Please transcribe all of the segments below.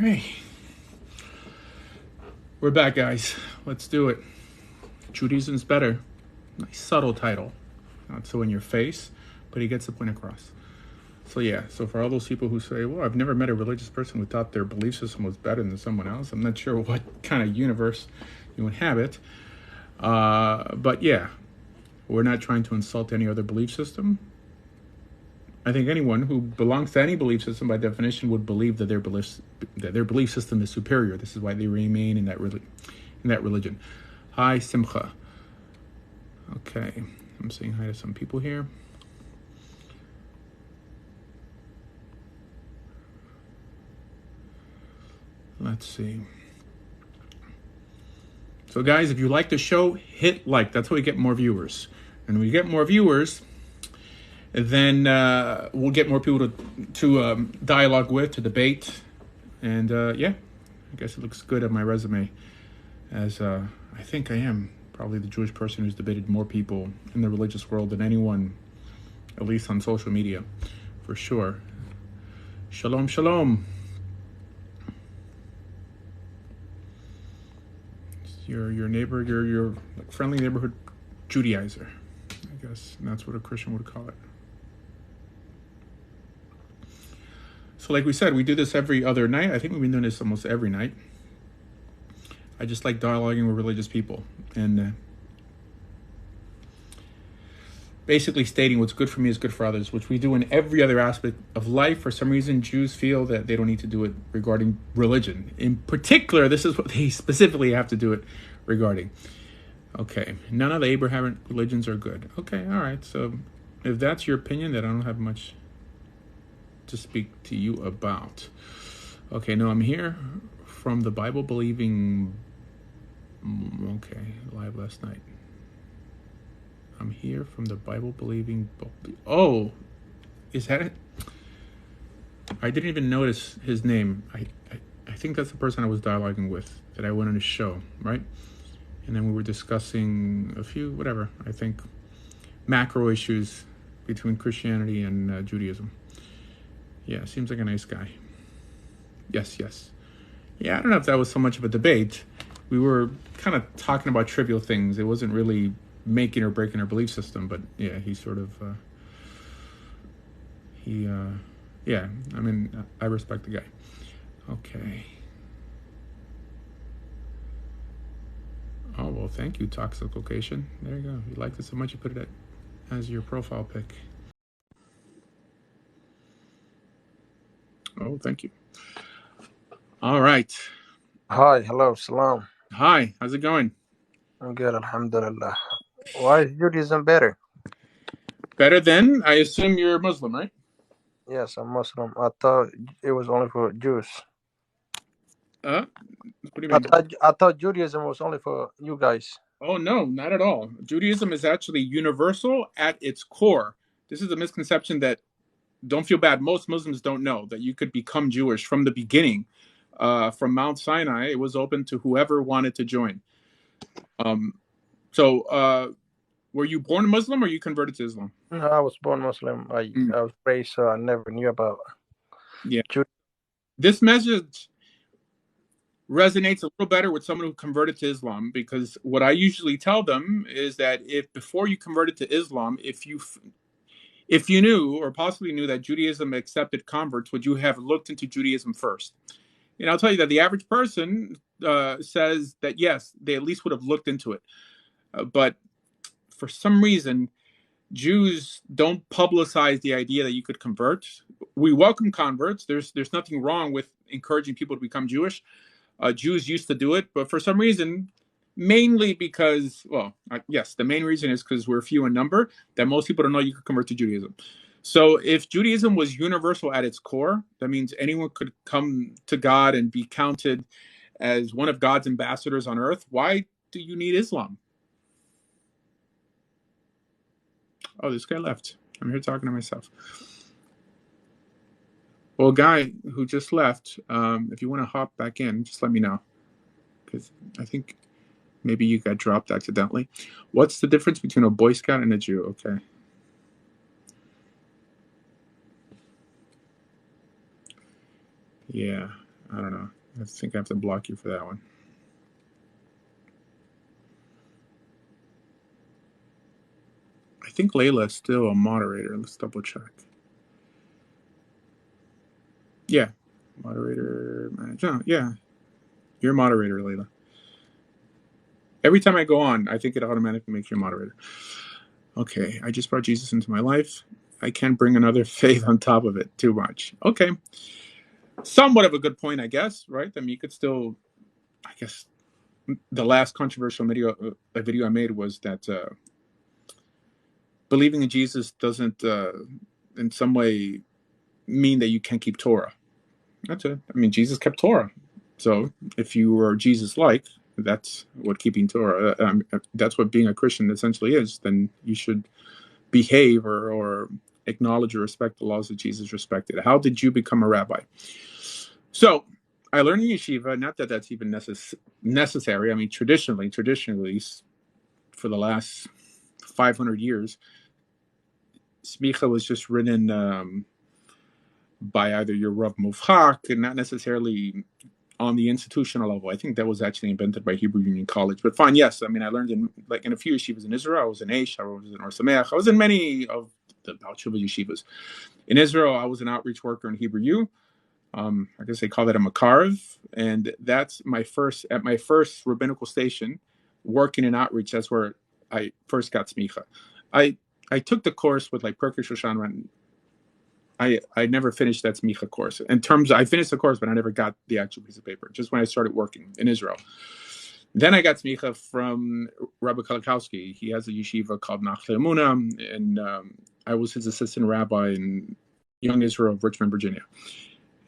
Okay. We're back, guys. Let's do it. Judaism's better. Nice subtle title. Not so in your face, but he gets the point across. So yeah, so for all those people who say, well, I've never met a religious person who thought their belief system was better than someone else, I'm not sure what kind of universe you inhabit. But yeah, we're not trying to insult any other belief system. I think anyone who belongs to any belief system, by definition, would believe that their belief system is superior. This is why they remain in that religion. Hi, Simcha. Okay, I'm saying hi to some people here. Let's see. So, guys, if you like the show, hit like. That's how we get more viewers. And when we get more viewers, then we'll get more people to dialogue with, to debate. And yeah, I guess it looks good on my resume, as I think I am probably the Jewish person who's debated more people in the religious world than anyone, at least on social media, for sure. Shalom, shalom. Your neighbor, your friendly neighborhood Judaizer, I guess. And that's what a Christian would call it. So like we said, we do this every other night. I think we've been doing this almost every night. I just like dialoguing with religious people and basically stating what's good for me is good for others, which we do in every other aspect of life. For some reason, Jews feel that they don't need to do it regarding religion. In particular, this is what they specifically have to do it regarding. Okay, none of the Abrahamic religions are good. Okay, all right. So if that's your opinion, then I don't have much to speak to you about. Okay, no, I'm here from the Bible-believing... Okay, live last night. I'm here from the Bible-believing... Oh, is that it? I didn't even notice his name. I think that's the person I was dialoguing with that I went on his show, right? And then we were discussing a few, whatever, I think, macro issues between Christianity and Judaism. Yeah, seems like a nice guy. Yes. Yeah, I don't know if that was so much of a debate. We were kind of talking about trivial things. It wasn't really making or breaking our belief system, but yeah, he sort of, yeah, I mean, I respect the guy. Okay. Oh, well, thank you, Toxic Location. There you go. You liked it so much, you put it as your profile pic. Oh, thank you. All right. Hi, hello, salam. Hi, how's it going? I'm good, alhamdulillah. Why is Judaism better? Better than? I assume you're Muslim, right? Yes, I'm Muslim. I thought it was only for Jews. What do you mean? I thought Judaism was only for you guys. Oh, no, not at all. Judaism is actually universal at its core. This is a misconception that, don't feel bad, most Muslims don't know that you could become Jewish from the beginning. From Mount Sinai, it was open to whoever wanted to join. So were you born Muslim or you converted to Islam? No, I was born Muslim. I was raised, so I never knew about Judaism. This message resonates a little better with someone who converted to Islam, because what I usually tell them is that if before you converted to Islam, if you knew or possibly knew that Judaism accepted converts, would you have looked into Judaism first? And I'll tell you that the average person says that yes, they at least would have looked into it. But for some reason, Jews don't publicize the idea that you could convert. We welcome converts. There's nothing wrong with encouraging people to become Jewish. Jews used to do it, but for some reason, mainly because, well, yes, the main reason is because we're few in number, that most people don't know you could convert to Judaism. So if Judaism was universal at its core, that means anyone could come to God and be counted as one of God's ambassadors on earth. Why do you need Islam? Oh, this guy left. I'm here talking to myself. Well, guy who just left, if you want to hop back in, just let me know, because I think maybe you got dropped accidentally. What's the difference between a Boy Scout and a Jew? Okay. Yeah. I don't know. I think I have to block you for that one. I think Layla is still a moderator. Let's double check. Yeah. Moderator. No, yeah. You're a moderator, Layla. Every time I go on, I think it automatically makes you a moderator. Okay. I just brought Jesus into my life. I can't bring another faith on top of it. Too much. Okay. Somewhat of a good point, I guess, right? I mean, you could still, I guess, the last controversial video I made was that believing in Jesus doesn't, in some way, mean that you can't keep Torah. That's it. I mean, Jesus kept Torah. So if you are Jesus-like, that's what keeping Torah, that's what being a Christian essentially is, then you should behave or acknowledge or respect the laws that Jesus respected. How did you become a rabbi? So I learned in yeshiva, not that that's even necessary. I mean, traditionally, for the last 500 years, smicha was just written by either your Rav Muvchak, and not necessarily on the institutional level. I think that was actually invented by Hebrew Union College. But fine, yes. I mean, I learned in a few yeshivas in Israel. I was in Aish, I was in Or Sameach. I was in many of the Baal Tshuva yeshivas. In Israel, I was an outreach worker in Hebrew U. I guess they call that a Makariv. And that's at my first rabbinical station, working in outreach. That's where I first got smicha. I took the course with like Perkei Shoshan. I never finished that smicha course. I finished the course, but I never got the actual piece of paper. Just when I started working in Israel. Then I got smicha from Rabbi Kolakowski. He has a yeshiva called Nachle Emunah, and I was his assistant rabbi in Young Israel of Richmond, Virginia.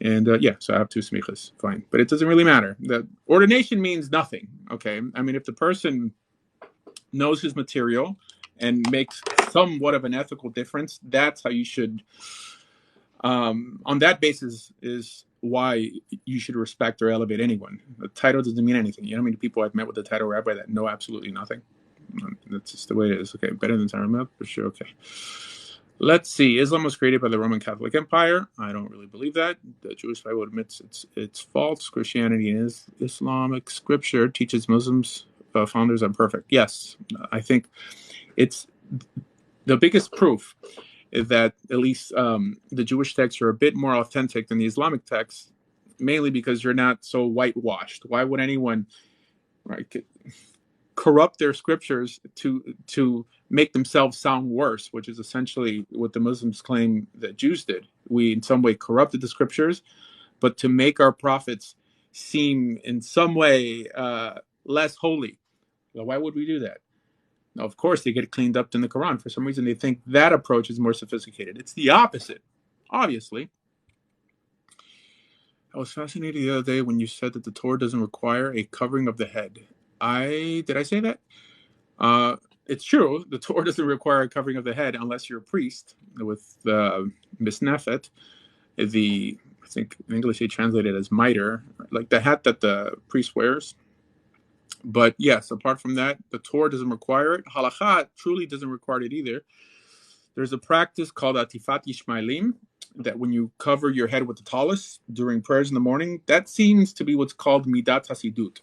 And so I have 2 smichas, fine. But it doesn't really matter. The ordination means nothing, okay? I mean, if the person knows his material and makes somewhat of an ethical difference, that's how you should, on that basis is why you should respect or elevate anyone. The title doesn't mean anything. You know how many people I've met with the title rabbi that know absolutely nothing? That's just the way it is. Okay, better than Taramel, for sure, okay. Let's see. Islam was created by the Roman Catholic Empire. I don't really believe that. The Jewish Bible admits it's false. Christianity and Islamic scripture teaches Muslims founders are perfect. Yes, I think it's the biggest proof is that at least the Jewish texts are a bit more authentic than the Islamic texts, mainly because you're not so whitewashed. Why would anyone corrupt their scriptures to make themselves sound worse, which is essentially what the Muslims claim that Jews did. We in some way corrupted the scriptures, but to make our prophets seem in some way less holy. Well, why would we do that? Now, of course, they get cleaned up in the Quran. For some reason, they think that approach is more sophisticated. It's the opposite, obviously. I was fascinated the other day when you said that the Torah doesn't require a covering of the head. Did I say that? It's true. The Torah doesn't require a covering of the head unless you're a priest with misnefet. I think in English they translate it as mitre, like the hat that the priest wears. But yes, apart from that, the Torah doesn't require it. Halakha truly doesn't require it either. There's a practice called Atifat Yishmaelim, that when you cover your head with the tallis during prayers in the morning, that seems to be what's called Midat Hasidut,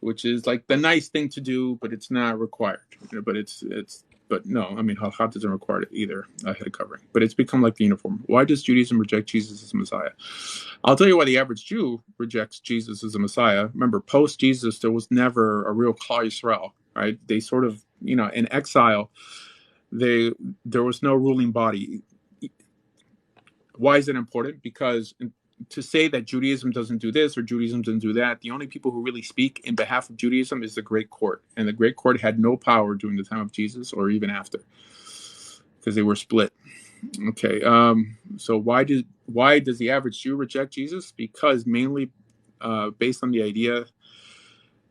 which is like the nice thing to do, but it's not required. But no, I mean, halakha doesn't require it either, a head covering. But it's become like the uniform. Why does Judaism reject Jesus as Messiah? I'll tell you why the average Jew rejects Jesus as a Messiah. Remember, post-Jesus, there was never a real Klal Yisrael, right? They sort of, in exile, there was no ruling body. Why is it important? Because to say that Judaism doesn't do this or Judaism doesn't do that, the only people who really speak in behalf of Judaism is the Great Court. And the Great Court had no power during the time of Jesus or even after, because they were split. Okay, so why does the average Jew reject Jesus? Because mainly based on the idea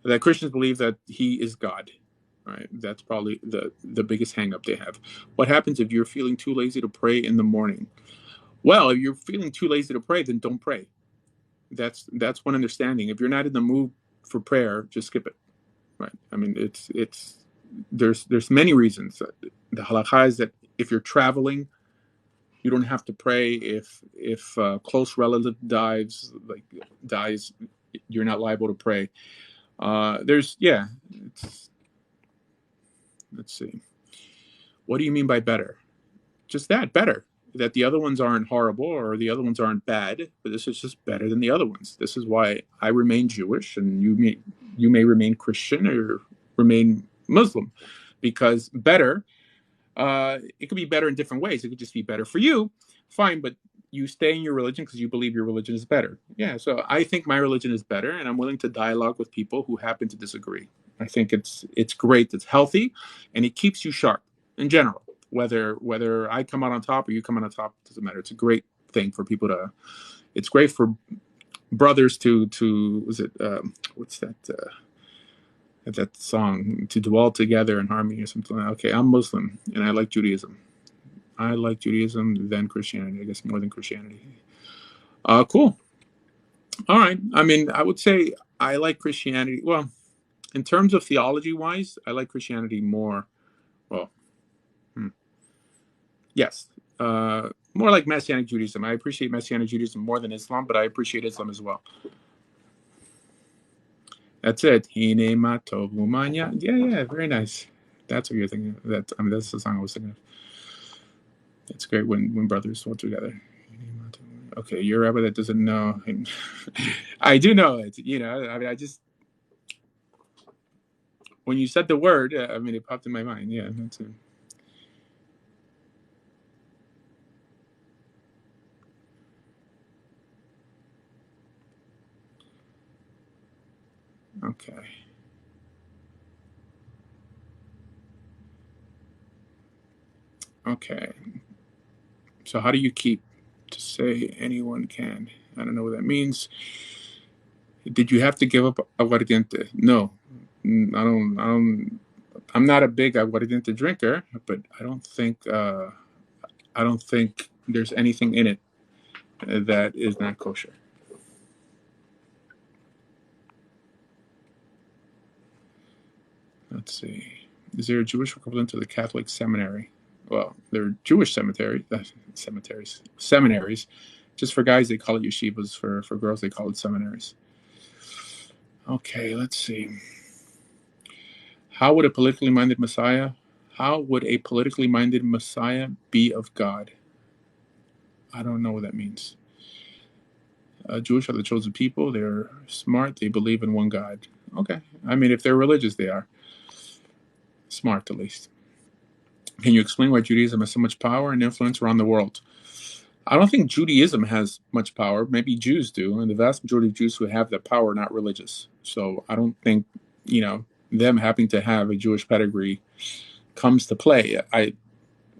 that Christians believe that he is God. Right? That's probably the biggest hang-up they have. What happens if you're feeling too lazy to pray in the morning? Well, if you're feeling too lazy to pray, then don't pray. That's one understanding. If you're not in the mood for prayer, just skip it. Right? I mean, there's many reasons. The halakha is that if you're traveling, You don't have to pray if close relative dies. You're not liable to pray. Let's see. What do you mean by better? Just that, better. That the other ones aren't horrible or the other ones aren't bad, but this is just better than the other ones. This is why I remain Jewish and you may remain Christian or remain Muslim, because better. It could be better in different ways. It could just be better for you, fine, but you stay in your religion because you believe your religion is better. Yeah, so I think my religion is better, and I'm willing to dialogue with people who happen to disagree. I think it's great, it's healthy, and it keeps you sharp in general. Whether I come out on top or you come out on top, doesn't matter. It's a great thing for people to. It's great for brothers to was it what's that song, to dwell together in harmony or something like that. Okay, I'm Muslim and I like Judaism. I like Judaism than Christianity, I guess more than Christianity. Cool. All right. I mean, I would say I like Christianity. Well, in terms of theology wise, I like Christianity more. Well, yes. More like Messianic Judaism. I appreciate Messianic Judaism more than Islam, but I appreciate Islam as well. That's it. Yeah, very nice. That's what you're thinking of. That's the song I was thinking of. It's great when brothers work together. Okay, you're a rabbi that doesn't know. I do know it. I mean, I just, when you said the word, it popped in my mind. Yeah, that's it. Okay. Okay. So how do you keep to say anyone can? I don't know what that means. Did you have to give up aguardiente? No, I don't. I'm not a big aguardiente drinker, but I don't think there's anything in it that is not kosher. Let's see. Is there a Jewish equivalent to the Catholic seminary? Well, there are Jewish seminaries. Just for guys, they call it yeshivas. For girls, they call it seminaries. Okay, let's see. How would a politically minded Messiah be of God? I don't know what that means. Jewish are the chosen people. They're smart. They believe in one God. Okay. I mean, if they're religious, they are. Smart, at least. Can you explain why Judaism has so much power and influence around the world? I don't think Judaism has much power. Maybe Jews do, and the vast majority of Jews who have that power are not religious. So I don't think, them having to have a Jewish pedigree comes to play.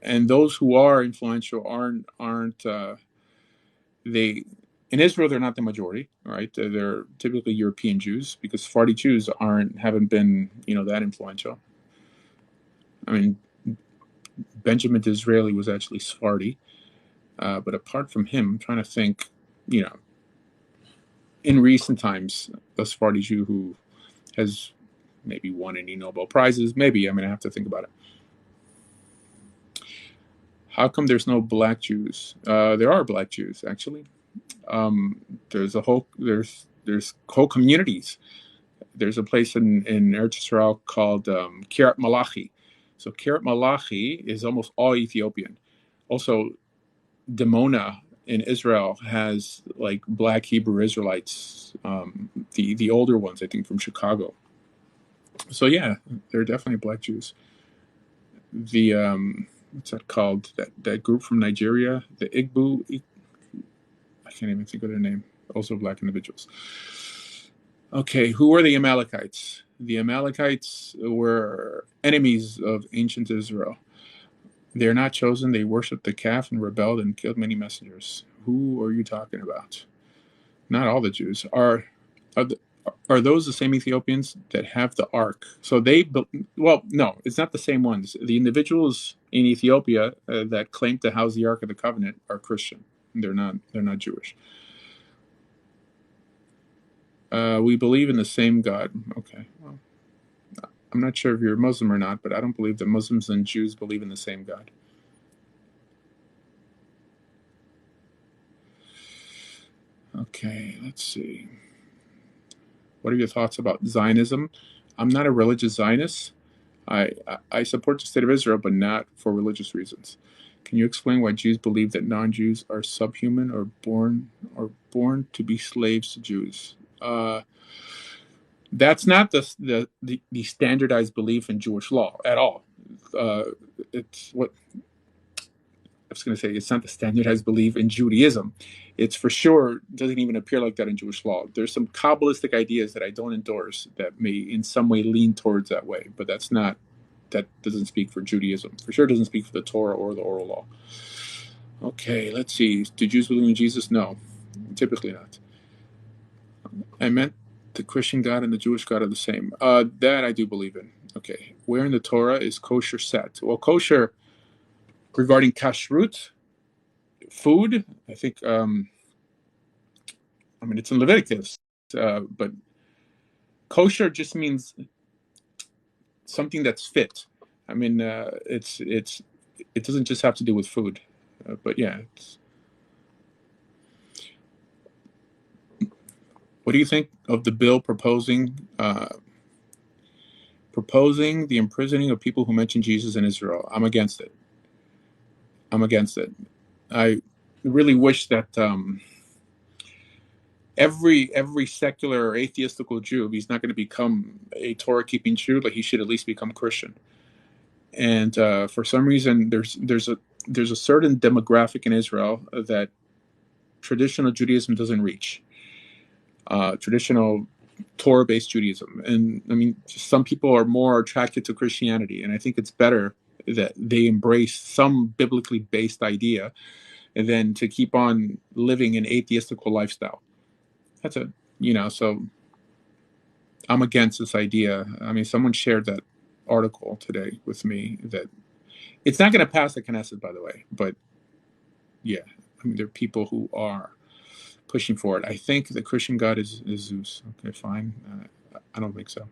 And those who are influential aren't they in Israel, they're not the majority, right? They're typically European Jews, because Sephardi Jews haven't been that influential. I mean, Benjamin Disraeli was actually Sephardi, but apart from him, I'm trying to think, in recent times, a Sephardi Jew who has maybe won any Nobel Prizes, maybe. I have to think about it. How come there's no black Jews? There are black Jews, actually. There's whole communities. There's a place in Eretz Yisrael called Kiryat Malachi. So Kiryat Malachi is almost all Ethiopian. Also, Dimona in Israel has like black Hebrew Israelites, the older ones, I think, from Chicago. So yeah, there are definitely black Jews. The what's that called? That group from Nigeria, the Igbo. I can't even think of their name. Also black individuals. Okay, who were the Amalekites? The Amalekites were enemies of ancient Israel. They are not chosen. They worshipped the calf and rebelled and killed many messengers. Who are you talking about? Not all the Jews. Are those the same Ethiopians that have the ark? So no, it's not the same ones. The individuals in Ethiopia that claim to house the Ark of the Covenant are Christian. They're not Jewish. We believe in the same God. Okay. Well, I'm not sure if you're Muslim or not, but I don't believe that Muslims and Jews believe in the same God. Okay, let's see. What are your thoughts about Zionism? I'm not a religious Zionist. I support the state of Israel, but not for religious reasons. Can you explain why Jews believe that non-Jews are subhuman or born to be slaves to Jews? That's not the standardized belief in Jewish law at all. It's what I was going to say. It's not the standardized belief in Judaism. It's for sure doesn't even appear like that in Jewish law. There's some Kabbalistic ideas that I don't endorse that may in some way lean towards that way, but that doesn't speak for Judaism. For sure doesn't speak for the Torah or the oral law. Okay, let's see. Do Jews believe in Jesus? No, typically not. I meant the Christian God and the Jewish God are the same. That I do believe in. Okay, where in the Torah is kosher set? Well, kosher regarding kashrut, food, I think, it's in Leviticus, but kosher just means something that's fit. It doesn't just have to do with food, but yeah. What do you think of the bill proposing the imprisoning of people who mention Jesus in Israel? I'm against it. I really wish that every secular or atheistical Jew, if he's not going to become a Torah-keeping Jew, like he should at least become Christian. And for some reason, there's a certain demographic in Israel that traditional Judaism doesn't reach. Traditional Torah-based Judaism, and some people are more attracted to Christianity, and I think it's better that they embrace some biblically based idea, and then to keep on living an atheistical lifestyle. That's it. So I'm against this idea. Someone shared that article today with me that it's not going to pass the Knesset, by the way, but yeah, there are people who are pushing for it. I think the Christian God is Zeus. Okay, fine. I don't think so.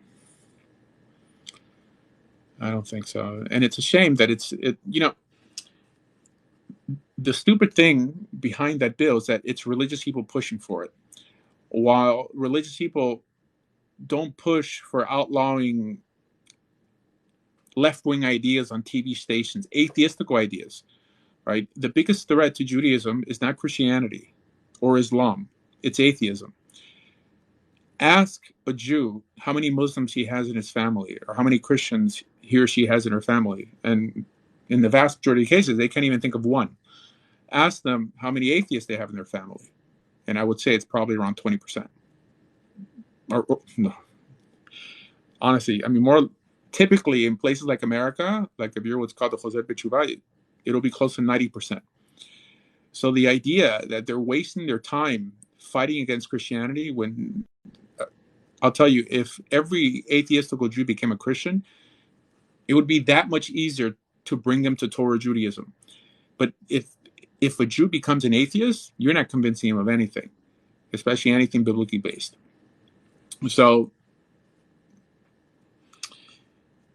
And it's a shame that the stupid thing behind that bill is that it's religious people pushing for it, while religious people don't push for outlawing left-wing ideas on TV stations, atheistical ideas, right? The biggest threat to Judaism is not Christianity or Islam, it's atheism. Ask a Jew how many Muslims he has in his family or how many Christians he or she has in her family. And in the vast majority of cases, they can't even think of one. Ask them how many atheists they have in their family. And I would say it's probably around 20%. Or no. Honestly, more typically in places like America, like if you're what's called the Choser B'Teshuvah, it'll be close to 90%. So the idea that they're wasting their time fighting against Christianity when I'll tell you, if every atheistical Jew became a Christian, it would be that much easier to bring them to Torah Judaism. But if a Jew becomes an atheist, you're not convincing him of anything, especially anything biblically based. So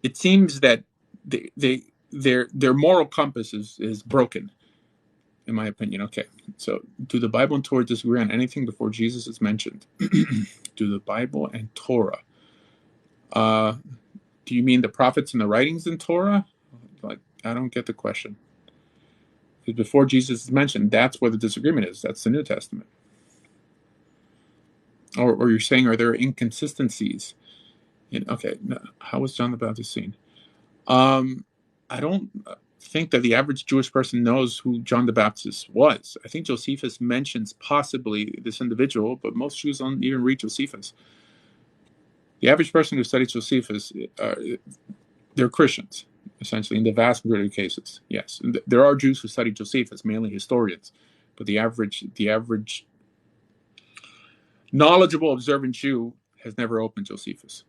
it seems that their moral compass is broken, in my opinion. Okay, so do the Bible and Torah disagree on anything before Jesus is mentioned? Do the Bible and Torah? Do you mean the prophets and the writings in Torah? Like, I don't get the question. Because before Jesus is mentioned, that's where the disagreement is. That's the New Testament. Or you're saying, are there inconsistencies? Okay, no, how was John the Baptist seen? I don't think that the average Jewish person knows who John the Baptist was. I think Josephus mentions possibly this individual, but most Jews don't even read Josephus. The average person who studies Josephus, they're Christians, essentially, in the vast majority of cases. Yes, there are Jews who study Josephus, mainly historians, but the average knowledgeable, observant Jew has never opened Josephus.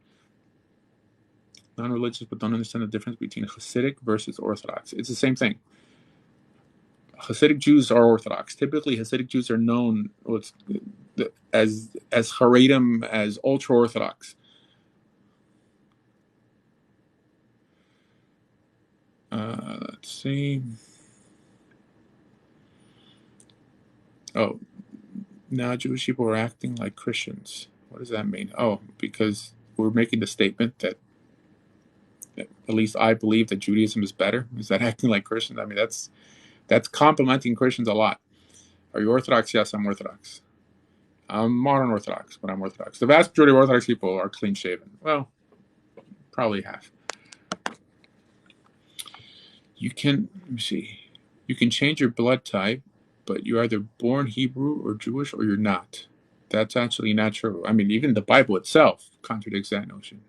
Non-religious but don't understand the difference between Hasidic versus Orthodox. It's the same thing. Hasidic Jews are Orthodox. Typically, Hasidic Jews are known as Haredim, as ultra-Orthodox. Let's see. Oh, now Jewish people are acting like Christians. What does that mean? Oh, because we're making the statement that at least I believe that Judaism is better. Is that acting like Christians? I mean, that's complimenting Christians a lot. Are you Orthodox? Yes, I'm Orthodox. I'm modern Orthodox, but I'm Orthodox. The vast majority of Orthodox people are clean shaven. Well, probably half. You can, let me see, you can change your blood type, but you're either born Hebrew or Jewish or you're not. That's actually not true. I mean, even the Bible itself contradicts that notion.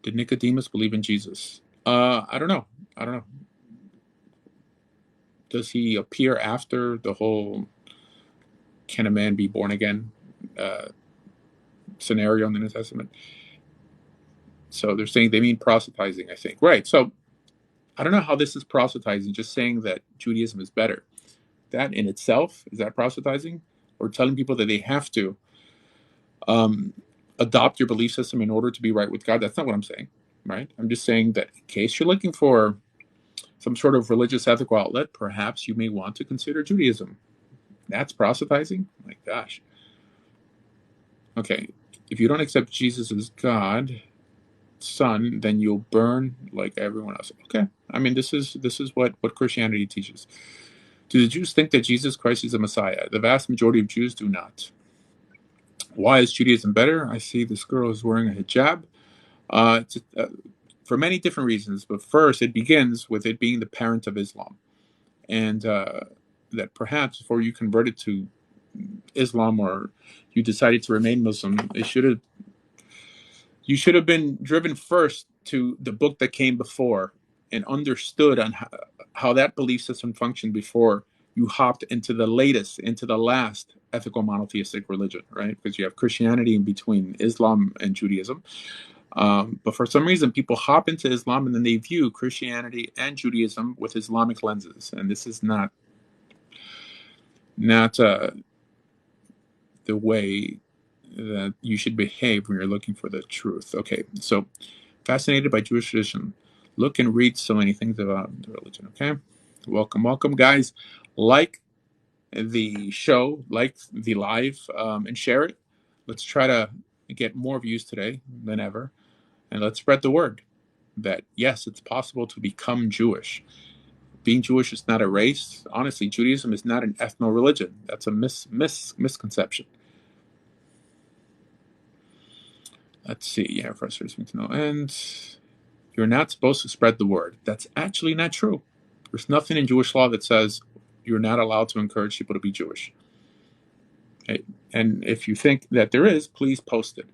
Did Nicodemus believe in Jesus? I don't know. I don't know. Does he appear after the whole "can a man be born again" scenario in the New Testament? So they're saying they mean proselytizing, I think. Right. So I don't know how this is proselytizing, just saying that Judaism is better. That in itself, is that proselytizing? Or telling people that they have to adopt your belief system in order to be right with God? That's not what I'm saying, right? I'm just saying that in case you're looking for some sort of religious ethical outlet, perhaps you may want to consider Judaism. That's proselytizing? My gosh. Okay, if you don't accept Jesus as God, Son, then you'll burn like everyone else. Okay, I mean this is what Christianity teaches. Do the Jews think that Jesus Christ is the Messiah? The vast majority of Jews do not. Why is Judaism better? I see this girl is wearing a hijab. For many different reasons, but first it begins with it being the parent of Islam, and that perhaps before you converted to Islam or you decided to remain Muslim, you should have been driven first to the book that came before and understood on how that belief system functioned before you hopped into the last ethical monotheistic religion, right? Because you have Christianity in between Islam and Judaism. But for some reason, people hop into Islam and then they view Christianity and Judaism with Islamic lenses. And this is not the way that you should behave when you're looking for the truth. Okay, so fascinated by Jewish tradition. Look and read so many things about the religion. Okay, welcome, guys. Like the show, like the live, and share it. Let's try to get more views today than ever, and let's spread the word that yes, it's possible to become Jewish. Being Jewish is not a race. Honestly, Judaism is not an ethno religion. That's a misconception. Let's see. Yeah, frustrating to know. And you're not supposed to spread the word. That's actually not true. There's nothing in Jewish law that says you're not allowed to encourage people to be Jewish. Okay? And if you think that there is, please post it.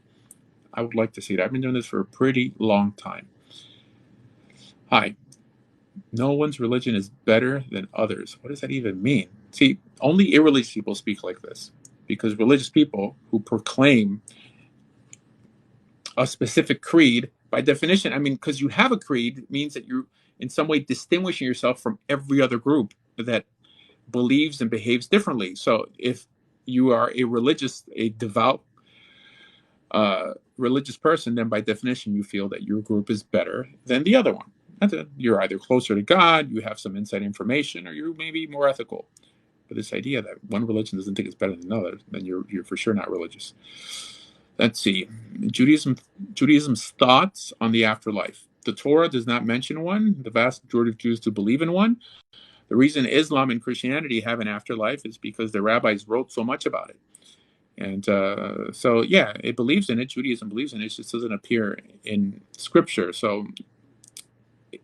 I would like to see it. I've been doing this for a pretty long time. Hi. No one's religion is better than others. What does that even mean? See, only irreligious people speak like this, because religious people who proclaim a specific creed, by definition, I mean, because you have a creed, it means that you're in some way distinguishing yourself from every other group that believes and behaves differently. So if you are a devout religious person, then by definition, you feel that your group is better than the other one. You're either closer to God, you have some inside information, or you're maybe more ethical. But this idea that one religion doesn't think it's better than another, then you're for sure not religious. Let's see. Judaism's thoughts on the afterlife. The Torah does not mention one. The vast majority of Jews do believe in one. The reason Islam and Christianity have an afterlife is because the rabbis wrote so much about it. And so, yeah, it believes in it. Judaism believes in it. It just doesn't appear in Scripture. So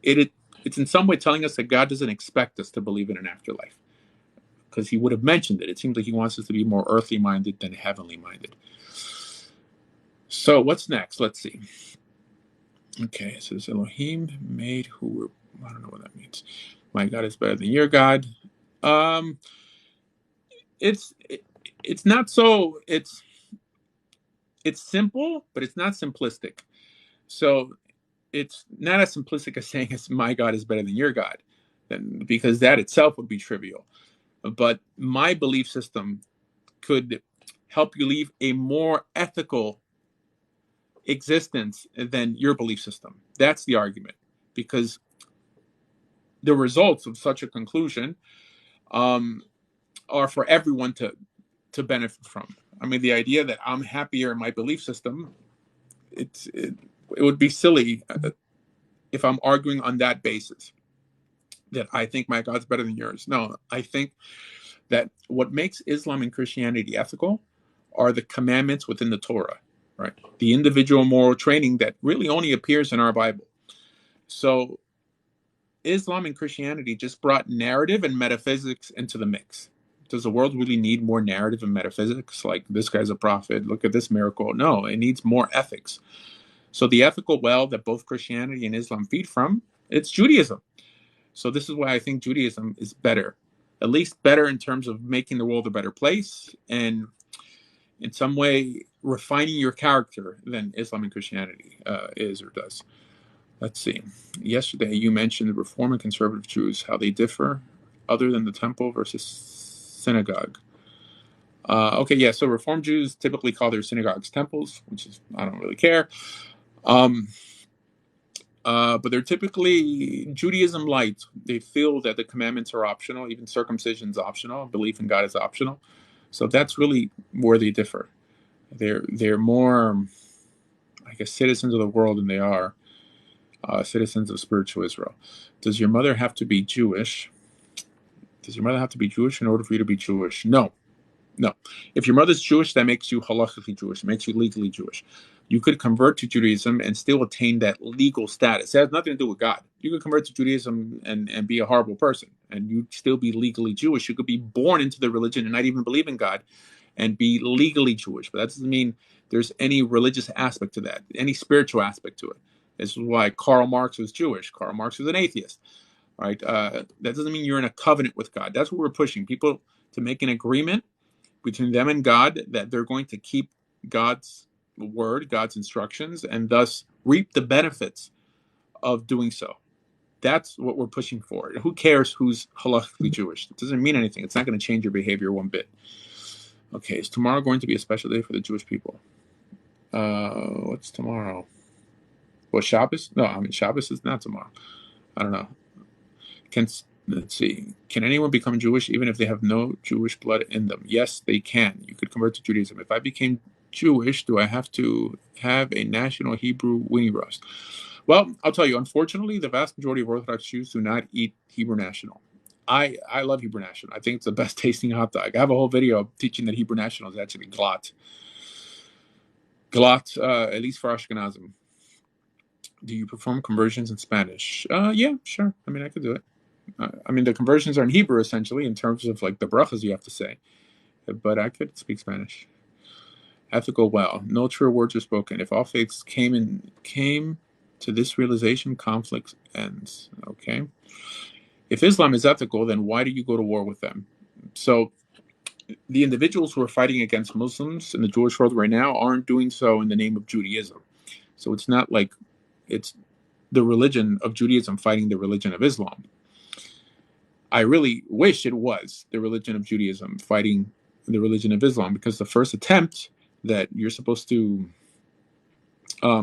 it's in some way telling us that God doesn't expect us to believe in an afterlife, because he would have mentioned it. It seems like he wants us to be more earthly minded than heavenly minded. So what's next? Let's see. Okay, it says Elohim made who were, I don't know what that means. My God is better than your God. It's not so, it's simple, but it's not simplistic. So it's not as simplistic as saying my God is better than your God, because that itself would be trivial. But my belief system could help you live a more ethical existence than your belief system. That's the argument, because the results of such a conclusion are for everyone to to benefit from. I mean, the idea that I'm happier in my belief system, it would be silly if I'm arguing on that basis, that I think my God's better than yours. No, I think that what makes Islam and Christianity ethical are the commandments within the Torah, right? The individual moral training that really only appears in our Bible. So Islam and Christianity just brought narrative and metaphysics into the mix. Does the world really need more narrative and metaphysics? Like, this guy's a prophet, look at this miracle. No, it needs more ethics. So the ethical well that both Christianity and Islam feed from, it's Judaism. So this is why I think Judaism is better, at least better in terms of making the world a better place and in some way refining your character than Islam and Christianity is or does. Let's see. Yesterday you mentioned the Reform and Conservative Jews, how they differ other than the temple versus synagogue. Okay, yeah, so Reform Jews typically call their synagogues temples, which is, I don't really care. But they're typically Judaism light. They feel that the commandments are optional, even circumcision is optional, belief in God is optional. So that's really where they differ. They're more, I guess, citizens of the world than they are citizens of spiritual Israel. Does your mother have to be Jewish? Does your mother have to be Jewish in order for you to be Jewish? No. If your mother's Jewish, that makes you halakhically Jewish. It makes you legally Jewish. You could convert to Judaism and still attain that legal status. It has nothing to do with God. You could convert to Judaism and be a horrible person, and you'd still be legally Jewish. You could be born into the religion and not even believe in God and be legally Jewish. But that doesn't mean there's any religious aspect to that, any spiritual aspect to it. This is why Karl Marx was Jewish. Karl Marx was an atheist. Right? That doesn't mean you're in a covenant with God. That's what we're pushing people to make an agreement between them and God that they're going to keep God's word, God's instructions, and thus reap the benefits of doing so. That's what we're pushing for. Who cares who's halakhically Jewish? It doesn't mean anything. It's not going to change your behavior one bit. Okay, is tomorrow going to be a special day for the Jewish people? What's tomorrow? Well, Shabbos? No, I mean, Shabbos is not tomorrow. I don't know. Let's see. Can anyone become Jewish even if they have no Jewish blood in them? Yes, they can. You could convert to Judaism. If I became Jewish, do I have to have a national Hebrew weenie roast? Well, I'll tell you, unfortunately, the vast majority of Orthodox Jews do not eat Hebrew National. I love Hebrew National. I think it's the best tasting hot dog. I have a whole video teaching that Hebrew National is actually glot. Glot, at least for Ashkenazim. Do you perform conversions in Spanish? Yeah, sure. I mean, I could do it. I mean, the conversions are in Hebrew, essentially, in terms of like the brachas you have to say. But I could speak Spanish. Ethical well. No true words are spoken. If all faiths came to this realization, conflict ends. Okay. If Islam is ethical, then why do you go to war with them? So the individuals who are fighting against Muslims in the Jewish world right now aren't doing so in the name of Judaism. So it's not like it's the religion of Judaism fighting the religion of Islam. I really wish it was the religion of Judaism fighting the religion of Islam, because the first attempt that you're supposed to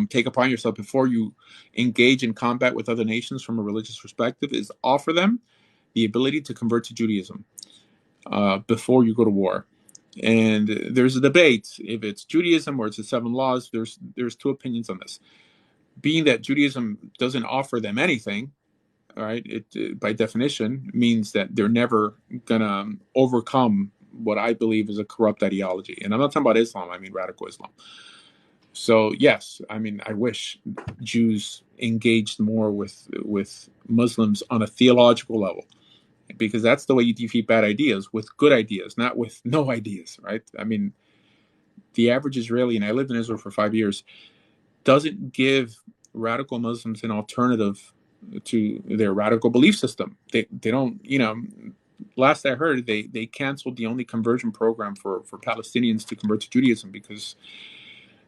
take upon yourself before you engage in combat with other nations from a religious perspective is offer them the ability to convert to Judaism before you go to war. And there's a debate if it's Judaism or it's the 7 laws. There's 2 opinions on this. Being that Judaism doesn't offer them anything, all right, it by definition means that they're never gonna overcome what I believe is a corrupt ideology. And I'm not talking about Islam, I mean radical Islam. So yes, I mean, I wish Jews engaged more with Muslims on a theological level, because that's the way you defeat bad ideas, with good ideas, not with no ideas, right? I mean, the average Israeli, and I lived in Israel for 5 years, doesn't give radical Muslims an alternative to their radical belief system. They don't, last I heard, they canceled the only conversion program for Palestinians to convert to Judaism because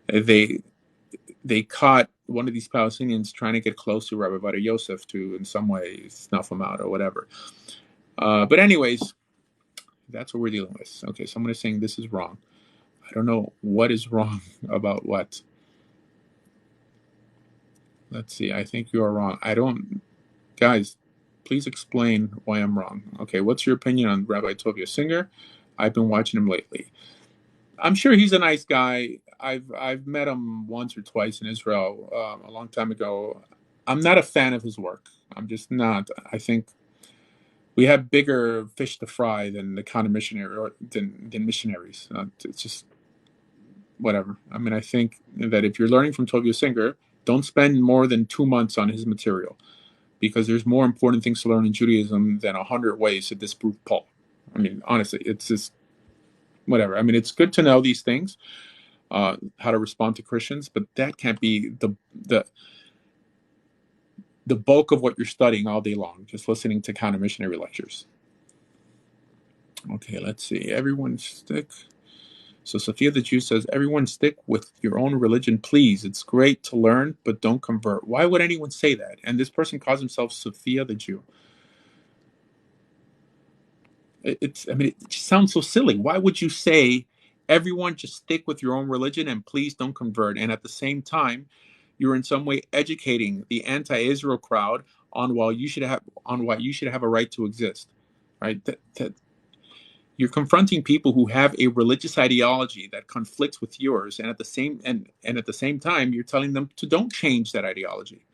they caught one of these Palestinians trying to get close to Rabbi Asher Yosef to in some way snuff him out or whatever. But anyways, that's what we're dealing with. Okay, someone is saying this is wrong. I don't know what is wrong about what. Let's see. I think you are wrong. Guys, please explain why I'm wrong. Okay, what's your opinion on Rabbi Tovia Singer? I've been watching him lately. I'm sure he's a nice guy. I've met him once or twice in Israel a long time ago. I'm not a fan of his work. I'm just not. I think we have bigger fish to fry than the kind of missionary or than missionaries. It's just whatever. I mean, I think that if you're learning from Tovia Singer, don't spend more than 2 months on his material, because there's more important things to learn in Judaism than 100 ways to disprove Paul. I mean, honestly, it's just whatever. I mean, it's good to know these things, how to respond to Christians, but that can't be the bulk of what you're studying all day long, just listening to counter missionary lectures. Okay, let's see. Everyone stick. So Sophia the Jew says, everyone stick with your own religion, please. It's great to learn, but don't convert. Why would anyone say that? And this person calls himself Sophia the Jew. It just sounds so silly. Why would you say, everyone just stick with your own religion and please don't convert? And at the same time, you're in some way educating the anti-Israel crowd on why you should have a right to exist, right? That you're confronting people who have a religious ideology that conflicts with yours, and at the same time, you're telling them to don't change that ideology.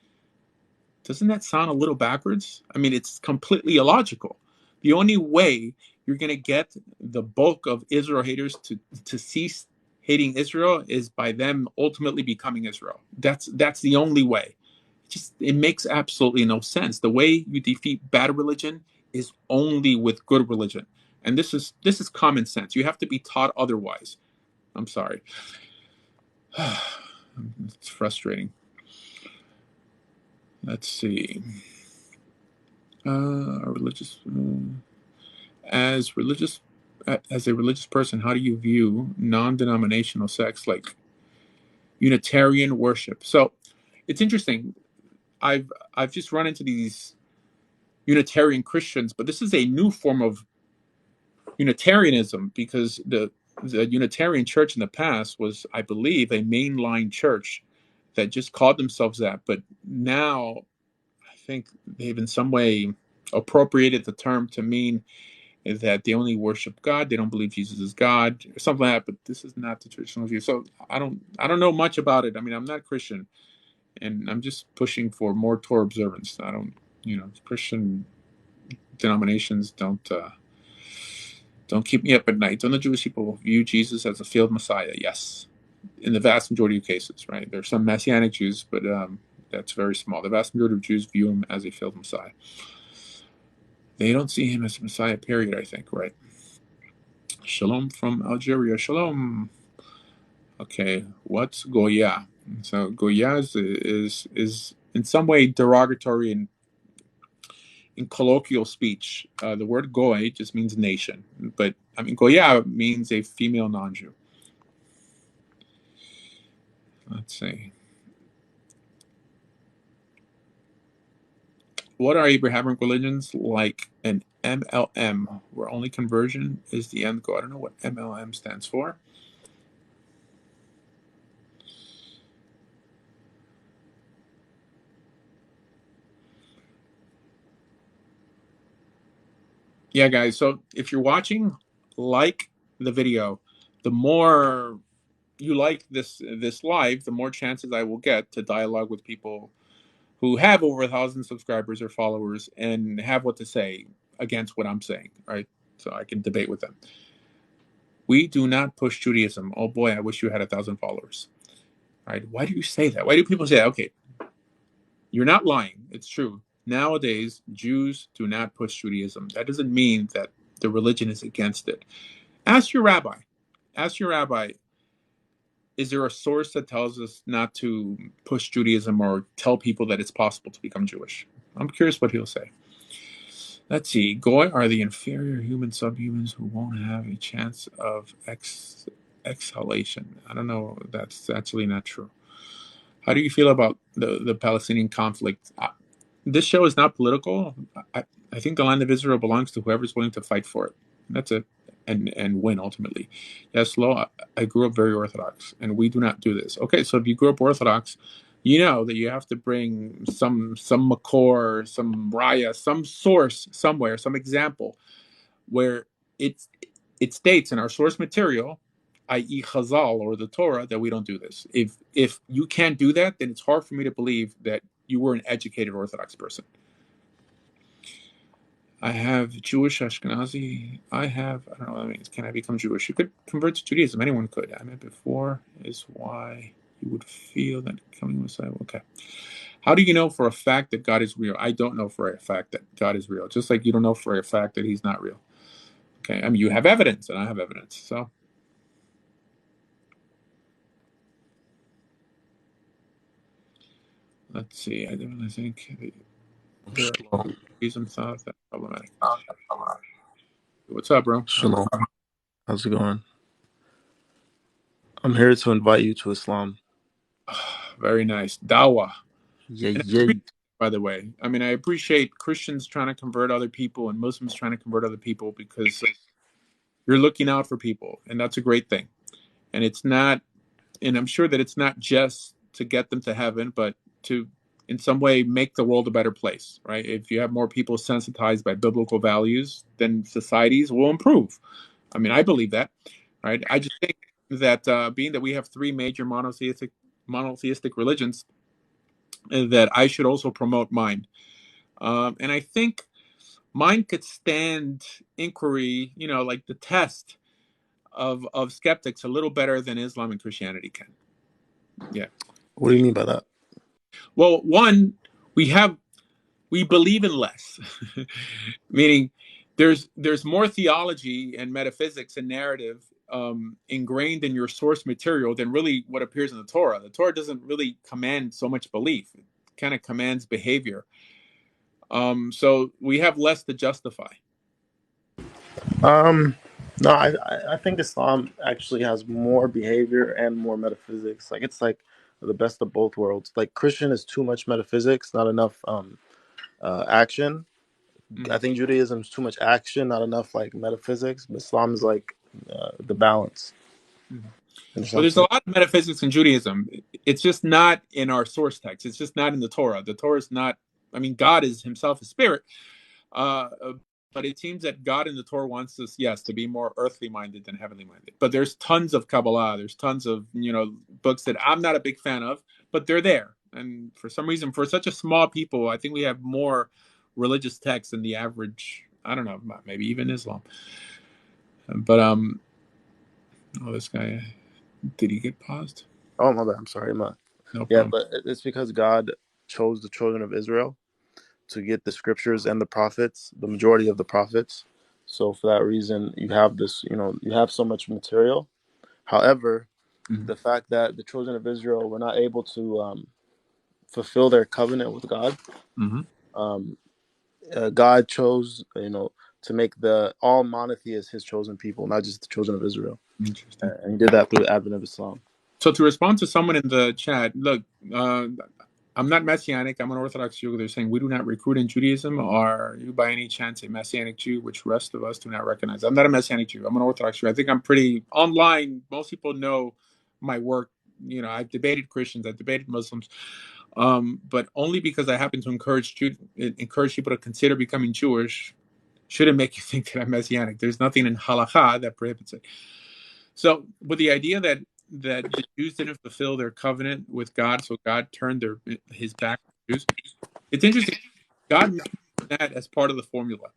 Doesn't that sound a little backwards? I mean, it's completely illogical. The only way you're going to get the bulk of Israel haters to cease hating Israel is by them ultimately becoming Israel. That's the only way. It makes absolutely no sense. The way you defeat bad religion is only with good religion. And this is common sense. You have to be taught otherwise. I'm sorry. It's frustrating. Let's see. As a religious person, how do you view non-denominational sects like Unitarian worship? So it's interesting. I've just run into these Unitarian Christians, but this is a new form of Unitarianism, because the Unitarian church in the past was, I believe, a mainline church that just called themselves that. But now I think they've in some way appropriated the term to mean that they only worship God. They don't believe Jesus is God or something like that. But this is not the traditional view. So I don't know much about it. I mean, I'm not Christian, and I'm just pushing for more Torah observance. I don't, Christian denominations don't keep me up at night. Don't the Jewish people view Jesus as a failed Messiah? Yes, in the vast majority of cases, right? There are some Messianic Jews, but that's very small. The vast majority of Jews view him as a failed Messiah. They don't see him as a Messiah, period, I think, right? Shalom from Algeria. Shalom. Okay, what's Goya? So Goya is in some way derogatory in colloquial speech. The word Goy just means nation, but I mean Goya means a female non-Jew. Let's see. What are Abrahamic religions like? An MLM, where only conversion is the end goal. I don't know what MLM stands for. Yeah, guys. So if you're watching, like the video. The more you like this live, the more chances I will get to dialogue with people who have over 1,000 subscribers or followers and have what to say against what I'm saying, right? So I can debate with them. We do not push Judaism. Oh boy, I wish you had 1,000 followers. Right? Why do you say that? Why do people say that? Okay, you're not lying. It's true. Nowadays, Jews do not push Judaism. That doesn't mean that the religion is against it. Ask your rabbi. Ask your rabbi, is there a source that tells us not to push Judaism or tell people that it's possible to become Jewish? I'm curious what he'll say. Let's see. Goy are the inferior human subhumans who won't have a chance of exhalation. I don't know. That's actually not true. How do you feel about the Palestinian conflict? This show is not political. I think the land of Israel belongs to whoever's willing to fight for it. That's it. And win ultimately. Yes, Lo, I grew up very Orthodox, and we do not do this. Okay, so if you grew up Orthodox, you know that you have to bring some makor, some raya, some source somewhere, some example where it states in our source material, i.e. Chazal or the Torah, that we don't do this. If you can't do that, then it's hard for me to believe that you were an educated Orthodox person. I have Jewish Ashkenazi. I don't know what that means. Can I become Jewish? You could convert to Judaism. Anyone could. I mean, before is why you would feel that coming Messiah. Okay. How do you know for a fact that God is real? I don't know for a fact that God is real. Just like you don't know for a fact that he's not real. Okay. I mean, you have evidence and I have evidence. So. Let's see. I don't think there are some thoughts that are problematic. What's up, bro? Shalom. How's it going? I'm here to invite you to Islam. Very nice. Dawah. Yeah. By the way, I mean, I appreciate Christians trying to convert other people and Muslims trying to convert other people because you're looking out for people, and that's a great thing. And it's not, and I'm sure that it's not just to get them to heaven, but to, in some way, make the world a better place, right? If you have more people sensitized by biblical values, then societies will improve. I mean, I believe that, right? I just think that being that we have three major monotheistic religions, that I should also promote mine. And I think mine could stand inquiry, like the test of skeptics a little better than Islam and Christianity can. Yeah. What do you mean by that? Well, one, we believe in less, meaning there's more theology and metaphysics and narrative ingrained in your source material than really what appears in the Torah. The Torah doesn't really command so much belief; it kind of commands behavior. So we have less to justify. No, I think Islam actually has more behavior and more metaphysics. Like it's like the best of both worlds. Like Christian is too much metaphysics, not enough action. I think Judaism is too much action, not enough like metaphysics. But Islam is like the balance. Well, there's a lot of metaphysics in Judaism. It's just not in our source text. It's just not in the Torah. The Torah is not. I mean, God is Himself a spirit, but it seems that God in the Torah wants us, yes, to be more earthly minded than heavenly minded. But there's tons of Kabbalah. There's tons of books that I'm not a big fan of, but they're there. And for some reason, for such a small people, I think we have more religious texts than the average. I don't know, maybe even Islam. But this guy, did he get paused? Oh my bad. I'm sorry, No problem. Yeah, but it's because God chose the children of Israel to get the scriptures and the prophets, the majority of the prophets. So for that reason, you have this, you have so much material. However, the fact that the children of Israel were not able to fulfill their covenant with God, God chose, to make all monotheists His chosen people, not just the children of Israel. Interesting. And He did that through the advent of Islam. So to respond to someone in the chat, look, I'm not Messianic. I'm an Orthodox Jew. They're saying we do not recruit in Judaism. Are you by any chance a Messianic Jew, which the rest of us do not recognize? I'm not a Messianic Jew. I'm an Orthodox Jew. I think I'm pretty online. Most people know my work. I've debated Christians. I've debated Muslims. But only because I happen to encourage people to consider becoming Jewish shouldn't make you think that I'm Messianic. There's nothing in halakha that prohibits it. So with the idea that the Jews didn't fulfill their covenant with God, so God turned His back on the Jews. It's interesting. God made that as part of the formula,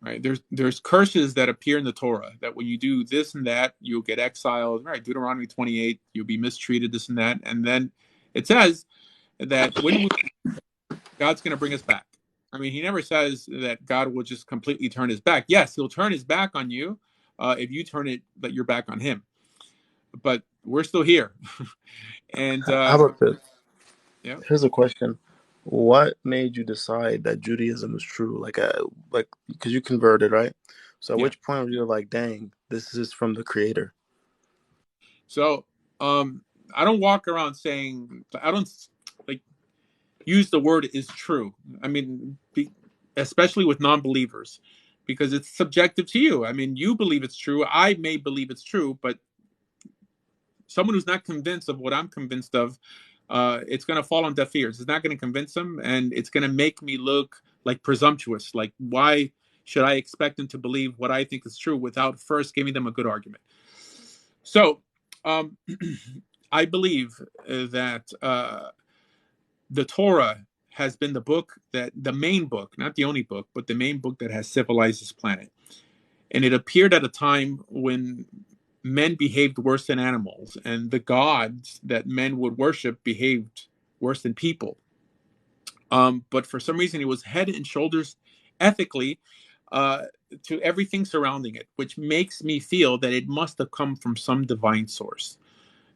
right? There's curses that appear in the Torah that when you do this and that, you'll get exiled. Right? Deuteronomy 28, you'll be mistreated, this and that, and then it says that God's going to bring us back. I mean, He never says that God will just completely turn His back. Yes, He'll turn His back on you if you turn your back on Him. But we're still here. And how about this? Yeah. Here's a question: what made you decide that Judaism is true? Like because you converted, right? So at which point were you like, "Dang, this is from the Creator"? So I don't walk around saying, I don't use the word "is true." I mean, especially with non-believers, because it's subjective to you. I mean, you believe it's true. I may believe it's true, but someone who's not convinced of what I'm convinced of, it's going to fall on deaf ears. It's not going to convince them, and it's going to make me look like presumptuous. Like, why should I expect them to believe what I think is true without first giving them a good argument? So I believe that the Torah has been the main book, not the only book, but the main book that has civilized this planet. And it appeared at a time when men behaved worse than animals, and the gods that men would worship behaved worse than people. But for some reason, it was head and shoulders ethically to everything surrounding it, which makes me feel that it must have come from some divine source.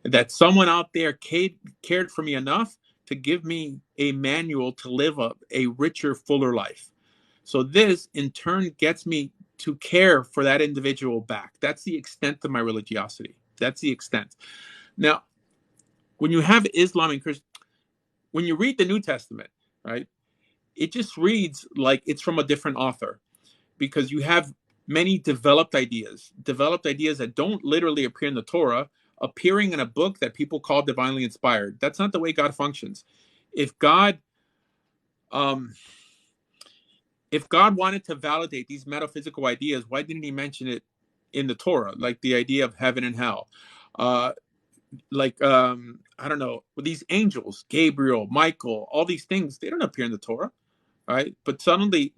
That someone out there cared for me enough to give me a manual to live a richer, fuller life. So this, in turn, gets me to care for that individual back. That's the extent of my religiosity. That's the extent. Now, when you have Islam and Christian, when you read the New Testament, right, it just reads like it's from a different author, because you have many developed ideas that don't literally appear in the Torah, appearing in a book that people call divinely inspired. That's not the way God functions. If God wanted to validate these metaphysical ideas, why didn't he mention it in the Torah? Like the idea of heaven and hell. I don't know, with these angels, Gabriel, Michael, all these things, they don't appear in the Torah, right? But suddenly,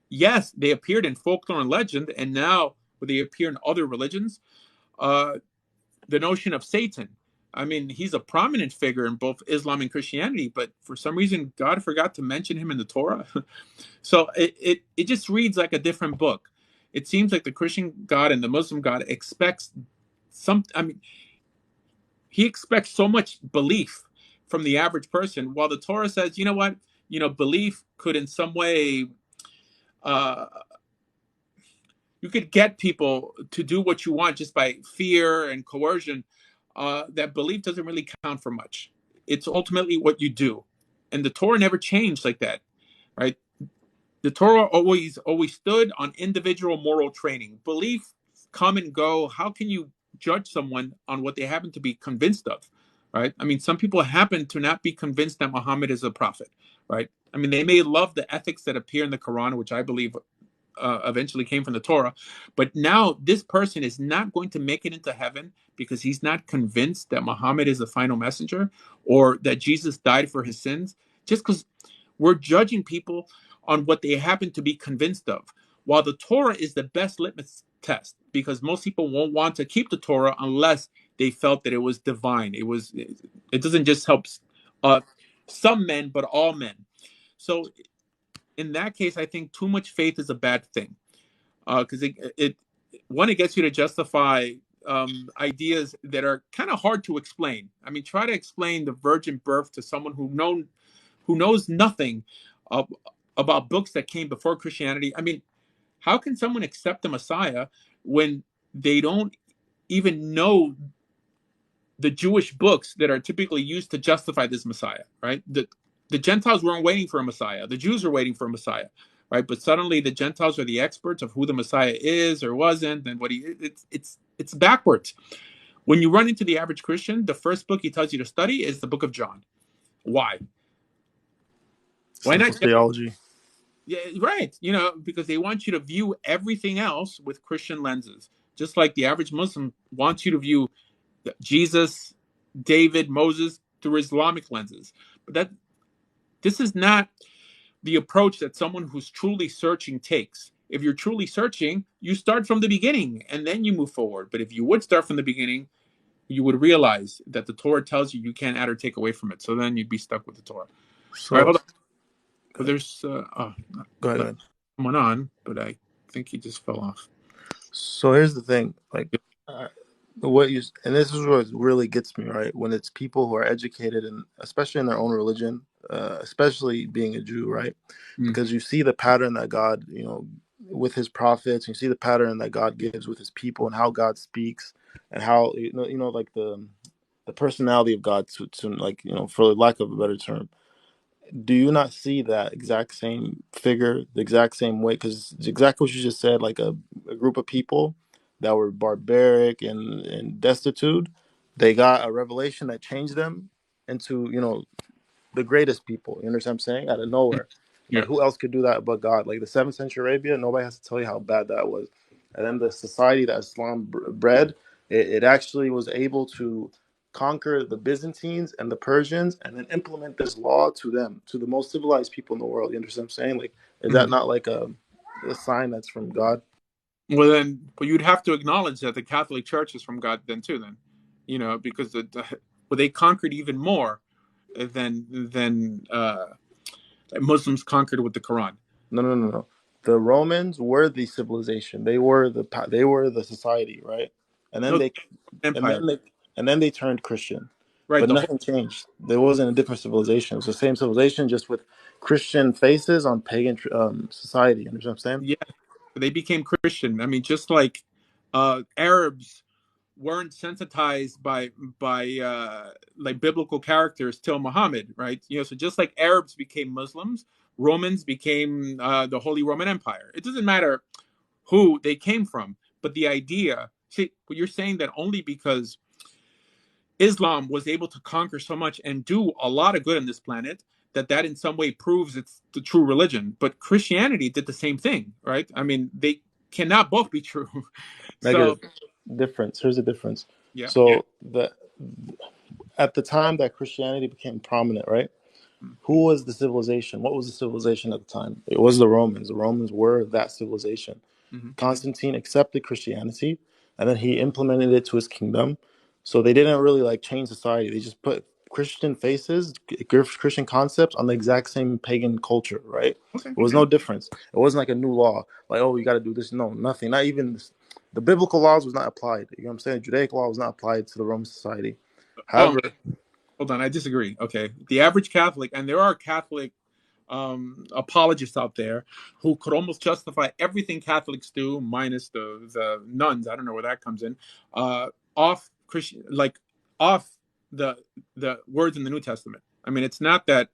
yes, they appeared in folklore and legend, and now they appear in other religions. The notion of Satan, I mean, he's a prominent figure in both Islam and Christianity, but for some reason, God forgot to mention him in the Torah. So it just reads like a different book. It seems like the Christian God and the Muslim God expects he expects so much belief from the average person, while the Torah says, you know what, belief could in some way, you could get people to do what you want just by fear and coercion. That belief doesn't really count for much. It's ultimately what you do. And the Torah never changed like that, right? The Torah always stood on individual moral training. Belief come and go. How can you judge someone on what they happen to be convinced of, right? I mean, some people happen to not be convinced that Muhammad is a prophet, right? I mean, they may love the ethics that appear in the Quran, which I believe eventually came from the Torah, but now this person is not going to make it into heaven because he's not convinced that Muhammad is the final messenger or that Jesus died for his sins, just because we're judging people on what they happen to be convinced of, while the Torah is the best litmus test, because most people won't want to keep the Torah unless they felt that it was divine. It doesn't just help some men, but all men. So in that case, I think too much faith is a bad thing, because it gets you to justify ideas that are kind of hard to explain. I mean, try to explain the virgin birth to someone who knows nothing about books that came before Christianity. I mean, how can someone accept the Messiah when they don't even know the Jewish books that are typically used to justify this Messiah, right? The Gentiles weren't waiting for a Messiah. The Jews are waiting for a Messiah, right? But suddenly the Gentiles are the experts of who the Messiah is or wasn't, and it's backwards. When you run into the average Christian, the first book he tells you to study is the book of John. Why? Why not theology? Yeah, right. Because they want you to view everything else with Christian lenses, just like the average Muslim wants you to view Jesus, David, Moses through Islamic lenses. But this is not the approach that someone who's truly searching takes. If you're truly searching, you start from the beginning and then you move forward. But if you would start from the beginning, you would realize that the Torah tells you can't add or take away from it. So then you'd be stuck with the Torah. So, all right, hold on. But there's go ahead. someone on, but I think he just fell off. So here's the thing, like and this is what really gets me, right? When it's people who are educated, and especially in their own religion, especially being a Jew, right? Because you see the pattern that God, with his prophets, you see the pattern that God gives with his people, and how God speaks, and how like the personality of God, to like, for lack of a better term. Do you not see that exact same figure, the exact same way? Because it's exactly what you just said, like a group of people that were barbaric and destitute, they got a revelation that changed them into, the greatest people. You understand what I'm saying? Out of nowhere. Yeah. Like, who else could do that but God? Like the 7th century Arabia, nobody has to tell you how bad that was. And then the society that Islam bred, it actually was able to conquer the Byzantines and the Persians, and then implement this law to them, to the most civilized people in the world. You understand what I'm saying? Like, is that Mhm. not like a sign that's from God? Well, then, but you'd have to acknowledge that the Catholic Church is from God then too. Then, because well, they conquered even more than Muslims conquered with the Quran. No, no, no, no. The Romans were the civilization. They were the society, right? And then No, they and empire, then they and then they turned Christian. right? But The whole nothing changed. There wasn't a different civilization. It was the same civilization, just with Christian faces on pagan society. You understand what I'm saying? yeah, they became Christian. I mean, just like Arabs weren't sensitized by like biblical characters till Muhammad, right? So just like Arabs became Muslims, Romans became the Holy Roman Empire. It doesn't matter who they came from, but the idea. See, what you're saying that only because Islam was able to conquer so much and do a lot of good on this planet, that in some way proves it's the true religion. But Christianity did the same thing, right? I mean, they cannot both be true. So Negative difference. Here's the difference. yeah. So the at the time that Christianity became prominent, right? Who was the civilization? What was the civilization at the time? It was the Romans. The Romans were that civilization. Mm-hmm. Constantine accepted Christianity, and then he implemented it to his kingdom. So they didn't really like change society. They just put Christian faces, Christian concepts on the exact same pagan culture, right? Okay. It was no difference. It wasn't like a new law, like, oh, you got to do this. No, nothing. Not even this. The biblical laws was not applied. You know what I'm saying? Judaic law was not applied to the Roman society. Oh, However, hold on. I disagree. Okay. The average Catholic, and there are Catholic apologists out there who could almost justify everything Catholics do, minus the nuns. I don't know where that comes in. Off Christian, like off the the words in the New Testament. I mean, it's not that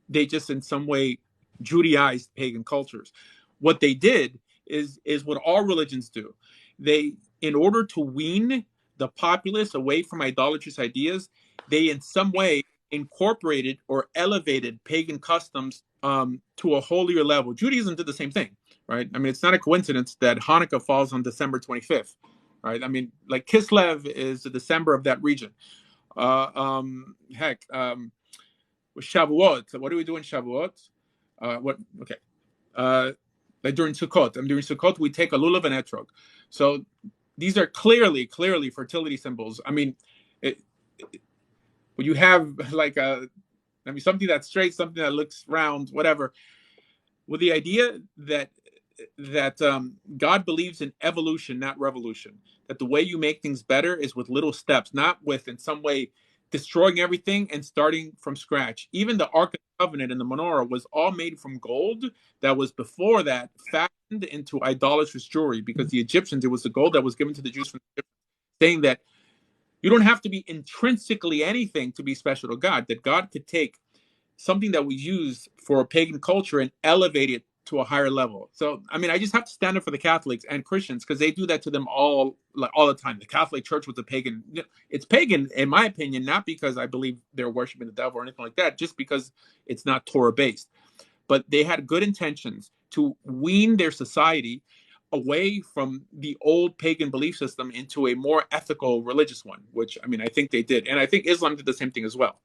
they just in some way Judaized pagan cultures. What they did is what all religions do. They, in order to wean the populace away from idolatrous ideas, they in some way incorporated or elevated pagan customs to a holier level. Judaism did the same thing, right? I mean, it's not a coincidence that Hanukkah falls on December 25th, right? I mean, like Kislev is the December of that region. Heck, Shavuot. So what do we do in Shavuot? What? Okay. Like during Sukkot. During Sukkot, we take a lulav and etrog. So these are clearly fertility symbols. I mean, when you have like something that's straight, something that looks round, whatever, with the idea that God believes in evolution, not revolution. That the way you make things better is with little steps, not with in some way destroying everything and starting from scratch. Even the Ark of the Covenant and the menorah was all made from gold that was before that fashioned into idolatrous jewelry, because the Egyptians, it was the gold that was given to the Jews from the Egyptians, saying that you don't have to be intrinsically anything to be special to God, that God could take something that we use for a pagan culture and elevate it to a higher level. So, I mean, I just have to stand up for the Catholics and Christians because they do that to them all the time. The Catholic Church was a pagan. It's pagan, in my opinion, not because I believe they're worshiping the devil or anything like that, just because it's not Torah based. But they had good intentions to wean their society away from the old pagan belief system into a more ethical religious one, which, I mean, I think they did. And I think Islam did the same thing as well.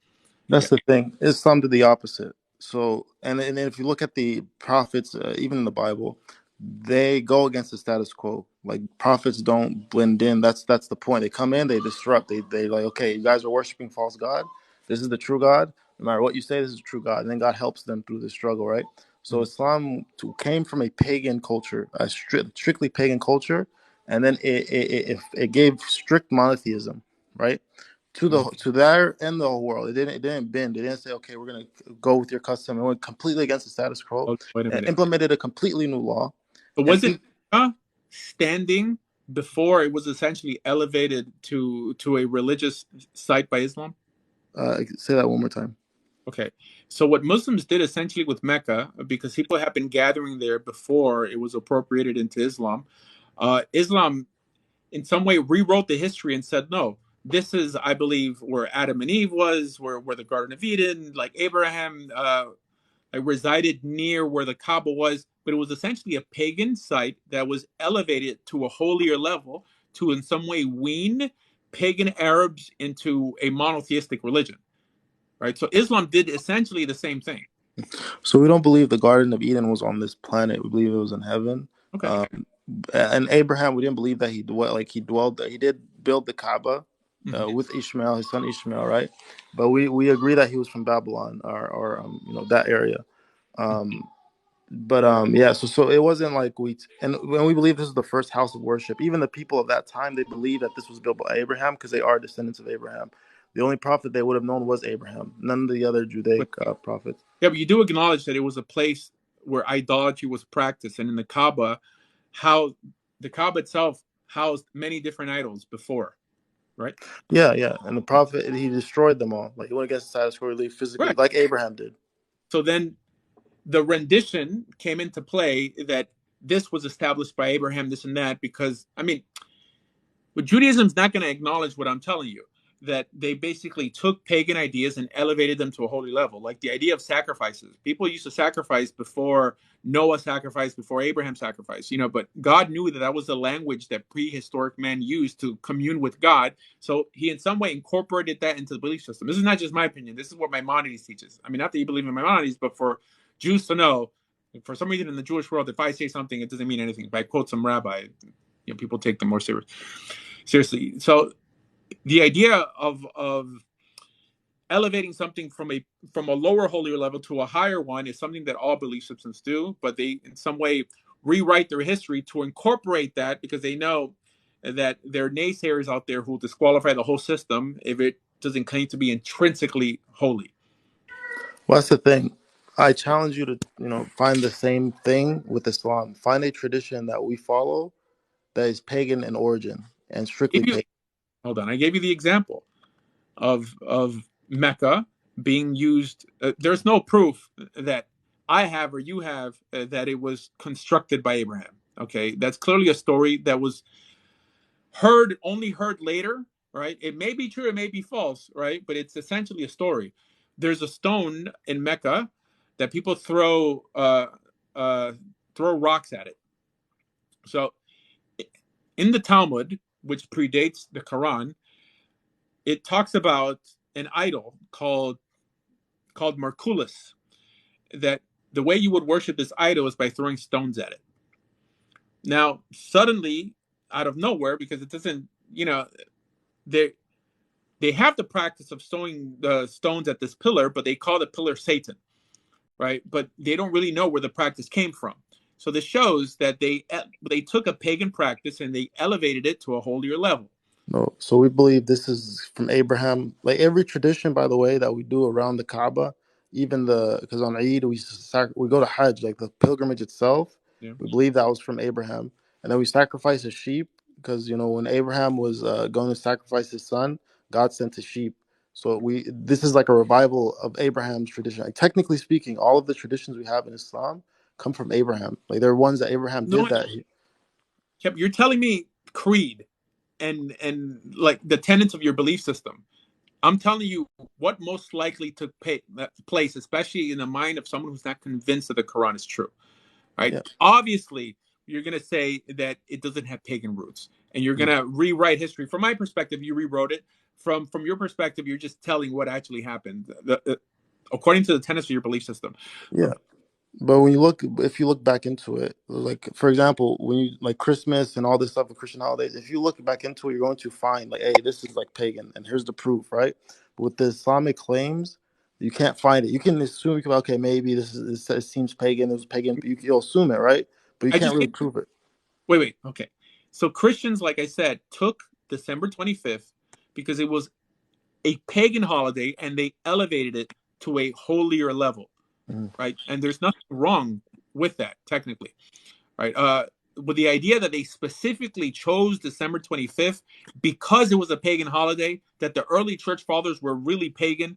that's Yeah. the thing. Islam did the opposite. So, and then if you look at the prophets, even in the Bible, they go against the status quo. Like prophets don't blend in. That's the point. They come in, they disrupt. They like, okay, you guys are worshiping false god. This is the true God. No matter what you say, this is the true God. And then God helps them through the struggle, right? So Mhm. Islam came from a pagan culture, a strictly pagan culture, and then it gave strict monotheism, right? To their and the whole world. It didn't bend. It didn't say, okay, we're gonna go with your custom. It went completely against the status quo Oh, wait a and minute. implemented a completely new law. So And was it standing before it was essentially elevated to a religious site by Islam? say that one more time. Okay. So what Muslims did essentially with Mecca, because people had been gathering there before it was appropriated into Islam, Islam in some way rewrote the history and said, no, this is, I believe, where Adam and Eve was, where the Garden of Eden, like Abraham, resided near where the Kaaba was, but it was essentially a pagan site that was elevated to a holier level to, in some way, wean pagan Arabs into a monotheistic religion. Right. So Islam did essentially the same thing. So we don't believe the Garden of Eden was on this planet. We believe it was in heaven. Okay. And Abraham, we didn't believe that he dwelled there. He did build the Kaaba with Ishmael, his son Ishmael, right? But we agree that he was from Babylon or that area. Yeah, so it wasn't like and when we believe this is the first house of worship, even the people of that time, they believe that this was built by Abraham because they are descendants of Abraham. The only prophet they would have known was Abraham, none of the other Judaic prophets. Yeah, but you do acknowledge that it was a place where idolatry was practiced, and in the Kaaba, how the Kaaba itself housed many different idols before, right? Yeah, and the prophet, he destroyed them all. Like he went against the status quo physically, Right. like Abraham did. So then the rendition came into play that this was established by Abraham, this and that, because, I mean, but Judaism's not going to acknowledge what I'm telling you, that they basically took pagan ideas and elevated them to a holy level. Like the idea of sacrifices. People used to sacrifice before Noah sacrificed, before Abraham sacrificed, but God knew that that was the language that prehistoric man used to commune with God. So he in some way incorporated that into the belief system. This is not just my opinion. This is what Maimonides teaches. I mean, not that you believe in Maimonides, but for Jews to know, for some reason in the Jewish world, if I say something, it doesn't mean anything. If I quote some rabbi, people take them more seriously. So the idea of elevating something from a lower holier level to a higher one is something that all belief systems do, but they in some way rewrite their history to incorporate that because they know that there are naysayers out there who will disqualify the whole system if it doesn't claim to be intrinsically holy. Well, that's the thing. I challenge you to, find the same thing with Islam. Find a tradition that we follow that is pagan in origin and strictly pagan. Hold on, I gave you the example of Mecca being used. There's no proof that I have or you have that it was constructed by Abraham. Okay, that's clearly a story that was only heard later, right? It may be true, it may be false, right? But it's essentially a story. There's a stone in Mecca that people throw rocks at it. So in the Talmud, which predates the Quran, it talks about an idol called Marculus, that the way you would worship this idol is by throwing stones at it. Now, suddenly, out of nowhere, because it doesn't, they have the practice of throwing the stones at this pillar, but they call the pillar Satan, right? But they don't really know where the practice came from. So this shows that they took a pagan practice and they elevated it to a holier level. No, so we believe this is from Abraham. Like every tradition, by the way, that we do around the Kaaba, even because on Eid we go to Hajj, like the pilgrimage itself. Yeah. We believe that was from Abraham, and then we sacrifice a sheep because when Abraham was going to sacrifice his son, God sent a sheep. So this is like a revival of Abraham's tradition. Like, technically speaking, all of the traditions we have in Islam come from Abraham. Like there are ones that Abraham did that. You're telling me creed and like the tenets of your belief system. I'm telling you what most likely took place, especially in the mind of someone who's not convinced that the Quran is true, right? Yeah. Obviously, you're going to say that it doesn't have pagan roots, and you're going to rewrite history. From my perspective, you rewrote it. From your perspective, you're just telling what actually happened, according to the tenets of your belief system. Yeah. But if you look back into it, like for example, when you like Christmas and all this stuff with Christian holidays, if you look back into it, you're going to find like, hey, this is like pagan, and here's the proof, right? But with the Islamic claims, you can't find it. You can assume, okay, maybe it seems pagan. It was pagan. You'll assume it, right? But you can't really prove it. Wait, okay. So Christians, like I said, took December 25th because it was a pagan holiday, and they elevated it to a holier level. Right? And there's nothing wrong with that, technically, right? With the idea that they specifically chose December 25th because it was a pagan holiday, that the early church fathers were really pagan.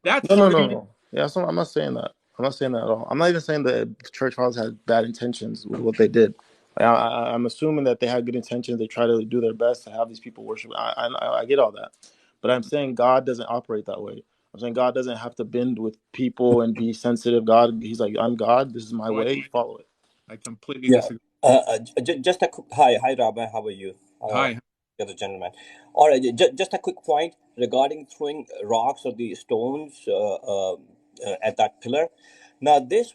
That's No. Yeah, I'm not saying that. I'm not saying that at all. I'm not even saying that the church fathers had bad intentions with what they did. Like, I'm assuming that they had good intentions. They try to do their best to have these people worship. I get all that, but I'm saying God doesn't operate that way. I'm saying God doesn't have to bend with people and be sensitive. God, He's like, I'm God. This is my So way. Follow it. I completely Yeah. disagree. Just a quick, hi, Rabbi. How are you? Hi. You're the gentleman. All right. Just a quick point regarding throwing rocks or the stones at that pillar. Now, this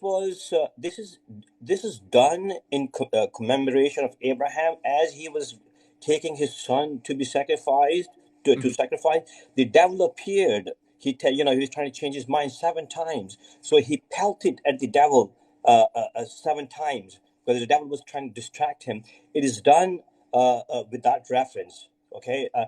is done in commemoration of Abraham as he was taking his son to be sacrificed to Mhm. sacrifice. The devil appeared. He was trying to change his mind 7 times. So he pelted at the devil 7 times because the devil was trying to distract him. It is done with that reference. Okay, I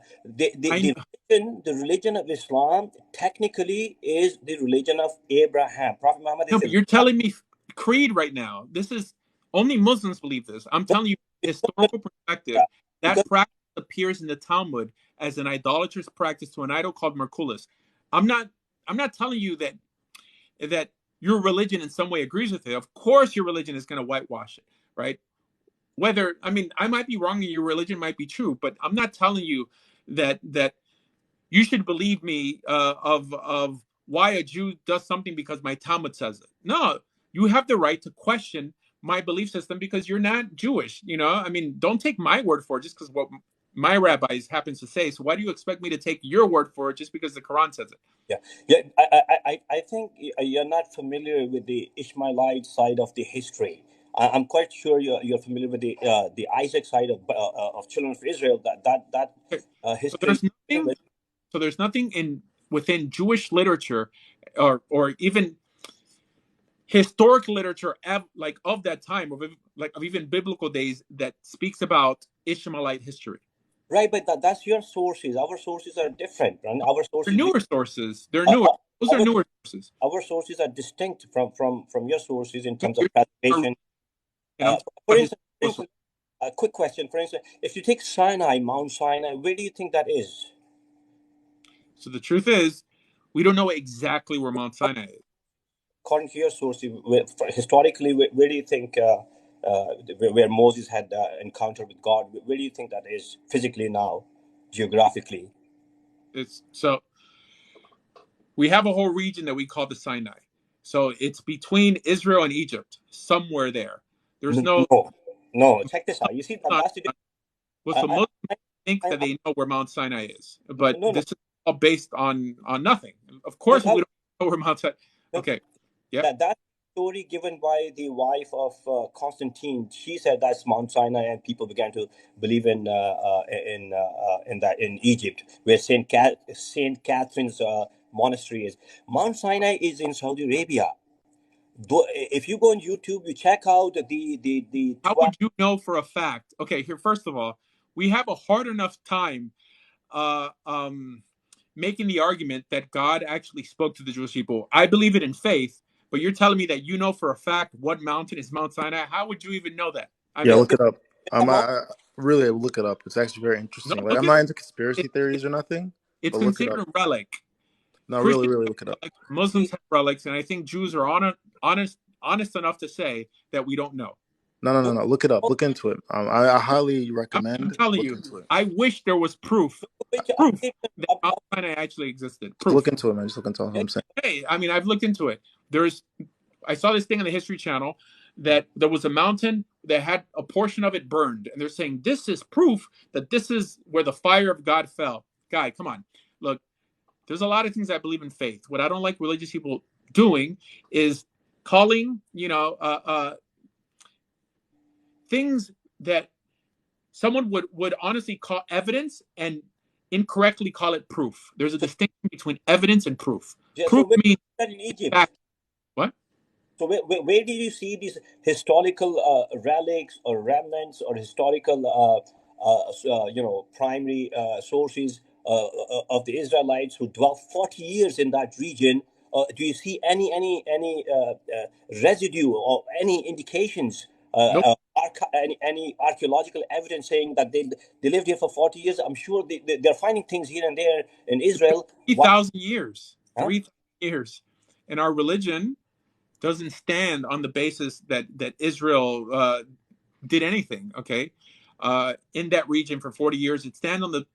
the religion of Islam technically is the religion of Abraham. Prophet Muhammad No, is but his you're telling me creed right now. This is only Muslims believe this. I'm telling you, historical perspective, because that practice appears in the Talmud as an idolatrous practice to an idol called Merkulis. I'm not I'm not telling you that your religion in some way agrees with it. Of course your religion is going to whitewash it, right? Whether I mean I might be wrong and your religion might be true, but I'm not telling you that you should believe me of why a Jew does something because my Talmud says it. No, you have the right to question my belief system because you're not Jewish. You know, I mean, don't take my word for it just because what my rabbis happens to say. So why do you expect me to take your word for it just because the Quran says it? yeah, yeah. I think you're not familiar with the Ishmaelite side of the history. I'm quite sure you're familiar with the Isaac side of children of Israel. Okay. So History. there's nothing. So there's nothing in within Jewish literature, or even historic literature like of that time, of even biblical days, that speaks about Ishmaelite history. Right, but that's your sources. Our sources are different, right? Our They're sources, newer sources. They're uh, newer. uh, Those are newer sources. our sources are distinct from your sources in No, terms of preservation. and I'm talking For about instance, historical sources. a quick question. For instance, if you take Sinai, Mount Sinai, where do you think that is? So the truth is, we don't know exactly where Mount Sinai is. According to your sources, historically, where do you think where Moses had encounter with God? Where do you think that is physically now, geographically? It's so we have a whole region that we call the Sinai. So it's between Israel and Egypt, somewhere there. There's no. No. Check this out. You see, that's the. Well, so I, most think I, that they know where Mount Sinai is, but no, no, this is all based on nothing. Of no, course, we don't know where Mount Sinai. no. Okay, yeah. That story given by the wife of Constantine. She said that's Mount Sinai, and people began to believe in Egypt, where Saint Catherine's monastery is. Mount Sinai is in Saudi Arabia. If you go on YouTube, you check out the How 12. would you know for a fact? Okay, here first of all, we have a hard enough time uh, um, making the argument that God actually spoke to the Jewish people. I believe it in faith, but you're telling me that you know for a fact what mountain is Mount Sinai. How would you even know that? I Yeah, mean, look it up. Come on, Really look it up. It's actually very no, interesting. Like, look I'm at not into it. conspiracy theories or nothing, It's but look it considered up. a relic. No, really, Christians really have look it up. relics, Muslims have relics, and I think Jews are honest enough to say that we don't know. No. Look it up. Look into it. I highly I'm recommend telling look you, into it. I wish there was proof, which proof that Mount Sinai actually existed. Just look Proof. into it, man. Just look into it. What I'm saying. Hey, I mean, I've looked into it. I saw this thing on the History Channel that there was a mountain that had a portion of it burned, and they're saying this is proof that this is where the fire of God fell. Guy, come on, look. There's a lot of things I believe in faith. What I don't like religious people doing is calling, things that someone would honestly call evidence and incorrectly call it proof. There's a distinction between evidence and proof. yeah, so Proof where means in Egypt? fact. What? So where did you see these historical relics or remnants or historical primary sources of the Israelites who dwelt 40 years in that region? Do you see any residue or any indications? Nope. Any archaeological evidence saying that they lived here for 40 years? I'm sure they're finding things here and there in Israel. Three What? thousand years. Huh? 3,000 years, and our religion doesn't stand on the basis that Israel did anything. Okay, in that region for 40 years, it stands on the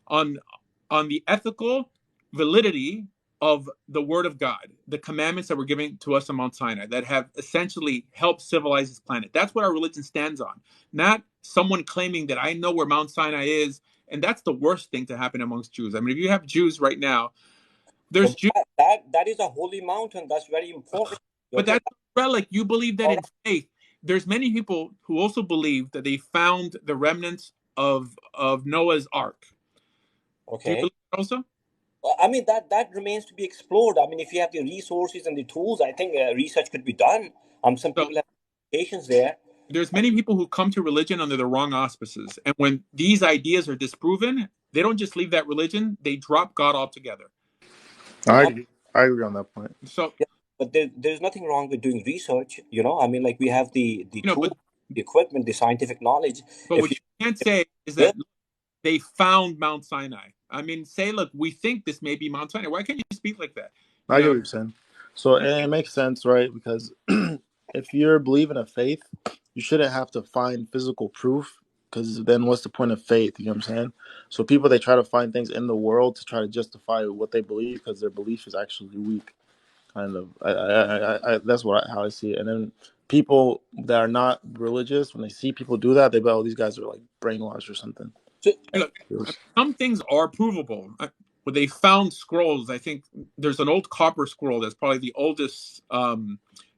on the ethical validity of the Word of God, the commandments that were given to us on Mount Sinai that have essentially helped civilize this planet. That's what our religion stands on. Not someone claiming that I know where Mount Sinai is. And that's the worst thing to happen amongst Jews. I mean, if you have Jews right now, there's But Jews, that is a holy mountain. That's very important. but Okay. that's a relic. You believe that All in faith. There's many people who also believe that they found the remnants of Noah's Ark. right. Do you Okay. believe that also? I mean, that remains to be explored. I mean, if you have the resources and the tools, I think research could be done. Some So people have patience there. there's many people who come to religion under the wrong auspices, and when these ideas are disproven, they don't just leave that religion; they drop God altogether. I Um, agree. I agree on that point. So yeah, but there's nothing wrong with doing research. I mean, like we have the you know, tools, the equipment, the scientific knowledge. but If what you you can't say is build, that they found Mount Sinai. I mean, say, look, we think this may be Mount Sinai. Why can't you speak like that? I You get what know, you're saying. So and it makes sense, right? Because if you're believing a faith, you shouldn't have to find physical proof. Because then, what's the point of faith? You know what I'm saying? So people, they try to find things in the world to try to justify what they believe because their belief is actually weak. Kind of. That's how I see it. And then people that are not religious, when they see people do that, they be, oh, these guys are like brainwashed or something. so, look, some things are provable. When they found scrolls, I think there's an old copper scroll that's probably the oldest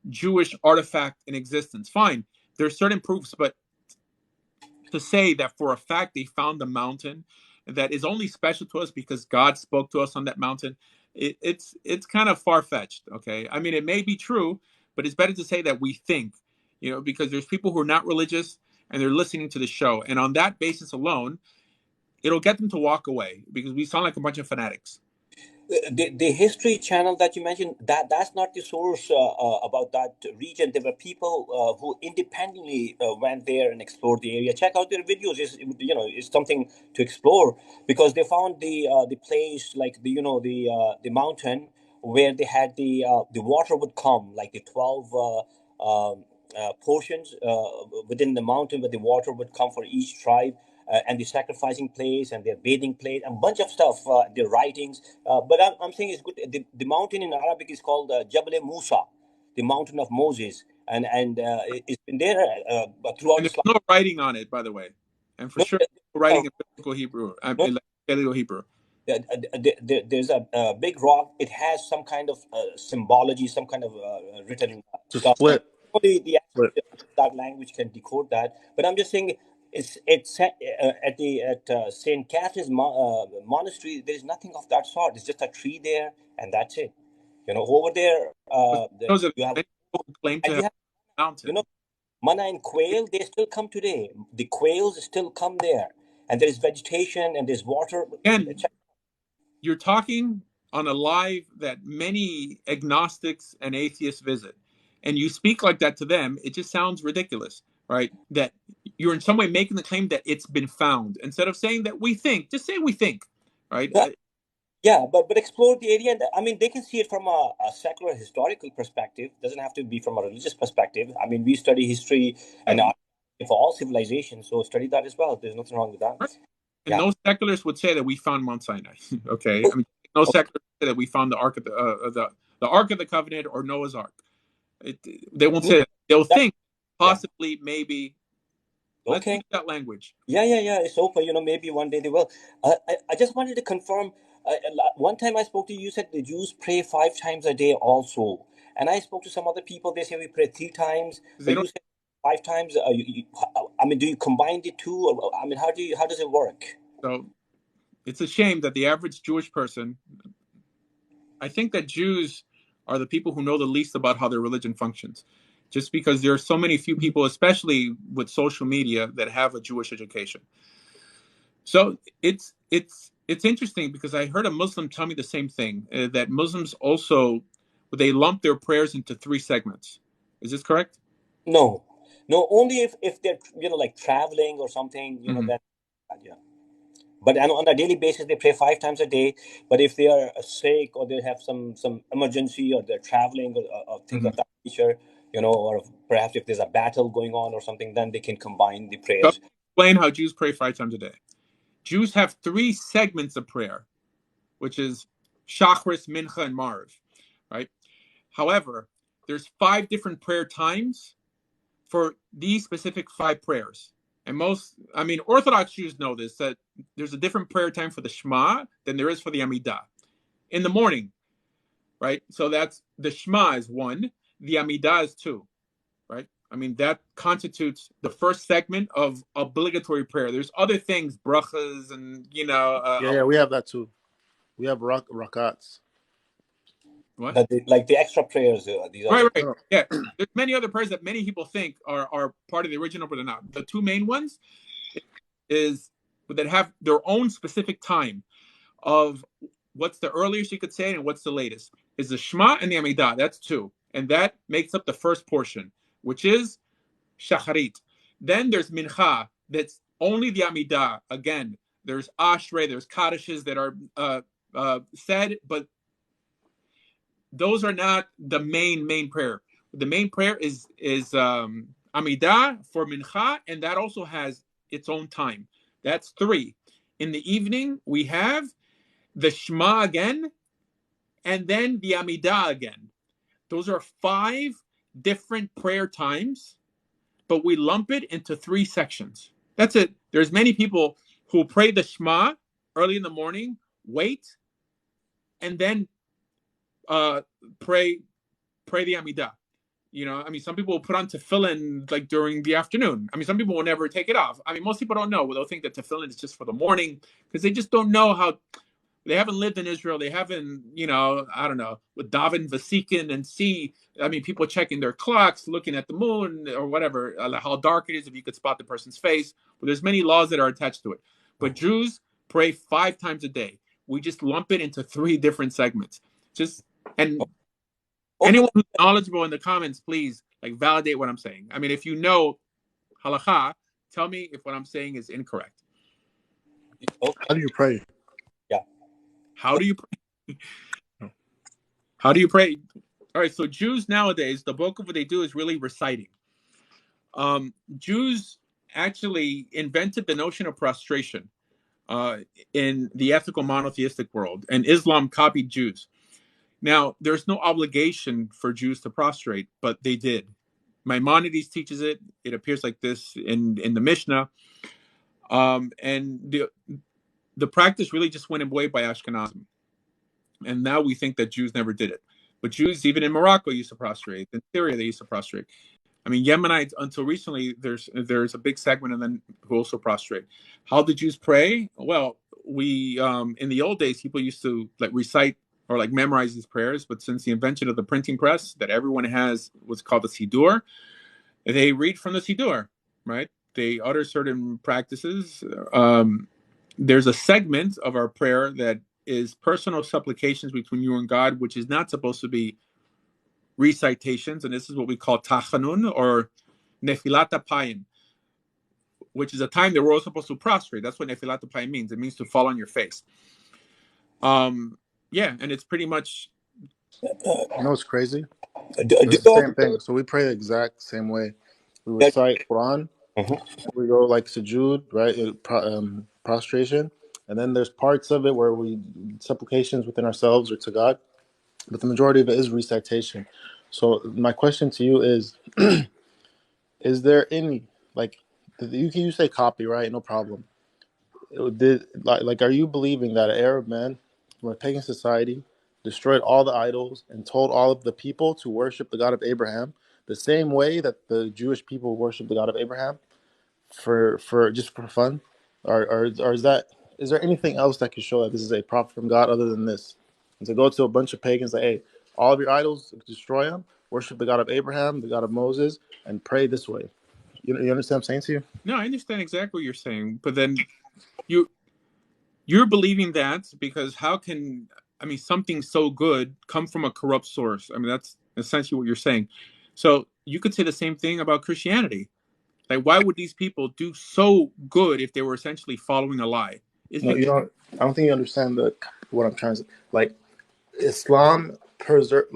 Jewish artifact in existence. Fine, there's certain proofs, but to say that for a fact they found a mountain that is only special to us because God spoke to us on that mountain, it's kind of far fetched. Okay, I mean it may be true, but it's better to say that we think, because there's people who are not religious and they're listening to the show, and on that basis alone, it'll get them to walk away because we sound like a bunch of fanatics. the history channel that you mentioned, that's not the source about that region. There were people who independently went there and explored the area. Check out their videos. It's something to explore because they found the place, like the mountain where they had the water would come, like the 12 portions within the mountain where the water would come for each tribe, and the sacrificing place and their bathing place and bunch of stuff, their writings. But I'm saying it's good. The mountain in Arabic is called Jabal Musa, the mountain of Moses, it's been there throughout And there's Islam. no writing on it, by the way, and for No, sure, no uh, writing in biblical Hebrew, no, like Paleo Hebrew. there's a big rock. It has some kind of symbology, some kind of written to stuff. split. Only the Split. that language can decode that. But I'm just saying, it's at Saint Catherine's monastery. There is nothing of that sort. It's just a tree there, and that's it. Over there, Those are you have many people who claim to and you have have a mountain. manna and quail. They still come today. The quails still come there, and there is vegetation and there's water. Again, you're talking on a live that many agnostics and atheists visit, and you speak like that to them. It just sounds ridiculous, right? That you're in some way making the claim that it's been found instead of saying that we think. Just say we think, right? Yeah, but explore the area, and I mean they can see it from a secular historical perspective. Doesn't have to be from a religious perspective. I mean we study history and Yeah, for all civilizations, so study that as well. There's nothing wrong with that. right. And Yeah. no secularists would say that we found Mount Sinai. Okay, I mean no Okay. secularists say that we found the Ark of the Ark of the Covenant or Noah's Ark. It, they won't say that. They'll That, think yeah. possibly, maybe. Let's Okay. use that language. Yeah. It's open. Maybe one day they will. I just wanted to confirm. One time I spoke to you, you said the Jews pray 5 times a day also, and I spoke to some other people. They say we pray 3 times, They but don't. you said 5 times. I mean, do you combine the two? Or, I mean, how does it work? So it's a shame that the average Jewish person. I think that Jews are the people who know the least about how their religion functions, just because there are so many few people, especially with social media, that have a Jewish education. So it's interesting because I heard a Muslim tell me the same thing, that Muslims also they lump their prayers into 3 segments. Is this correct? No, no, only if they're like traveling or something, Mm-hmm. then yeah. But on a daily basis, they pray 5 times a day. But if they are sick or they have some emergency or they're traveling or things Mm-hmm. of that nature, or perhaps if there's a battle going on or something, then they can combine the So prayers. explain how Jews pray 5 times a day. Jews have 3 segments of prayer, which is Shachris, Mincha, and Mariv, right? However, there's 5 different prayer times for these specific 5 prayers. And Orthodox Jews know this, that there's a different prayer time for the Shema than there is for the Amidah. In the morning, right? So that's the Shema is 1, the Amidah is 2, right? That constitutes the first segment of obligatory prayer. There's other things, brachas, and Yeah, we have that too. We have rakats. what? Like the extra prayers. These are Right. No. Yeah, there's many other prayers that many people think are part of the original, but they're not. The 2 main ones is that have their own specific time of what's the earliest you could say and what's the latest. Is the Shema and the Amidah. That's 2, and that makes up the first portion, which is Shacharit. Then there's Mincha. That's only the Amidah. Again, there's Ashrei, there's Kaddishes that are said, but those are not the main prayer. The main prayer is Amidah for Mincha, and that also has its own time. That's 3. In the evening, we have the Shema again, and then the Amidah again. Those are 5 different prayer times, but we lump it into 3 sections. That's it. There's many people who pray the Shema early in the morning, wait, and then pray the Amidah. Some people will put on tefillin like during the afternoon. Some people will never take it off. Most people don't know. They'll think that tefillin is just for the morning because they just don't know how. They haven't lived in Israel. They haven't, I don't know, with Davin Vasikin and see. People checking their clocks, looking at the moon or whatever, how dark it is, if you could spot the person's face. But there's many laws that are attached to it. But Jews pray 5 times a day. We just lump it into 3 different segments. Anyone who's knowledgeable in the comments, please validate what I'm saying. If you know halakha, tell me if what I'm saying is incorrect. Okay. How do you pray? Yeah. How do you pray? How do you pray? All right, so Jews nowadays, the bulk of what they do is really reciting. Jews actually invented the notion of prostration in the ethical monotheistic world, and Islam copied Jews. Now, there's no obligation for Jews to prostrate, but they did. Maimonides teaches it. It appears like this in the Mishnah. And the practice really just went away by Ashkenazim. And now we think that Jews never did it. But Jews, even in Morocco, used to prostrate. In Syria, they used to prostrate. Yemenites, until recently, there's a big segment of them who also prostrate. How do Jews pray? Well, we in the old days, people used to recite or memorize these prayers. But since the invention of the printing press, that everyone has what's called the Siddur, they read from the Siddur, right? They utter certain practices. There's a segment of our prayer that is personal supplications between you and God, which is not supposed to be recitations, and this is what we call tachanun or nefilat apayim, which is a time that we're all supposed to prostrate. That's what nefilat apayim means. It means to fall on your face. And it's pretty much. It's crazy. It's the same thing. So we pray the exact same way. We recite Quran. We go sujood, right? Prostration, and then there's parts of it where we supplications within ourselves or to God, but the majority of it is recitation. So my question to you is: is there any you say copy, right? No problem. Are you believing that an Arab man from a pagan society destroyed all the idols and told all of the people to worship the God of Abraham the same way that the Jewish people worship the God of Abraham for just for fun, or is there anything else that could show that this is a prophet from God other than this? And to go to a bunch of pagans, hey, all of your idols, destroy them, worship the God of Abraham, the God of Moses, and pray this way. You understand what I'm saying to you? No, I understand exactly what you're saying, but then you're believing that because how can something so good come from a corrupt source? That's essentially what you're saying. So you could say the same thing about Christianity. Why would these people do so good if they were essentially following a lie? No, you don't. I don't think you understand what I'm trying to Islam preserved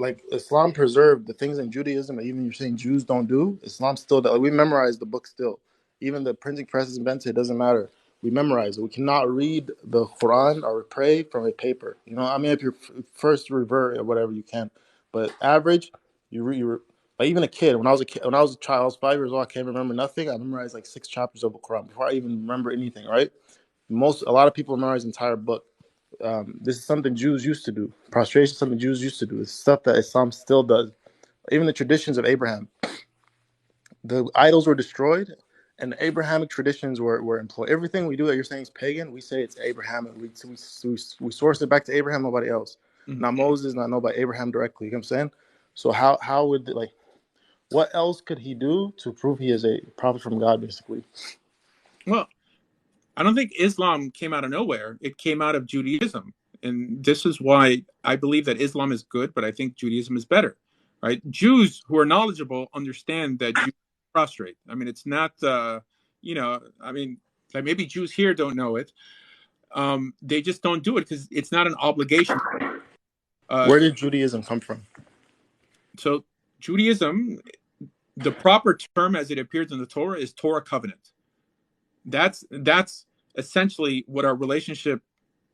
the things in Judaism that even you're saying Jews don't do. Islam still does. We memorize the book still. Even the printing press is invented. It doesn't matter. we memorize it. We cannot read the Quran or pray from a paper. You know, I mean, if you're first revert or whatever, you can. But average, you read. Like even a kid, when I was a kid, when I was a child, I was 5 years old. I can't remember nothing. I memorized like 6 chapters of the Quran before I even remember anything. Right? A lot of people memorize the entire book. This is something Jews used to do. Prostration is something Jews used to do. It's stuff that Islam still does. Even the traditions of Abraham, the idols were destroyed, and the Abrahamic traditions were employed. Everything we do that you're saying is pagan, we say it's Abrahamic. We source it back to Abraham, nobody else. Mhm. Not Moses, not nobody, Abraham directly. You know what I'm saying? So how would like what else could he do to prove he is a prophet from God, basically? Well, I don't think Islam came out of nowhere. It came out of Judaism. And this is why I believe that Islam is good, but I think Judaism is better. Right? Jews who are knowledgeable understand that Jews prostrate. I mean, it's not, I mean, like maybe Jews here don't know it. They just don't do it because it's not an obligation. Where did Judaism come from? So Judaism, the proper term as it appears in the Torah is Torah covenant. That's essentially what our relationship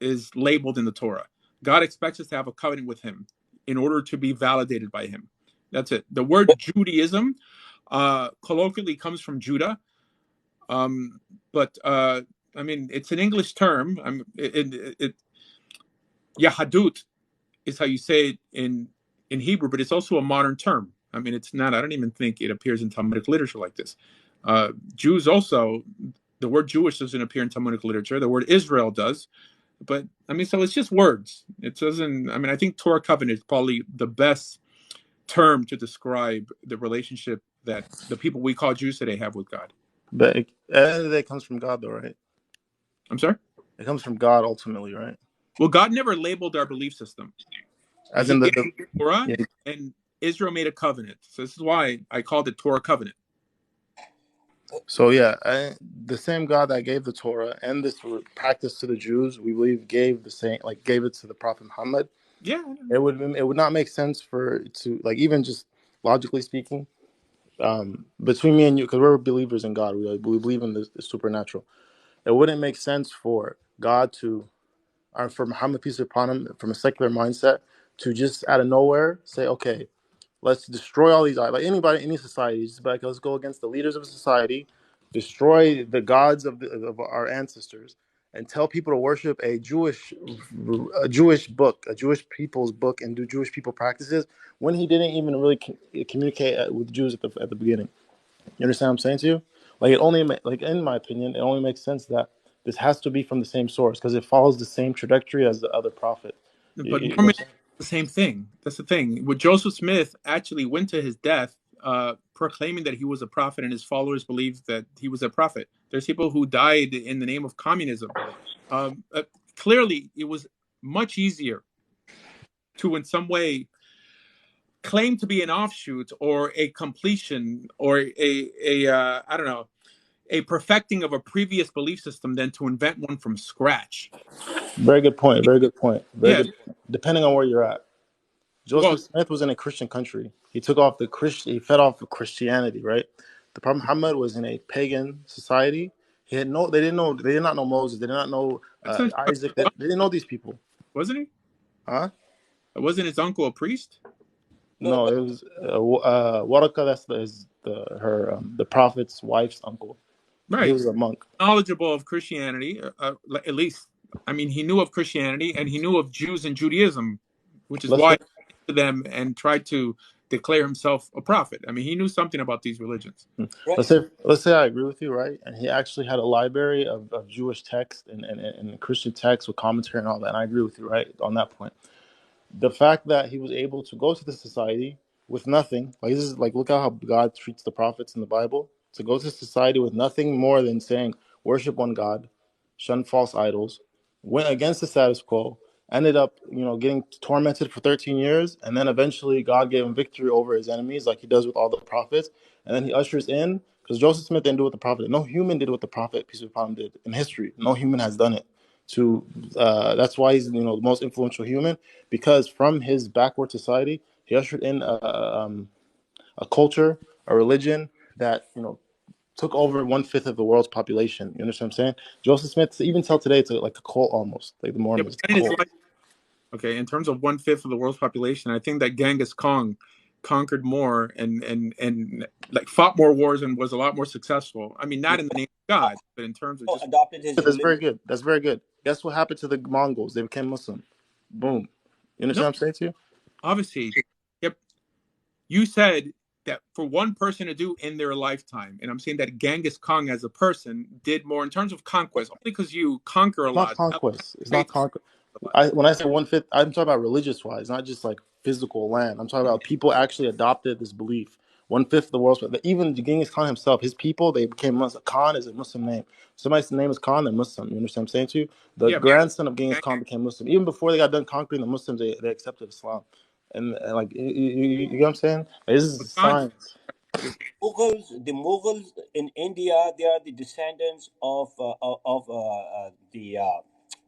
is labeled in the Torah. God expects us to have a covenant with him in order to be validated by him. That's it. The word Judaism colloquially comes from Judah, but I mean, it's an English term. Yahadut is how you say it in Hebrew, but it's also a modern term. I mean, it's not. I don't even think it appears in Talmudic literature like this. Jews also, the word Jewish doesn't appear in Talmudic literature. The word Israel does, but I mean, so it's just words. It doesn't. I mean, I think Torah covenant is probably the best term to describe the relationship that the people we call Jews today have with God. But at the end of the day, it comes from God, though, right? I'm sorry? It comes from God ultimately, right? Well, God never labeled our belief system. As He in gave Torah, yeah. and Israel made a covenant. So this is why I called it Torah covenant. So yeah, the same God that gave the Torah and this practice to the Jews, we believe gave it to the Prophet Muhammad. Yeah. It would not make sense to like, even just logically speaking, between me and you, because we're believers in God, we believe in the supernatural. It wouldn't make sense for God to, or for Muhammad, peace be upon him, from a secular mindset, to just out of nowhere say, okay, let's destroy all these idols. Like anybody, any society, just like, let's go against the leaders of a society, destroy the gods of our ancestors, and tell people to worship a Jewish book, a Jewish people's book, and do Jewish people practices when he didn't even really communicate with Jews at the beginning. You understand what I'm saying to you? Like like in my opinion, it only makes sense that this has to be from the same source because it follows the same trajectory as the other prophet. But You know what I'm Mormon, saying? the same thing. That's the thing. With Joseph Smith actually went to his death proclaiming that he was a prophet, and his followers believed that he was a prophet. There's people who died in the name of communism. Clearly, it was much easier to, in some way, claim to be an offshoot or a completion or I don't know, a perfecting of a previous belief system than to invent one from scratch. Very good point. Very good point. Very Yeah. good point. Depending on where you're at. Well, Joseph Smith was in a Christian country. He took off he fed off of Christianity, right? The Prophet Muhammad was in a pagan society. They did not know Moses. They did not know that's not true. Isaac. They didn't know these people. Wasn't he? Huh? Wasn't his uncle a priest? No, No, no. it was Waraka. That's the prophet's wife's uncle. He Right. was a monk. Knowledgeable of Christianity, at least. I mean, he knew of Christianity and he knew of Jews and Judaism, which is Let's why say, he went to them and tried to declare himself a prophet. I mean, he knew something about these religions. Right. let's say I agree with you, right? And he actually had a library of Jewish text and Christian text with commentary and all that. And I agree with you, right, on that point. The fact that he was able to go to the society with nothing, like this is like, look at how God treats the prophets in the Bible. To go to society with nothing more than saying worship one God, shun false idols, went against the status quo, ended up getting tormented for 13 years, and then eventually God gave him victory over his enemies, like he does with all the prophets. And then he ushers in, because Joseph Smith didn't do what the prophet did. No human did what the prophet, peace be upon him, did in history. No human has done it. That's why he's the most influential human, because from his backward society he ushered in a culture, a religion that took over 1/5 of the world's population. You understand what I'm saying? Joseph Smith, even till today, it's like a cult almost, like the Yeah, Mormons. but in his life, okay, in terms of 1/5 of the world's population, I think that Genghis Khan conquered more and like fought more wars and was a lot more successful. I mean, not in the name of God, but in terms of just Adopted his That's religion. very good. That's very good. Guess what happened to the Mongols? They became Muslim. Boom. You no, understand what I'm saying to you? obviously. Yep. You said that for one person to do in their lifetime, and I'm saying that Genghis Khan as a person did more in terms of conquest, only because you conquer a It's not lot. conquest. It's not Traits conquest. a lot. When I say 1/5, I'm talking about religious wise, not just like physical land. I'm talking about people actually adopted this belief. 1/5 of the world, even Genghis Khan himself, his people, they became Muslim. Khan is a Muslim name. Somebody's name is Khan, they're Muslim. You understand what I'm saying to you? The Yeah, grandson of Genghis but Khan became Muslim. Even before they got done conquering the Muslims, they accepted Islam. And like, you know what I'm saying? This is Khan. science. The Mughals in India, they are the descendants of the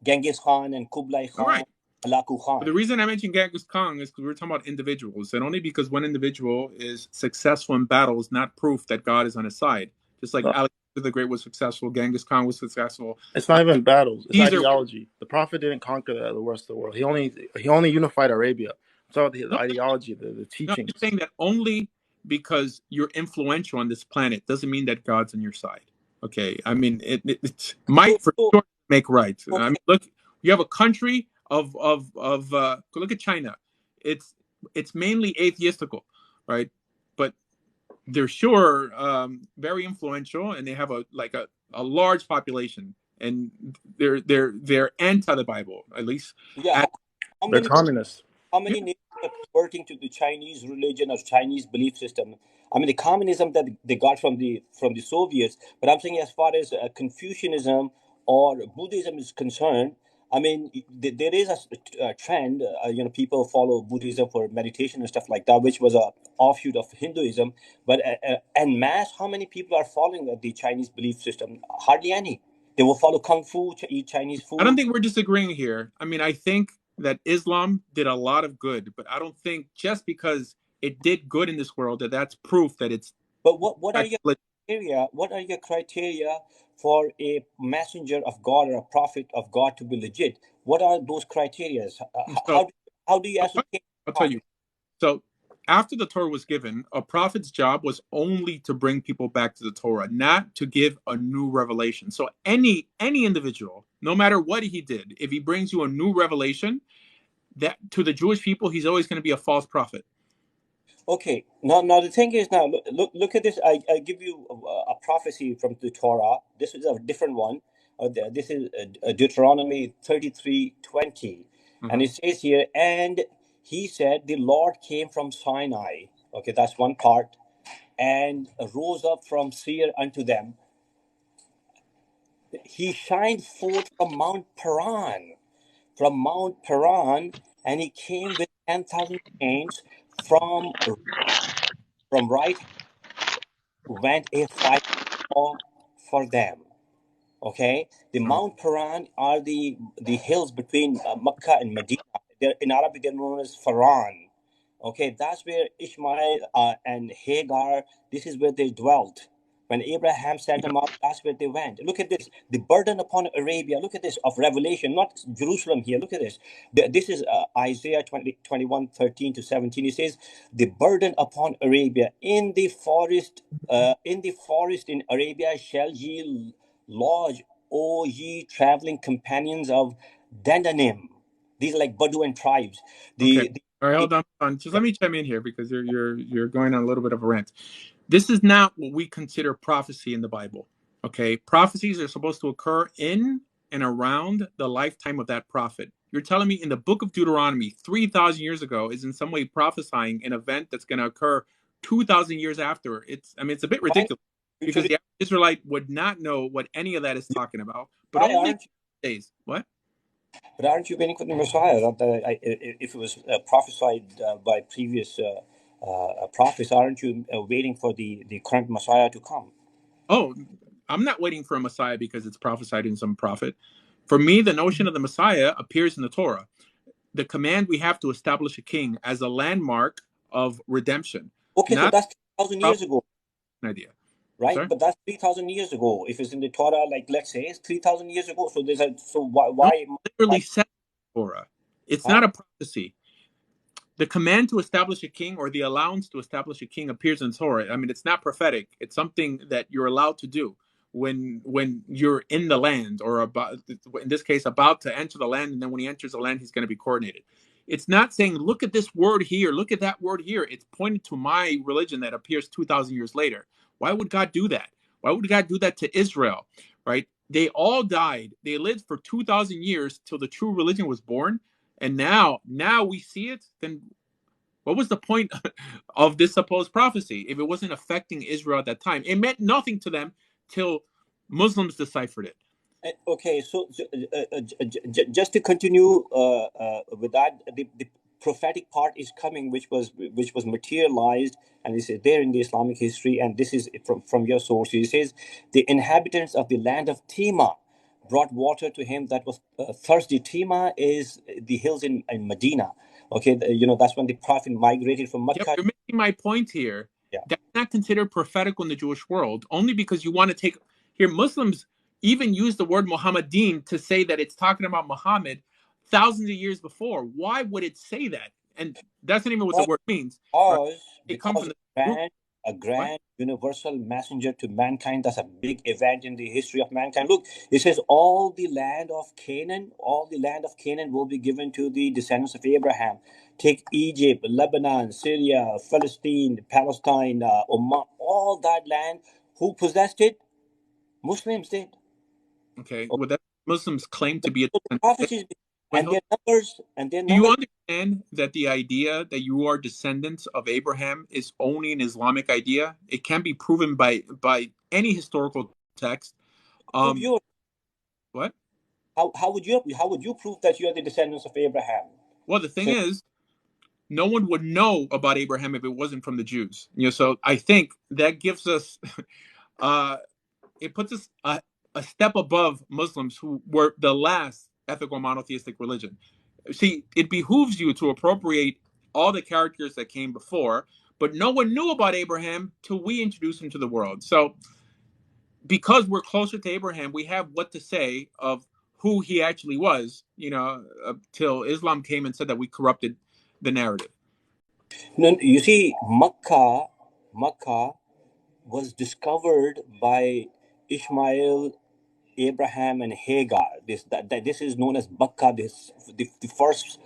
Genghis Khan and Kublai All Khan, right. Hulagu But the Khan. reason I mentioned Genghis Khan is because we're talking about individuals, and only because one individual is successful in battle is not proof that God is on his side. Just like Alexander the Great was successful, Genghis Khan was successful. It's not even battles. It's Caesar. ideology. The prophet didn't conquer the rest of the world. He only unified Arabia. It's about the No, ideology, the no, teachings. I'm saying that only because you're influential on this planet doesn't mean that God's on your side. Okay, I mean it So, might for so sure make right. I mean, okay, look, you have a country of look at China. It's it's mainly atheistical, right? But they're sure very influential, and they have a large population, and they're anti the Bible, at least. yeah, At, how They're many communists. how yeah, many nations are converting to the Chinese religion or Chinese belief system? I mean, the communism that they got from the Soviets, but I'm saying as far as Confucianism or Buddhism is concerned, I mean, there is a trend. People follow Buddhism for meditation and stuff like that, which was a offshoot of Hinduism. But en masse, how many people are following the Chinese belief system? Hardly any. They will follow kung fu, eat Chinese I don't food. think we're disagreeing here. I mean, I think that Islam did a lot of good, but I don't think just because it did good in this world that's proof that it's But what are that. your criteria? What are your criteria for a messenger of God or a prophet of God to be legit? What are those criteria? So How do you I'll ascertain tell prophet? you. So after the Torah was given, a prophet's job was only to bring people back to the Torah, not to give a new revelation. So any individual, no matter what he did, if he brings you a new revelation, that to the Jewish people, he's always going to be a false prophet. Okay, now the thing is now look at this. I give you a prophecy from the Torah. This is a different one. This is Deuteronomy 33:20, and Uh-huh. it says here, and he said, the Lord came from Sinai. Okay, that's one part, and rose up from Seir unto them. He shined forth from Mount Paran, and he came with 10,000 saints from right went a fire for them. Okay, the Uh-huh. Mount Paran are the hills between Mecca and Medina. They're in Arabic. They're known as Faran. Okay, that's where Ishmael and Hagar. This is where they dwelt. When Abraham sent them out, that's where they went. Look at this. The burden upon Arabia. Look at this of Revelation, not Jerusalem here. Look at this. This is Isaiah 21:13-17. It says, the burden upon Arabia in the forest in Arabia shall ye lodge, O ye traveling companions of Dandanim. These are like Bedouin tribes. Okay. The, the, All right, the hold on. Just yeah. let me chime in here because you're going on a little bit of a rant. This is not what we consider prophecy in the Bible. Okay, prophecies are supposed to occur in and around the lifetime of that prophet. You're telling me in the book of Deuteronomy, 3,000 years ago, is in some way prophesying an event that's going to occur 2,000 years after. It's a bit Right? ridiculous because Future- the average Israelite would not know what any of that is talking about, but Messiah, only aren't you? days. What? But aren't you waiting for the Messiah? If it was prophesied by previous prophets, aren't you waiting for the current Messiah to come? Oh, I'm not waiting for a Messiah because it's prophesied in some prophet. For me, the notion of the Messiah appears in the Torah. The command we have to establish a king as a landmark of redemption, Okay, so not that's 2,000 a years ago. idea. right? Sorry? But that's 3,000 years ago. If it's in the Torah, like let's say it's 3,000 years ago. So No, why, literally said Torah. It's huh? not a prophecy. The command to establish a king or the allowance to establish a king appears in Torah. I mean, it's not prophetic. It's something that you're allowed to do when you're in the land, or about, in this case, about to enter the land. And then when he enters the land, he's going to be coordinated. It's not saying, look at this word here, look at that word here. It's pointed to my religion that appears 2,000 years later. Why would God do that? Why would God do that to Israel? Right? They all died. They lived for 2,000 years till the true religion was born. And now we see it. Then what was the point of this supposed prophecy if it wasn't affecting Israel at that time? It meant nothing to them till Muslims deciphered it. Okay, so just to continue with that, the prophetic part is coming, which was materialized, and this is there in the Islamic history, and this is from your sources. It says the inhabitants of the land of Tema brought water to him that was thirsty. Tema is the hills in Medina. Okay, that's when the prophet migrated from Yep, Mecca. you're making my point here. Yeah. That's not considered prophetical in the Jewish world, only because you want to take here. Muslims even use the word Muhammadin to say that it's talking about Muhammad thousands of years before. Why would it say that? And that's not even what the word means. Right? They come Because from the group. a What? grand universal messenger to mankind. That's a big event in the history of mankind. Look, it says all the land of Canaan will be given to the descendants of Abraham. Take Egypt, Lebanon, Syria, Palestine, Oman, all that land. Who possessed it? Muslims did. Okay, well, that Muslims claim to be a So the descendant. prophecies Wait, and their do you numbers. understand that the idea that you are descendants of Abraham is only an Islamic idea? It can be proven by any historical text. Prove Um, yours. what? How would you prove that you are the descendants of Abraham? Well, the thing So is, no one would know about Abraham if it wasn't from the Jews. So I think that gives us, uh, it puts us a step above Muslims who were the last ethical monotheistic religion. See, it behooves you to appropriate all the characters that came before, but no one knew about Abraham till we introduced him to the world. So because we're closer to Abraham, we have what to say of who he actually was, till Islam came and said that we corrupted the narrative. no, you see, Makkah was discovered by Ishmael, Abraham, and Hagar. This is known as Makkah. The first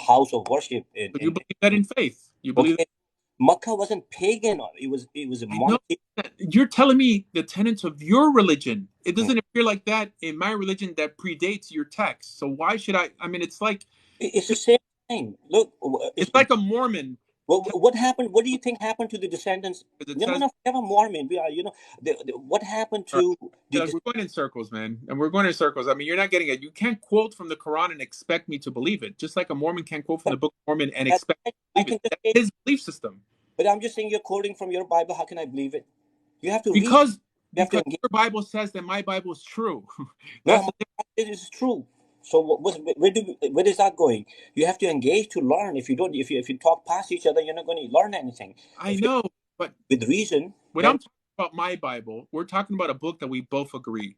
house of worship So you believe that in faith. You believe okay. Makkah wasn't pagan. It was a I know monotheistic. that. You're telling me the tenets of your religion. It Hmm. doesn't appear like that in my religion that predates your text. So why should I mean, it's like It's the same thing. Look, it's like a Mormon what happened? What do you think happened to the descendants? because it No, no, says, no. Never Mormon. We are, what happened all right, to the we're going in circles, man, and we're going in circles. I mean, you're not getting it. You can't quote from the Quran and expect me to believe it. Just like a Mormon can't quote from the Book of Mormon and That's expect right. me I to believe can it. just That's say, his belief system. but I'm just saying you're quoting from your Bible. How can I believe it? You have to read. Because You have to because engage. your Bible says that my Bible is true. No, That's the it is true. So where is that going? You have to engage to learn. If you don't, if you talk past each other, you're not going to learn anything. I If you know, but with reason, when then I'm talking about my Bible, we're talking about a book that we both agree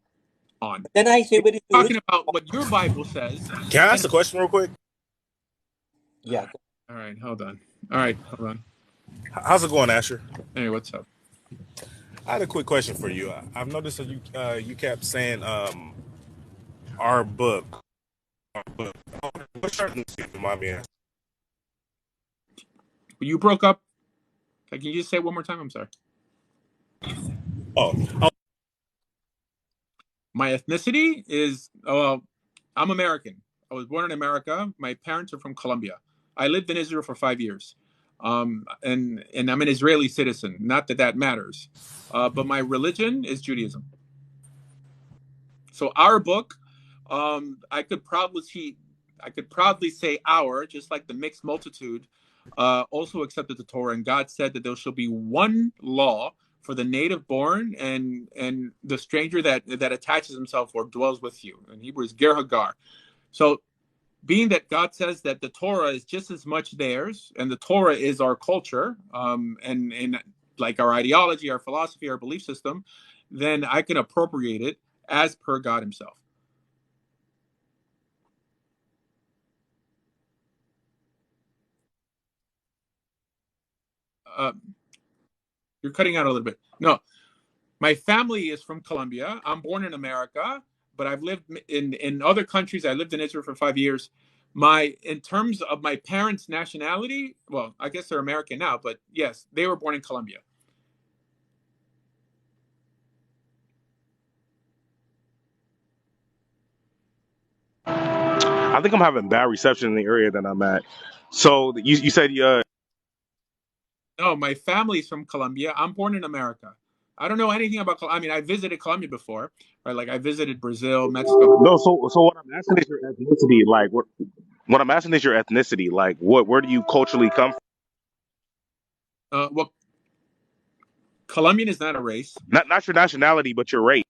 on. then I say We're where is the talking original? about what your Bible says. Can I And ask a question real quick? Yeah. all right, hold on. All right, hold on. How's it going, Asher? Hey, what's up? I had a quick question for you. I've noticed that you kept saying our book. What's your remind me? You broke up. Can you just say it one more time? I'm sorry. Oh, My ethnicity is, well, I'm American. I was born in America. My parents are from Colombia. I lived in Israel for 5 years. And I'm an Israeli citizen. Not that that matters. But my religion is Judaism. So our book, I could proudly say our, just like the mixed multitude, also accepted the Torah, and God said that there shall be one law for the native born and the stranger that attaches himself or dwells with you. In Hebrew is ger hagar. So being that God says that the Torah is just as much theirs, and the Torah is our culture, and like our ideology, our philosophy, our belief system, then I can appropriate it as per God himself. You're cutting out a little bit. No, my family is from Colombia. I'm born in America, but I've lived in other countries. I lived in Israel for 5 years. In terms of my parents' nationality, well, I guess they're American now, but yes, they were born in Colombia. I think I'm having bad reception in the area that I'm at. So you said No, my family's from Colombia. I'm born in America. I don't know anything about Colombia. I mean, I visited Colombia before, right? Like I visited Brazil, Mexico. no. So what I'm asking is your ethnicity. Like what I'm asking is your ethnicity. Like where do you culturally come from? Well, Colombian is not a race. Not your nationality, but your race.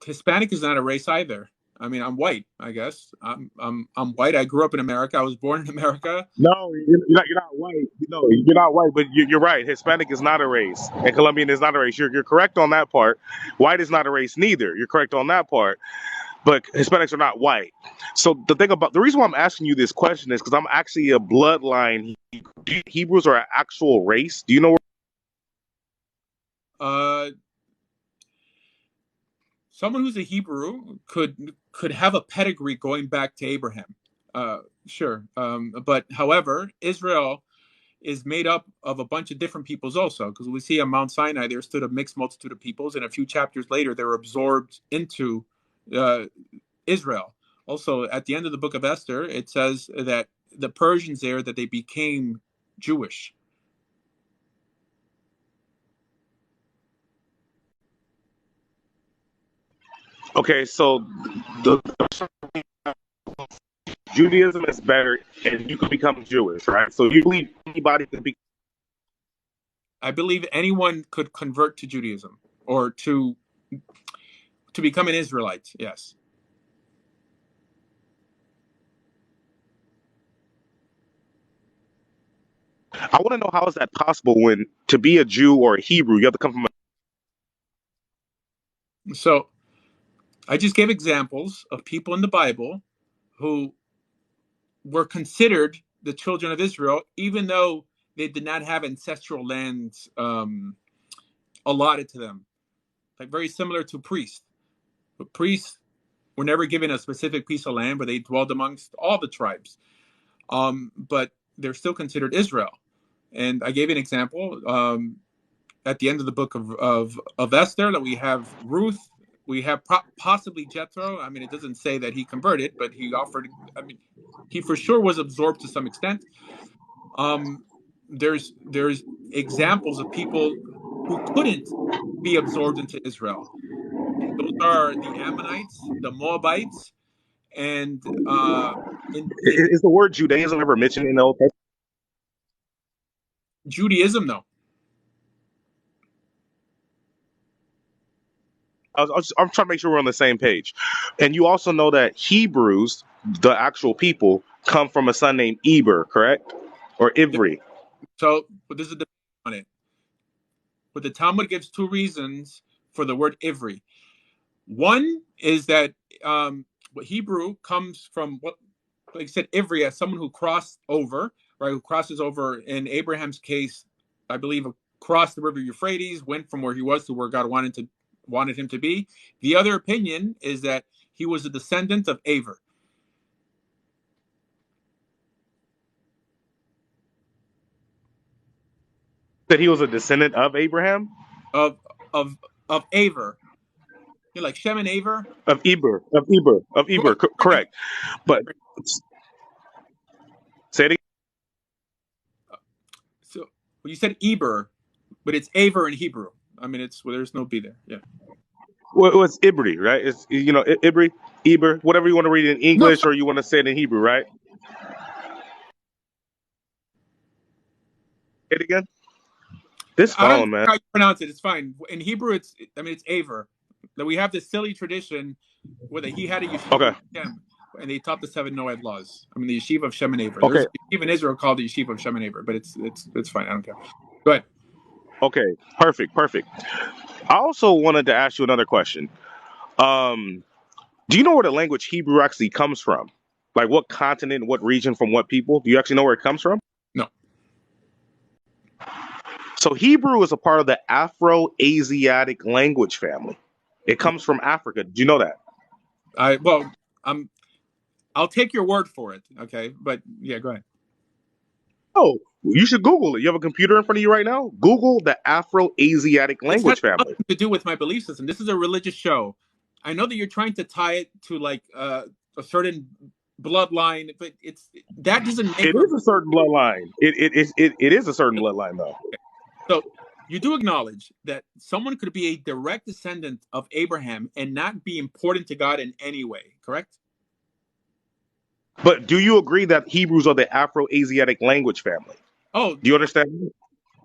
Hispanic is not a race either. I mean, I'm white. I guess I'm white. I grew up in America. I was born in America. No, you're not white. No, you're not white, but you're right. Hispanic is not a race, and Colombian is not a race. You're correct on that part. White is not a race neither. You're correct on that part. But Hispanics are not white. So the reason why I'm asking you this question is because I'm actually a bloodline. Hebrews are an actual race. Do you know? Someone who's a Hebrew could have a pedigree going back to Abraham. Sure. But however, Israel is made up of a bunch of different peoples also, because we see on Mount Sinai there stood a mixed multitude of peoples, and a few chapters later they were absorbed into Israel. Also, at the end of the book of Esther, it says that the Persians there, that they became Jewish. Okay, so the Judaism is better, and you can become Jewish, right? So you believe anybody can be. I believe anyone could convert to Judaism or to become an Israelite. Yes. I want to know, how is that possible when to be a Jew or a Hebrew, you have to come from So I just gave examples of people in the Bible who were considered the children of Israel, even though they did not have ancestral lands allotted to them. Like very similar to priests. But priests were never given a specific piece of land, but they dwelled amongst all the tribes. But they're still considered Israel. And I gave an example at the end of the book of Esther, that we have Ruth, we have possibly Jethro. I mean, it doesn't say that he converted, but he offered. I mean, he for sure was absorbed to some extent. There's examples of people who couldn't be absorbed into Israel. Those are the Ammonites, the Moabites, and Is the word Judaism ever mentioned in the Old Testament? Judaism, no. I'm trying to make sure we're on the same page. And you also know that Hebrews, the actual people, come from a son named Eber, correct? Or Ivri. So, but there's a debate on it. But the Talmud gives two reasons for the word Ivri. One is that Hebrew comes from what, like I said, Ivri, as someone who crossed over, right? Who crosses over. In Abraham's case, I believe, across the river Euphrates, went from where he was to where God wanted him to be. The other opinion is that he was a descendant of Aver. That he was a descendant of Abraham? Of Aver. You know, like Shem and Aver? Of Eber. Correct. But say it again. So well, you said Eber, but it's Aver in Hebrew. I mean, there's no B there. Yeah. Well, it's Ibri, right? It's, Ibri, Eber, whatever you want to read in No, English or you want to say it in Hebrew, right? Say it again. This I don't phone, care man. how you pronounce it. It's fine. In Hebrew, it's Aver. That we have this silly tradition where he had a yeshiva Okay. of Shem, and they taught the 7 Noahide laws. I mean, the yeshiva of Shem and Aver. Okay. There's a yeshiva in Israel called the yeshiva of Shem and Aver, but it's fine. I don't care. Go ahead. Okay, perfect. I also wanted to ask you another question. Um, do you know where the language Hebrew actually comes from? Like what continent, what region, from what people? Do you actually know where it comes from? No, So Hebrew is a part of the Afro-Asiatic language family. It comes from Africa. Did you know that? well, I'll take your word for it. Okay, but yeah, go ahead. Oh, you should Google it. You have a computer in front of you right now? Google the Afro-Asiatic This has language family. nothing to do with my belief system. This is a religious show. I know that you're trying to tie it to like a certain bloodline, but that doesn't make It or is a certain bloodline. It is a certain bloodline though. so. You do acknowledge that someone could be a direct descendant of Abraham and not be important to God in any way, correct? But do you agree that Hebrews are the Afro-Asiatic language family? Oh, Do you understand?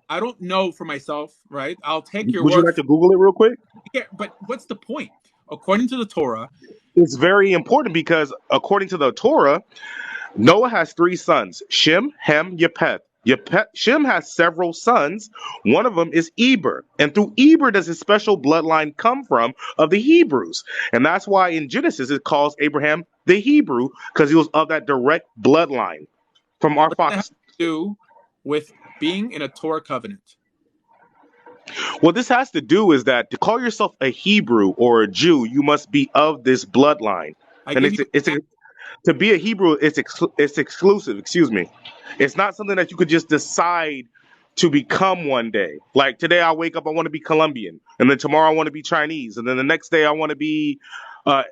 I don't know for myself, right? I'll take your Would you word like for to Google it real quick? it. But what's the point? According to the Torah, It's very important because according to the Torah, Noah has three sons: Shem, Ham, Japheth. Shem has several sons. One of them is Eber, and through Eber does his special bloodline come from of the Hebrews, and that's why in Genesis it calls Abraham the Hebrew because he was of that direct bloodline from our what does that have fox. to do with being in a Torah covenant? What this has to do is that to call yourself a Hebrew or a Jew, you must be of this bloodline, I and give you to be a Hebrew, it's exclusive. Excuse me. It's not something that you could just decide to become one day. Like today, I wake up, I want to be Colombian, and then tomorrow I want to be Chinese, and then the next day I want to be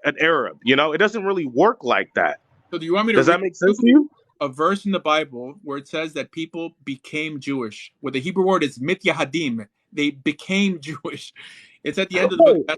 an Arab. You know, it doesn't really work like that. so do you want me to Does read that make you sense to you? a verse in the Bible where it says that people became Jewish? Where the Hebrew word is mityahadim. They became Jewish. It's at the end of the book. Oh,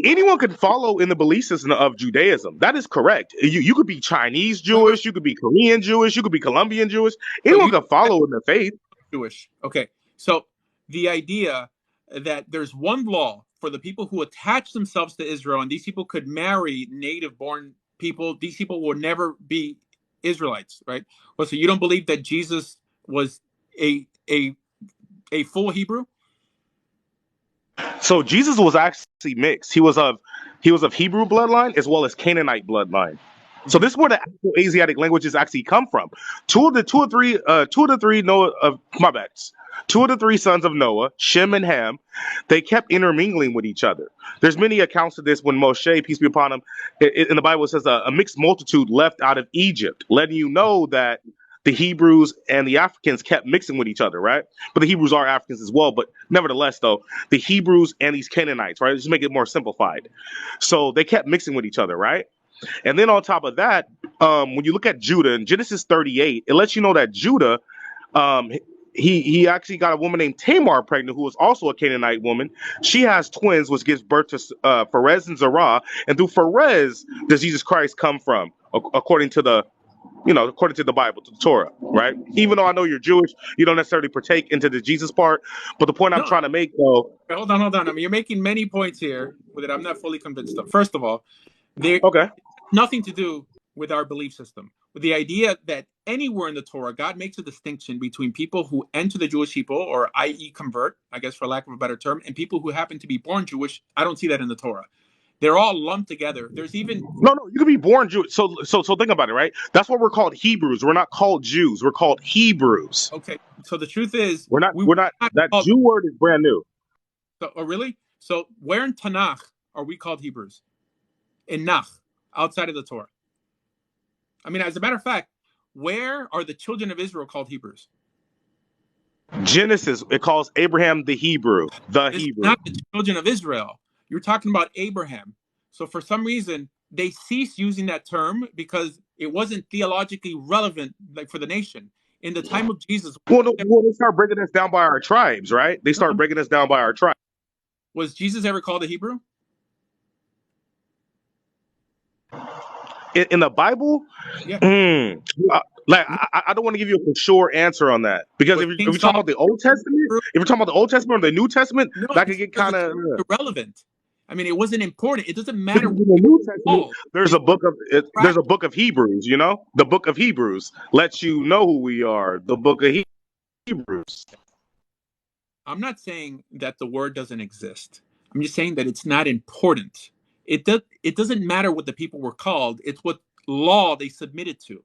anyone could follow in the belief system of Judaism. That is correct. You could be Chinese Wait. Jewish, you could be Korean Jewish, you could be Colombian Jewish. So Anyone you could follow in the faith. Jewish. Okay. So the idea that there's one law for the people who attach themselves to Israel, and these people could marry native born people, these people will never be Israelites, right? Well, so you don't believe that Jesus was a a a full Hebrew? So Jesus was actually mixed. He was of Hebrew bloodline as well as Canaanite bloodline. So Mm-hmm. this is where the actual Asiatic languages actually come from. Two of the three Noah of my bad. Two of the three sons of Noah, Shem and Ham, they kept intermingling with each other. There's many accounts of this when Moshe, peace be upon him, in the Bible it says a mixed multitude left out of Egypt, letting you know that the Hebrews and the Africans kept mixing with each other, right? But the Hebrews are Africans as well. But nevertheless, though, the Hebrews and these Canaanites, right? Just make it more simplified. So they kept mixing with each other, right? And then on top of that, when you look at Judah in Genesis 38, it lets you know that Judah, um, he actually got a woman named Tamar pregnant, who was also a Canaanite woman. She has twins, which gives birth to Perez and Zerah, and through Perez does Jesus Christ come from, according to according to the Bible, to the Torah, right? Even though I know you're Jewish, you don't necessarily partake into the Jesus part. But the point I'm No, trying to make, though, hold on. I mean, you're making many points here that I'm not fully convinced of. First of all, there okay. nothing to do with our belief system. With the idea that anywhere in the Torah, God makes a distinction between people who enter the Jewish people, or i.e., convert, I guess for lack of a better term, and people who happen to be born Jewish. I don't see that in the Torah. They're all lumped together. There's even No, you can be born Jewish. So think about it, right? That's why we're called Hebrews. We're not called Jews. We're called Hebrews. okay. So the truth is, We're not. we were We're not. not That called. Jew word is brand new. Oh, really? So where in Tanakh are we called Hebrews? In Nach, outside of the Torah. I mean, as a matter of fact, where are the children of Israel called Hebrews? Genesis, it calls Abraham the Hebrew, the It's Hebrew. not the children of Israel. You're talking about Abraham. So for some reason, they ceased using that term because it wasn't theologically relevant, like for the nation. In the time of Jesus, They start breaking us down by our tribes, right? They start breaking us down by our tribes. was Jesus ever called a Hebrew? In the Bible, Yeah. I don't want to give you a for sure answer on that because Was if King you're talking Solomon about the Old Testament, Hebrew? if you're talking about the Old Testament or the New Testament, No, that it's could get because kind it's of. irrelevant. I mean, it wasn't important. It doesn't Because matter in what the New Testament, called. there's They a book of Hebrews. You know, the book of Hebrews lets you know who we are. The book of Hebrews. I'm not saying that the word doesn't exist. I'm just saying that it's not important. It doesn't matter what the people were called. It's what law they submitted to.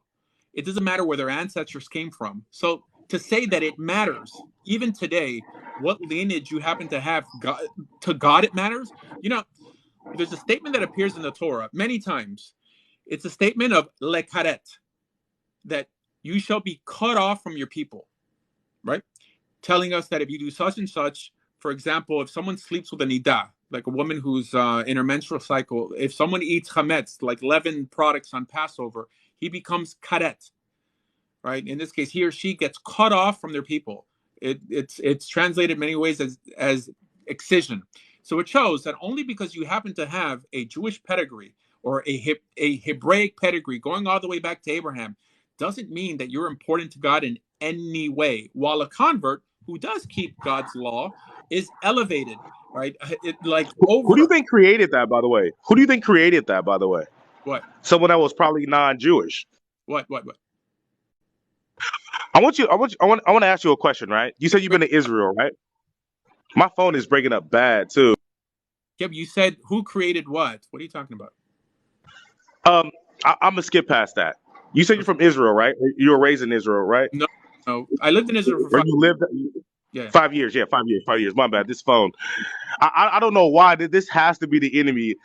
It doesn't matter where their ancestors came from. So to say that it matters, even today, what lineage you happen to have, to God it matters. You know, there's a statement that appears in the Torah many times. It's a statement of lekaret, that you shall be cut off from your people, right? Telling us that if you do such and such, for example, if someone sleeps with a nidah, like a woman who's in her menstrual cycle, if someone eats chametz, like leavened products on Passover, he becomes karet, right? In this case, he or she gets cut off from their people. It's translated many ways as excision. So it shows that only because you happen to have a Jewish pedigree or a Hebraic pedigree going all the way back to Abraham doesn't mean that you're important to God in any way. While a convert who does keep God's law is elevated, right? Like Who do you over think created that, by the way? Who do you think created that, by the way? what? Someone that was probably non-Jewish. What? I want to ask you a question, right? You said you've been to Israel, right? My phone is breaking up bad too. Yeah, but you said who created what? What are you talking about? I'm gonna skip past that. You said you're from Israel, right? You were raised in Israel, right? No. I lived in Israel for Or 5 you lived Yeah. 5 years? Yeah, 5 years. 5 years. My bad. This phone. I don't know why this has to be the enemy.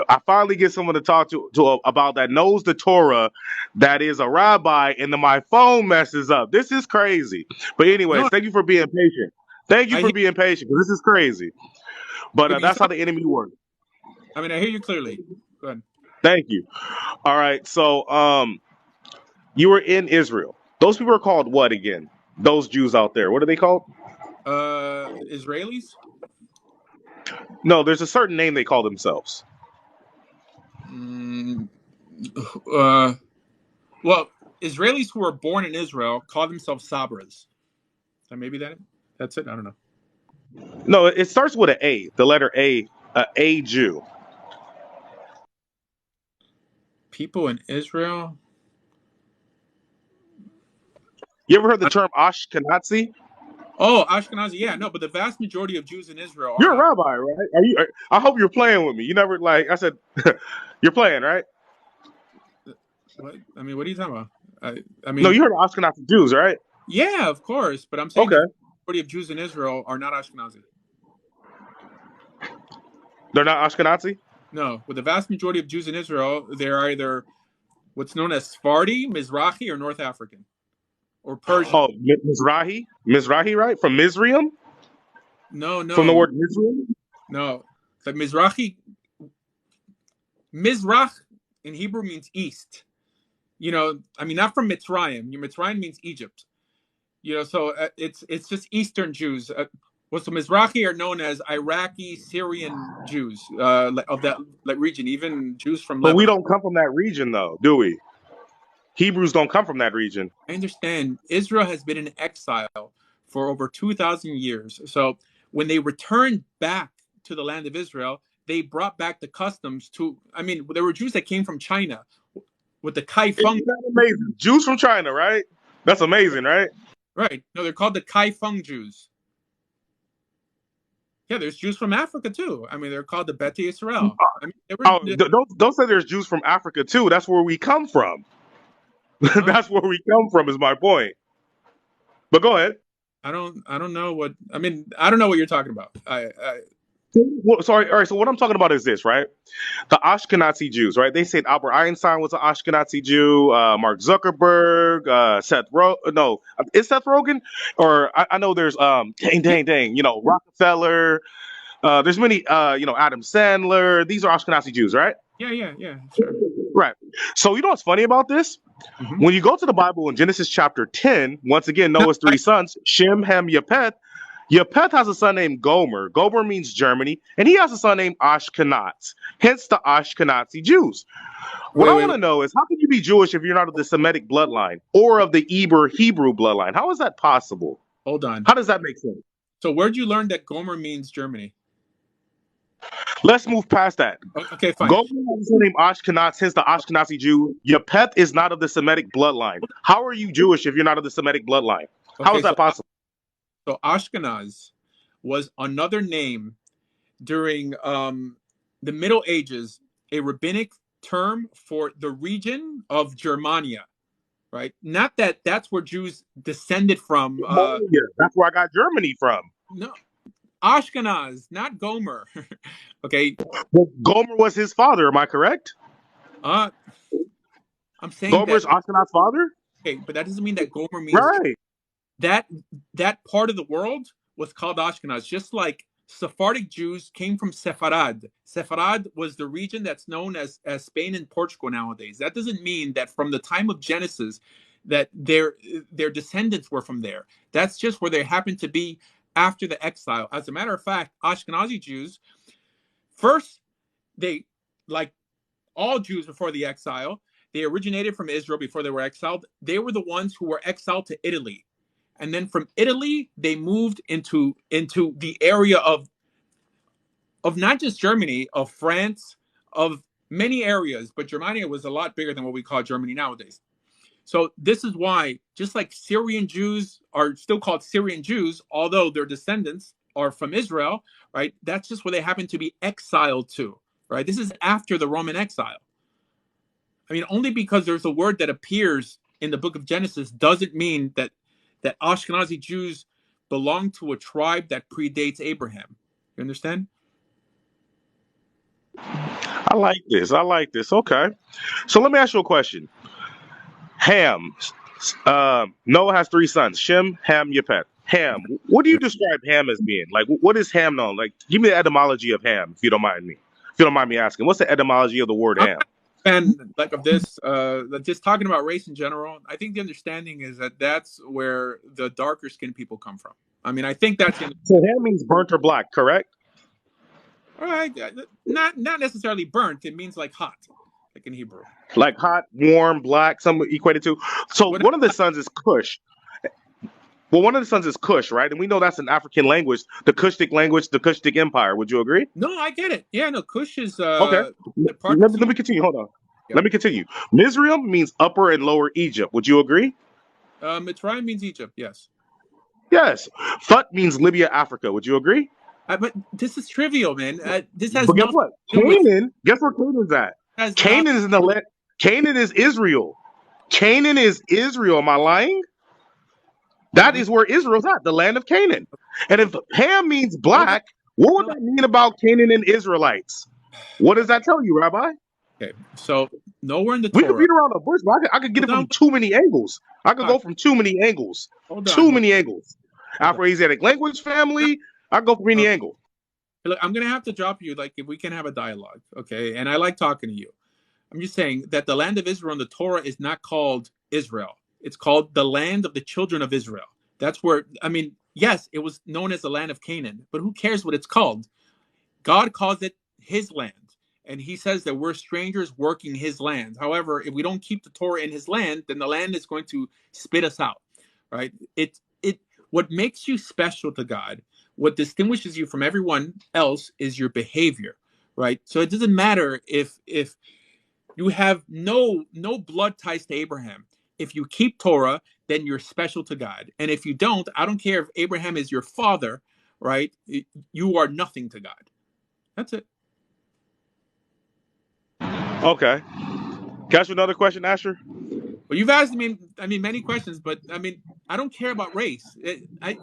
I finally get someone to talk to about that knows the Torah, that is a rabbi, and then my phone messes up. This is crazy. But anyways, No, thank you for being patient. Thank you I for hear being patient, because this is crazy. But yeah, but you that's how sound, the enemy works. I mean, I hear you clearly. Go ahead. Thank you. All right. So you were in Israel. Those people are called what again? Those Jews out there. What are they called? Israelis? No, there's a certain name they call themselves. Mm, uh, well, Israelis who are born in Israel call themselves Sabras. So maybe that's it. I don't know. No, it starts with an A, the letter A Jew. People in Israel. You ever heard the term Ashkenazi? Ashkenazi. Yeah, no, but the vast majority of Jews in Israel are You're a not. rabbi, right? Are you? I hope you're playing with me. You never, like I said, you're playing, right? What? I mean, what are you talking about? I No, mean, you heard of Ashkenazi Jews, right? yeah, of course, but I'm saying the Okay, majority of Jews in Israel are not Ashkenazi. they're not Ashkenazi. No, with the vast majority of Jews in Israel, they're either what's known as Sephardi, Mizrahi, or North African, or Persian. Oh, Mizrahi, right? From Mizraim, No, from the no, word Mizraim. no. Like Mizrahi, Mizrach in Hebrew means east. You know, I mean, not from Mitzrayim. Mitzrayim means Egypt. You know, so it's just Eastern Jews. Well, so Mizrahi are known as Iraqi, Syrian Jews of that region, even Jews from But we Lebanon. don't come from that region, though, do we? Hebrews don't come from that region. I understand Israel has been in exile for over 2,000 years. So when they returned back to the land of Israel, they brought back the customs to, I mean, there were Jews that came from China with the Kai Feng, Isn't that amazing? Jews from China, right? That's amazing, right? right? No, they're called the Kai Feng Jews. Yeah, there's Jews from Africa too. I mean, they're called the Beti Israel. I mean, Oh, don't say there's Jews from Africa too. That's where we come from. That's where we come from. Is my point. But go ahead. I don't know what, I mean, I don't know what you're talking about. Well, sorry. All right. So what I'm talking about is this, right? The Ashkenazi Jews, right? They said Albert Einstein was an Ashkenazi Jew. Mark Zuckerberg, no, is Seth Rogen? Or I know there's Yeah, you know, Rockefeller. There's many, you know, Adam Sandler. These are Ashkenazi Jews, right? yeah, sure. Right. So you know what's funny about this? Hmm. When you go to the Bible in Genesis chapter 10, once again, No, Noah's three sons, Shem, Ham, Japheth. Japheth has a son named Gomer. Gomer means Germany, and he has a son named Ashkenaz. Hence the Ashkenazi Jews. What I wait. want to know is, how can you be Jewish if you're not of the Semitic bloodline or of the Hebrew bloodline? How is that possible? Hold on. How does that make sense? So where'd you learn that Gomer means Germany? Let's move past that. Okay, fine. Gomer has a son named Ashkenaz, hence the Ashkenazi Jew. Japheth is not of the Semitic bloodline. How are you Jewish if you're not of the Semitic bloodline? How Okay, is that possible? so Ashkenaz was another name during the Middle Ages, a rabbinic term for the region of Germania, right? Not that that's where Jews descended from. That's where I got Germany from. No, Ashkenaz, not Gomer. Okay. Well, Gomer was his father. Am I correct? I'm saying that. Gomer's Ashkenaz's father? Okay, but that doesn't mean that Gomer means Right. that part of the world was called Ashkenaz, just like Sephardic Jews came from Sepharad. Sepharad was the region that's known as Spain and Portugal nowadays. That doesn't mean that from the time of Genesis that their descendants were from there. That's just where they happened to be after the exile. As a matter of fact, Ashkenazi Jews, first, they, like all Jews before the exile, they originated from Israel before they were exiled. They were the ones who were exiled to Italy. And then from Italy, they moved into the area of not just Germany, of France, of many areas, but Germania was a lot bigger than what we call Germany nowadays. So this is why, just like Syrian Jews are still called Syrian Jews, although their descendants are from Israel, right? That's just where they happen to be exiled to, right? This is after the Roman exile. I mean, only because there's a word that appears in the book of Genesis doesn't mean that Ashkenazi Jews belong to a tribe that predates Abraham. You understand? I like this. Okay. So let me ask you a question. Ham. Noah has 3 sons: Shem, Ham, Yafet. Ham. What do you describe Ham as being? Like, what is Ham known? Like, give me the etymology of Ham, if you don't mind me. If you don't mind me asking, what's the etymology of the word Ham? And like of this, just talking about race in general, I think the understanding is that that's where the darker skinned people come from. I mean, I think that's So Ham means burnt or black, correct? all right. Not necessarily burnt. It means like hot, like in Hebrew. Like hot, warm, black, some equated to. So one of the sons is Cush. Well, one of the sons is Cush, right? And we know that's an African language, the Kushtic language, the Kushtic Empire. Would you agree? No, I get it. Yeah, no, Cush is Okay. Let me continue. Hold on. Yeah. Let me continue. Mizraim means upper and lower Egypt. Would you agree? Mitzrayim means Egypt. Yes. Yes. Phut means Libya, Africa. Would you agree? But this is trivial, man. This has. But guess what? Canaan. Guess where Canaan's at? Canaan is in the land. Canaan is Israel. Canaan is Israel. Am I lying? That is where Israel's at, the land of Canaan. And if Ham means black, what would that mean about Canaan and Israelites? What does that tell you, Rabbi? Okay, so nowhere in the we Torah. Could beat around the bush, but I could get it from too many angles. I could go from too many angles. Too many angles. Afro-Asiatic language family, I go from any angle. Look, I'm gonna have to drop you, like, if we can have a dialogue, okay? And I like talking to you. I'm just saying that the land of Israel in the Torah is not called Israel. It's called the land of the children of Israel. That's where, I mean, yes, it was known as the land of Canaan, but who cares what it's called? God calls it his land. And he says that we're strangers working his land. However, if we don't keep the Torah in his land, then the land is going to spit us out, right? What makes you special to God, what distinguishes you from everyone else, is your behavior, right? So it doesn't matter if you have no blood ties to Abraham. If you keep Torah, then you're special to God. And if you don't, I don't care if Abraham is your father, right? You are nothing to God. That's it. Okay. Can I ask you another question, Asher? Well, you've asked me, many questions, but I don't care about race. I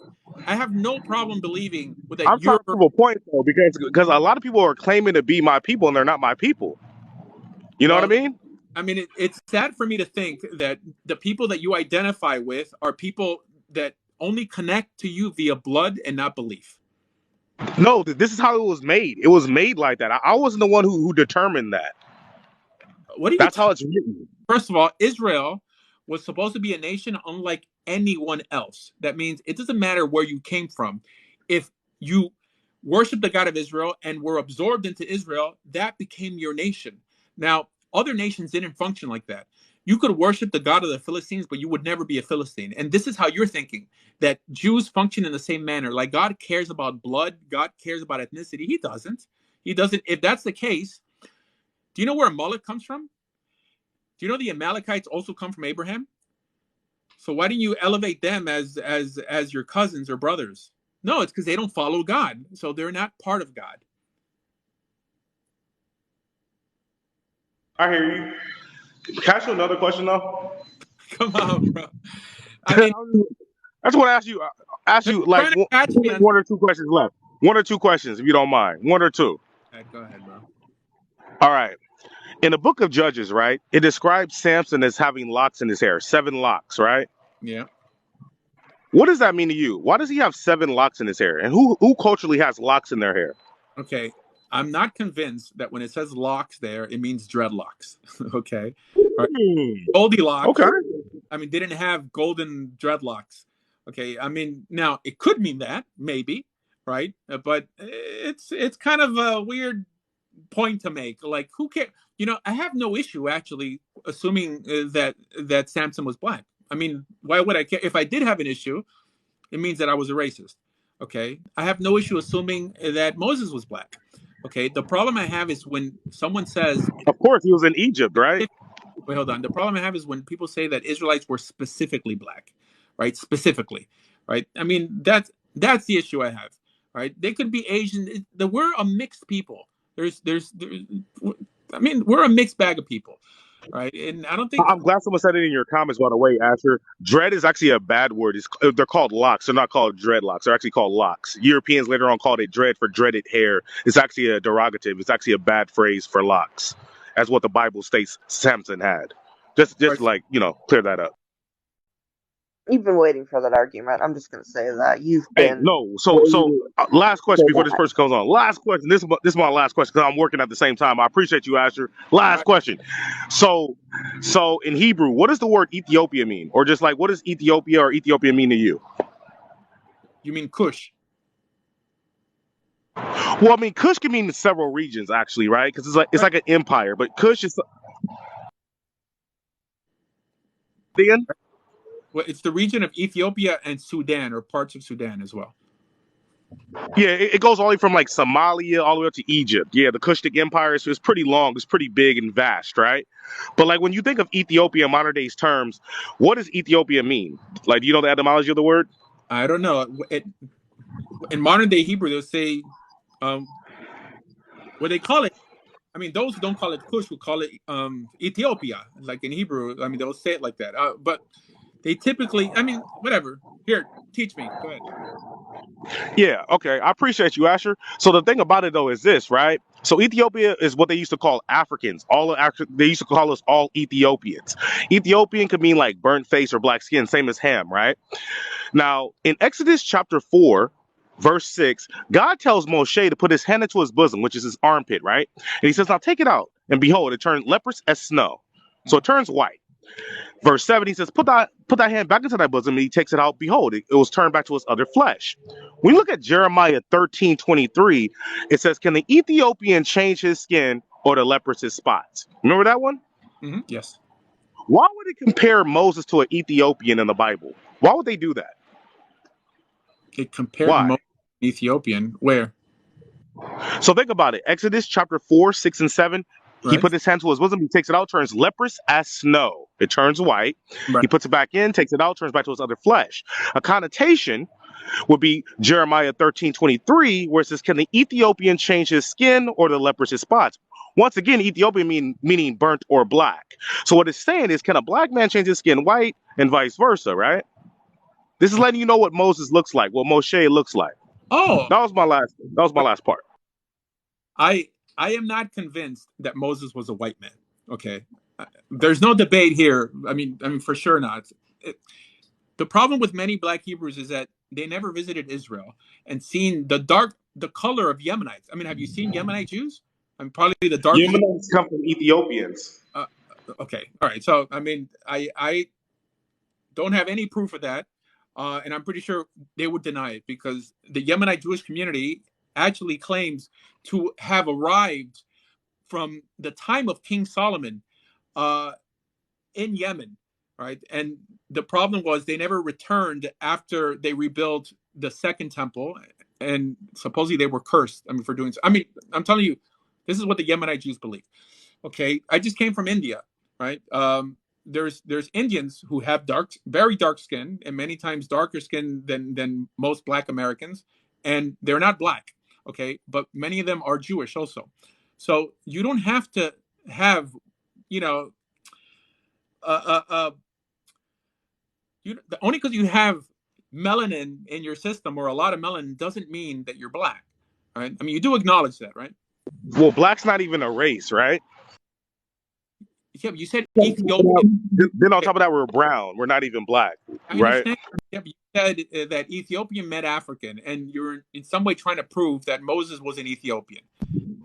have no problem believing that I'm trying to prove a point, though, because a lot of people are claiming to be my people, and they're not my people. You know what I mean? It's sad for me to think that the people that you identify with are people that only connect to you via blood and not belief. No, this is how it was made. It was made like that. I wasn't the one who determined that. That's how it's written. First of all, Israel was supposed to be a nation unlike anyone else. That means it doesn't matter where you came from. If you worship the God of Israel and were absorbed into Israel, that became your nation. Now, other nations didn't function like that. You could worship the God of the Philistines, but you would never be a Philistine. And this is how you're thinking, that Jews function in the same manner. Like God cares about blood, God cares about ethnicity. He doesn't. He doesn't. If that's the case, do you know where Amalek comes from? Do you know the Amalekites also come from Abraham? So why don't you elevate them as your cousins or brothers? No, it's because they don't follow God, so they're not part of God. I hear you. Can I ask you another question though? Come on, bro. I mean, I just want to ask you. Ask you're you like trying to catch me on. one or two questions left. One or two questions, if you don't mind. One or two. Go ahead, bro. All right. In the book of Judges, right, it describes Samson as having locks in his hair, 7 locks, right? Yeah. What does that mean to you? Why does he have 7 locks in his hair? And who culturally has locks in their hair? Okay. I'm not convinced that when it says locks there, it means dreadlocks. Okay. All right. Goldilocks. Okay. I mean, they didn't have golden dreadlocks. Okay. I mean, now it could mean that, maybe, right? But it's kind of a weird point to make. Like, who cares? You know, I have no issue actually assuming that Samson was black. I mean, why would I care? If I did have an issue, it means that I was a racist. Okay. I have no issue assuming that Moses was black. Okay. The problem I have is when someone says, Of course, he was in Egypt, right? wait, hold on. The problem I have is when people say that Israelites were specifically black, right? Specifically, right? I mean, that's the issue I have, right? They could be Asian. We're a mixed people. I mean, we're a mixed bag of people, right? And I don't think. I'm glad someone said it in your comments, by the way, Asher. Dread is actually a bad word. They're called locks. They're not called dreadlocks. They're actually called locks. Europeans later on called it dread for dreaded hair. It's actually a derogative. It's actually a bad phrase for locks, as what the Bible states Samson had. Just like, clear that up. You've been waiting for that argument. I'm just going to say that you've Hey, been. no. So last question before this person comes on. Last question. This is my last question because I'm working at the same time. I appreciate you, Asher. Last question. So in Hebrew, what does the word Ethiopia mean? Or just like, what does Ethiopia or Ethiopia mean to you? You mean Cush? Well, I mean, Kush can mean several regions actually, right? Because it's like an empire, but Kush is. Then. Well, it's the region of Ethiopia and Sudan, or parts of Sudan as well. Yeah, it goes all the way from like Somalia all the way up to Egypt. Yeah, the Kushite Empire is pretty long. It's pretty big and vast, right? But like when you think of Ethiopia in modern days terms, what does Ethiopia mean? Like, do you know the etymology of the word? I don't know. In modern day Hebrew, they'll say, what they call it. I mean, those who don't call it Kush will call it Ethiopia. Like in Hebrew, I mean, they'll say it like that. But they typically, I mean, whatever. Here, teach me. Go ahead. Yeah, okay. I appreciate you, Asher. So the thing about it though is this, right? So Ethiopia is what they used to call Africans. They used to call us all Ethiopians. Ethiopian could mean like burnt face or black skin, same as Ham, right? Now, in Exodus chapter 4, verse 6, God tells Moshe to put his hand into his bosom, which is his armpit, right? And he says, now take it out. And behold, it turned leprous as snow. So it turns white. Verse 7, he says, put that hand back into thy bosom, and he takes it out. Behold, it was turned back to his other flesh. When you look at Jeremiah 13:23, it says, can the Ethiopian change his skin or the leprous his spots? Remember that one? Mm-hmm. Yes. Why would it compare Moses to an Ethiopian in the Bible? Why would they do that? It compared Moses to Ethiopian. Where? So think about it. Exodus chapter 4, 6, and 7. Right. He put his hand to his bosom. He takes it out, turns leprous as snow. It turns white. Right. He puts it back in, takes it out, turns back to his other flesh. A connotation would be Jeremiah 13:23, where it says, can the Ethiopian change his skin or the leprous his spots? Once again, Ethiopian meaning burnt or black. So what it's saying is, can a black man change his skin white and vice versa, right? This is letting you know what Moses looks like, what Moshe looks like. Oh, that was my last part. I am not convinced that Moses was a white man. Okay, there's no debate here. I mean, for sure not. The problem with many Black Hebrews is that they never visited Israel and seen the color of Yemenites. I mean, have you seen Yemenite Jews? I'm probably the dark. Yemenites come from Ethiopians. Okay, all right. So I mean, I don't have any proof of that, and I'm pretty sure they would deny it because the Yemenite Jewish community actually claims to have arrived from the time of King Solomon in Yemen, right? And the problem was they never returned after they rebuilt the second temple, and supposedly they were cursed. I mean, for doing so. I mean, I'm telling you, this is what the Yemenite Jews believe. Okay, I just came from India, right? there's Indians who have very dark skin, and many times darker skin than most Black Americans, and they're not Black, okay? But many of them are Jewish also. So you don't have to have, you know, only because you have melanin in your system or a lot of melanin doesn't mean that you're Black, right? I mean, you do acknowledge that, right? Well, black's not even a race, right? Yeah, but you said Ethiopian. Then on top of that, we're brown. We're not even black, I right? understand. Yeah, but you said that Ethiopian met African, and you're in some way trying to prove that Moses was an Ethiopian.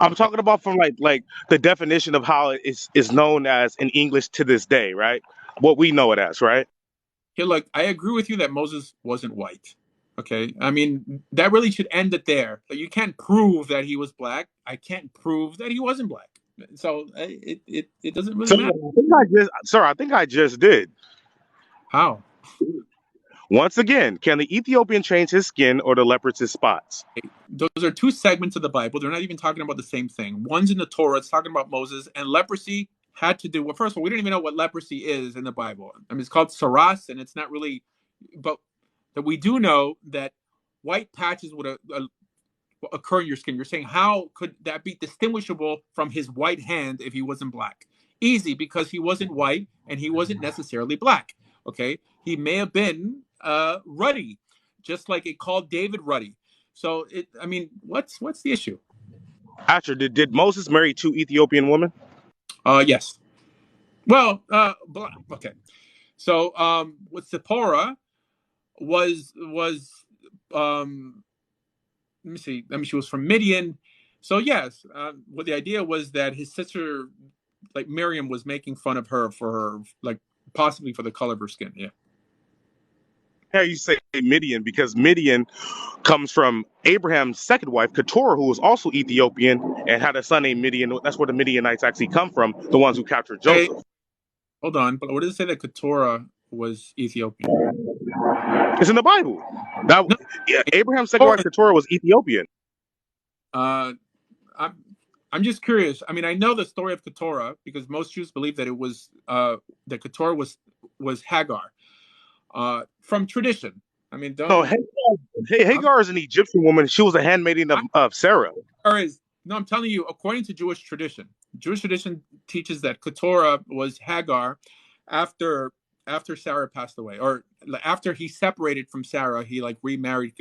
I'm talking about from like the definition of how it is known as in English to this day, right? What we know it as, right? Here, look, I agree with you that Moses wasn't white. Okay, I mean that really should end it there. You can't prove that he was Black. I can't prove that he wasn't Black. So it doesn't really matter. I think I just did. How? Once again, can the Ethiopian change his skin or the leopard his spots? Those are two segments of the Bible. They're not even talking about the same thing. One's in the Torah. It's talking about Moses, and leprosy had to do. Well, first of all, we don't even know what leprosy is in the Bible. I mean, it's called saras, and it's not really. But we do know that white patches would occur in your skin. You're saying, how could that be distinguishable from his white hand if he wasn't Black? Easy, because he wasn't white and he wasn't necessarily Black. Okay, he may have been ruddy, just like it called David ruddy. So I mean, what's the issue? Asher, did Moses marry 2 Ethiopian women? Yes. Well, okay. So with Zipporah was let me see. I mean, she was from Midian. So yes, what the idea was that his sister, like Miriam, was making fun of her for her, like possibly for the color of her skin. Yeah. Yeah, you say Midian because Midian comes from Abraham's second wife, Keturah, who was also Ethiopian and had a son named Midian. That's where the Midianites actually come from, the ones who captured Joseph. Hey, hold on, but what does it say that Keturah was Ethiopian? It's in the Bible. Now, No, Abraham's second wife, Keturah, was Ethiopian. I'm just curious. I mean, I know the story of Keturah because most Jews believe that it was that Keturah was Hagar from tradition. I mean, No, Hagar is an Egyptian woman. She was a handmaiden of Sarah. No, I'm telling you, according to Jewish tradition teaches that Keturah was Hagar after Sarah passed away, or after he separated from Sarah, he like remarried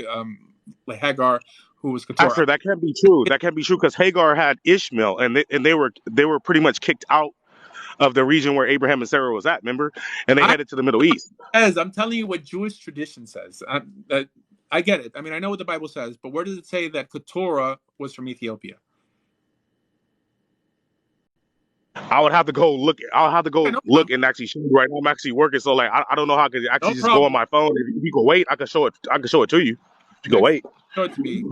Hagar, who was Keturah. After that can't be true. That can't be true because Hagar had Ishmael, and they were pretty much kicked out of the region where Abraham and Sarah was at. Remember, and they headed to the Middle East. I'm telling you what Jewish tradition says. I get it. I mean, I know what the Bible says, but where does it say that Keturah was from Ethiopia? I would have to go look. I'll have to go look and actually show you right now. I'm actually working, so like I don't know how I could actually just go on my phone. If you could wait, I could show it. I could show it to you. If you could wait. Show it to me.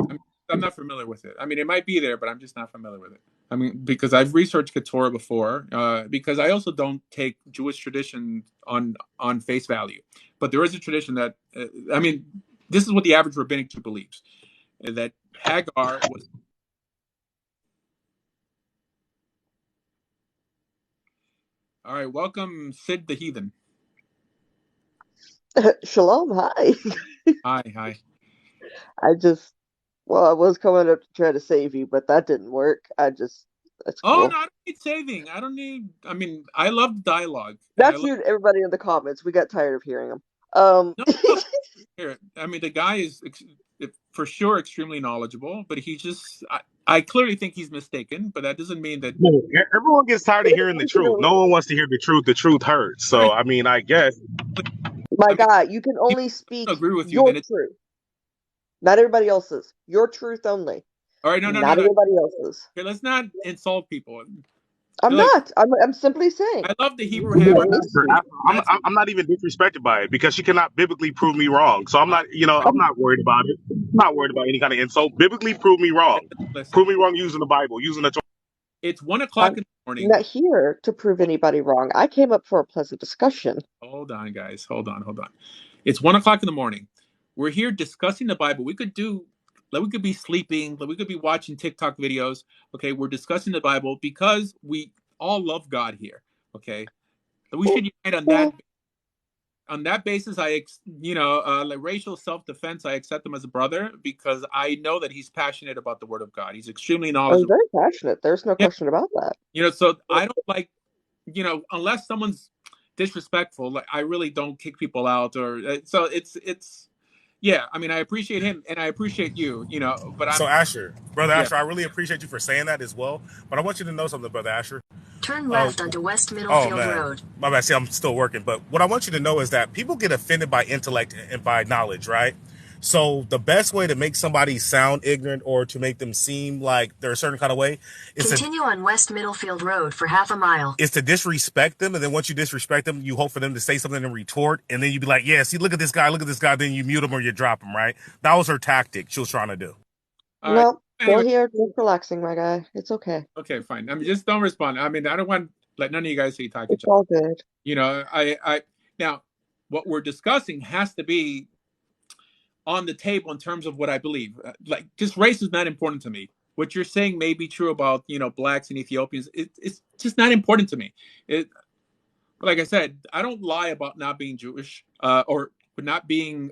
I'm not familiar with it. I mean, it might be there, but I'm just not familiar with it. I mean, because I've researched Keturah before, because I also don't take Jewish tradition on face value. But there is a tradition that, I mean, this is what the average rabbinic Jew believes, that Hagar was. All right, welcome, Sid the Heathen. Shalom, hi. Hi. I was coming up to try to save you, but that didn't work. That's cool. Oh, no, I don't need saving. I mean, I love dialogue. That's you, everybody in the comments. We got tired of hearing them. No. Here, I mean, the guy is for sure extremely knowledgeable, but he just, I clearly think he's mistaken, but that doesn't mean that. Everyone gets tired of hearing the truth. No one wants to hear the truth. The truth hurts. So, I mean, I guess. My God, you can only speak your truth. Not everybody else's. Your truth only. All right, no. Not everybody else's. Okay, let's not insult people. I'm not. I'm simply saying. I love the Hebrew Hammer. I'm not even disrespected by it because she cannot biblically prove me wrong. So I'm not, I'm not worried about it. I'm not worried about any kind of insult. Biblically prove me wrong. Prove me wrong using the Bible, using the Torah. It's 1:00 in the morning. I'm not here to prove anybody wrong. I came up for a pleasant discussion. Hold on, guys. Hold on. It's 1:00 in the morning. We're here discussing the Bible. We could be sleeping, we could be watching TikTok videos. Okay, we're discussing the Bible because we all love God here. Okay, we should unite on that basis. Like racial self-defense, I accept him as a brother because I know that he's passionate about the Word of God. He's extremely I'm knowledgeable. very passionate. There's no Yeah, question about that. so I don't like, unless someone's disrespectful, like I really don't kick people out so it's yeah. I mean, I appreciate him and I appreciate you, but So Brother yeah. Asher, I really appreciate you for saying that as well. But I want you to know something, Brother Asher. Turn left onto West Oh Middlefield man, Road. my bad. See, I'm still working. But what I want you to know is that people get offended by intellect and by knowledge, right? So the best way to make somebody sound ignorant or to make them seem like they're a certain kind of way is Continue on West Middlefield Road for half a mile. Is to disrespect them, and then once you disrespect them, you hope for them to say something and retort, and then you be like, "Yeah, see, look at this guy, then you mute him or you drop him, right? That was her tactic she was trying to do. All right. No, Anyway, still here, just relaxing, my guy. It's okay. okay, fine. I mean, just don't respond. I mean, I don't want let none of you guys say talk It's each other. all good. I now what we're discussing has to be on the table in terms of what I believe. Like, just race is not important to me. What you're saying may be true about blacks and Ethiopians. It's just not important to me. Like I said, I don't lie about not being Jewish or not being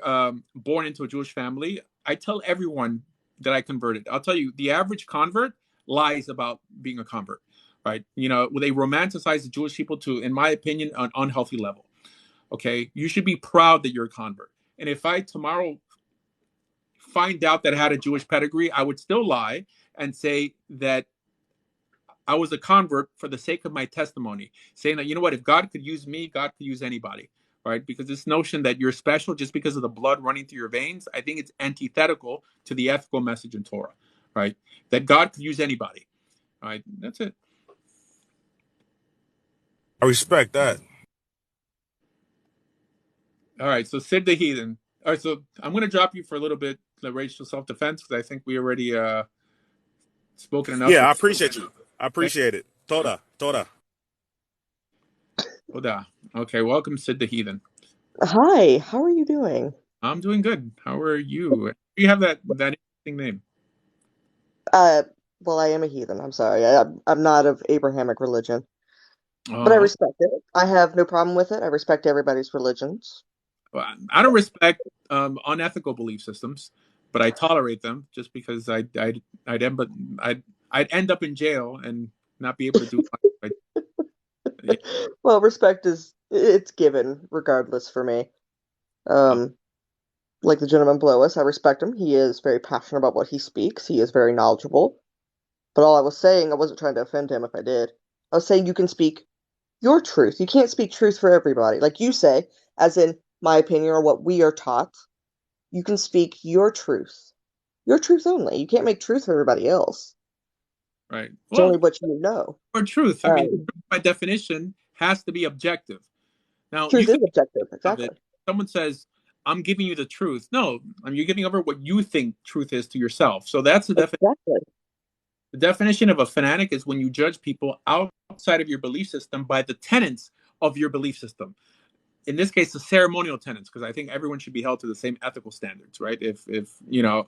born into a Jewish family. I tell everyone that I converted. I'll tell you, the average convert lies about being a convert, right? They romanticize the Jewish people to, in my opinion, an unhealthy level. Okay, you should be proud that you're a convert. And if I tomorrow find out that I had a Jewish pedigree, I would still lie and say that I was a convert for the sake of my testimony, saying that, if God could use me, God could use anybody, right? Because this notion that you're special just because of the blood running through your veins, I think it's antithetical to the ethical message in Torah, right? That God could use anybody, right? That's it. I respect that. All right, so Sid the Heathen. All right, so I'm going to drop you for a little bit, the racial self-defense, because I think we already spoken enough. Yeah, I appreciate you. I appreciate it. Toda. Oda. Okay, welcome, Sid the Heathen. Hi, how are you doing? I'm doing good. How are you? You have that interesting name. Well, I am a heathen. I'm sorry. I'm not of Abrahamic religion, but I Oh, respect it. I have no problem with it. I respect everybody's religions. well, I don't respect unethical belief systems, but I tolerate them just because I'd end up in jail and not be able to do much. Yeah. Well, respect it's given regardless for me. Like the gentleman below us, I respect him. He is very passionate about what he speaks. He is very knowledgeable. But all I was saying, I wasn't trying to offend him if I did. I was saying you can speak your truth. You can't speak truth for everybody. Like you say, as in my opinion or what we are taught, you can speak your truth. Your truth only. You can't make truth for everybody else. Right. It's only what you know. Or truth. I mean, truth by definition has to be objective. Now, truth is objective. Exactly. Someone says, I'm giving you the truth. No, you're giving over what you think truth is to yourself. So that's the definition. Exactly. The definition of a fanatic is when you judge people outside of your belief system by the tenets of your belief system. In this case, the ceremonial tenets, because I think everyone should be held to the same ethical standards, right? If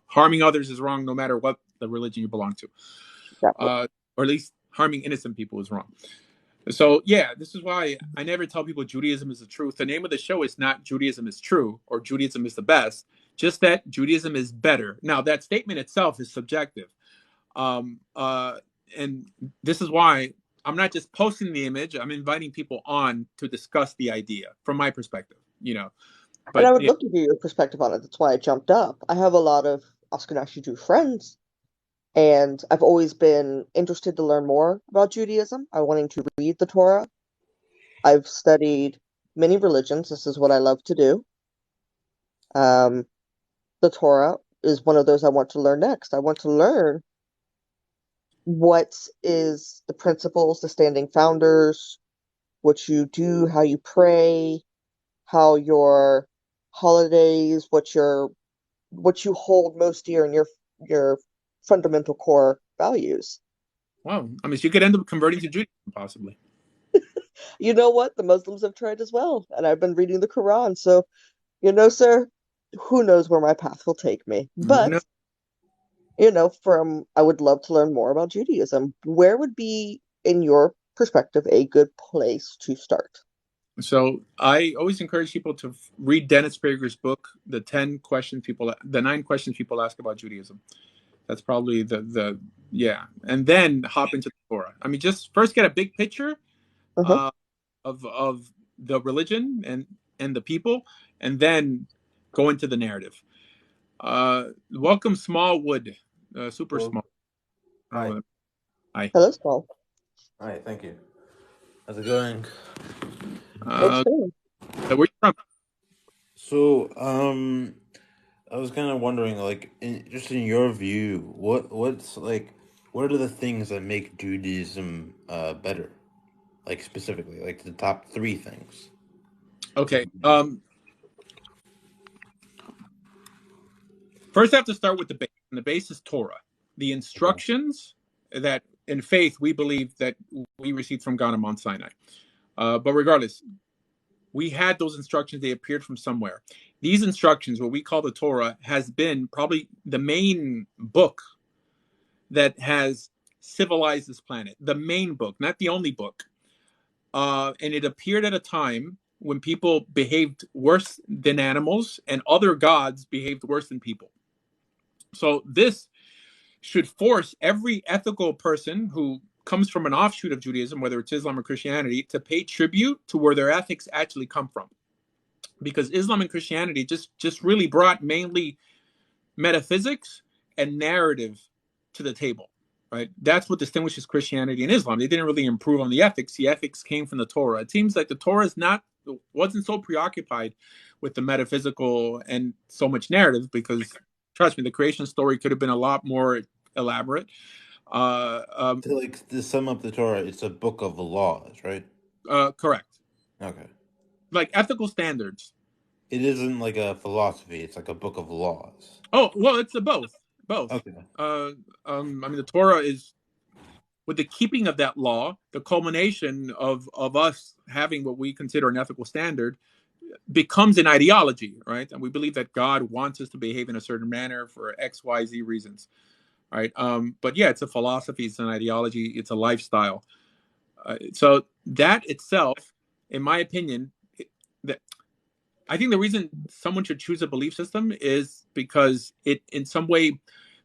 harming others is wrong, no matter what the religion you belong to, exactly. Or at least harming innocent people is wrong. So yeah, this is why I never tell people Judaism is the truth. The name of the show is not Judaism is true or Judaism is the best, just that Judaism is better. Now that statement itself is subjective. And this is why I'm not just posting the image. I'm inviting people on to discuss the idea from my perspective, But, and I would love to hear your perspective on it. That's why I jumped up. I have a lot of Ashkenazi Jew friends, and I've always been interested to learn more about Judaism. I'm wanting to read the Torah. I've studied many religions. This is what I love to do. The Torah is one of those I want to learn next. I want to learn what is the principles, the standing founders, what you do, how you pray, how your holidays, what you hold most dear in your fundamental core values. Wow. I mean, you could end up converting to Judaism, possibly. You know what? The Muslims have tried as well, and I've been reading the Quran, so, sir, who knows where my path will take me. But, I would love to learn more about Judaism. Where would be, in your perspective, a good place to start? So I always encourage people to read Dennis Prager's book, the 9 questions people ask about Judaism. That's probably the yeah, and then hop into the Torah. I mean, just first get a big picture Uh-huh. uh, of the religion and the people, and then go into the narrative. Welcome, Smallwood, super Hello. small. Hi. Hi. Hello, Small. Hi, thank you. How's it going? It's Uh, good. so where you from? So, I was kind of wondering, like, just in your view, what are the things that make Judaism better? Like specifically, like the top three things. Okay. First, I have to start with the base, and the base is Torah, the Okay. instructions that in faith we believe that we received from God on Mount Sinai. But regardless, we had those instructions; they appeared from somewhere. These instructions, what we call the Torah, has been probably the main book that has civilized this planet. The main book, not the only book. And it appeared at a time when people behaved worse than animals, and other gods behaved worse than people. So this should force every ethical person who comes from an offshoot of Judaism, whether it's Islam or Christianity, to pay tribute to where their ethics actually come from. Because Islam and Christianity just really brought mainly metaphysics and narrative to the table, right? That's what distinguishes Christianity and Islam. They didn't really improve on the ethics. The ethics came from the Torah. It seems like the Torah wasn't so preoccupied with the metaphysical and so much narrative, because trust me, the creation story could have been a lot more elaborate. To sum up the Torah, it's a book of laws, right? Correct. Okay. Like ethical standards. It isn't like a philosophy; it's like a book of laws. Oh, well, it's a both. Both. Okay. I mean, the Torah is, with the keeping of that law, the culmination of us having what we consider an ethical standard becomes an ideology, right? And we believe that God wants us to behave in a certain manner for X, Y, Z reasons, right? But yeah, it's a philosophy, it's an ideology, it's a lifestyle. So that itself, in my opinion, that I think the reason someone should choose a belief system is because it, in some way,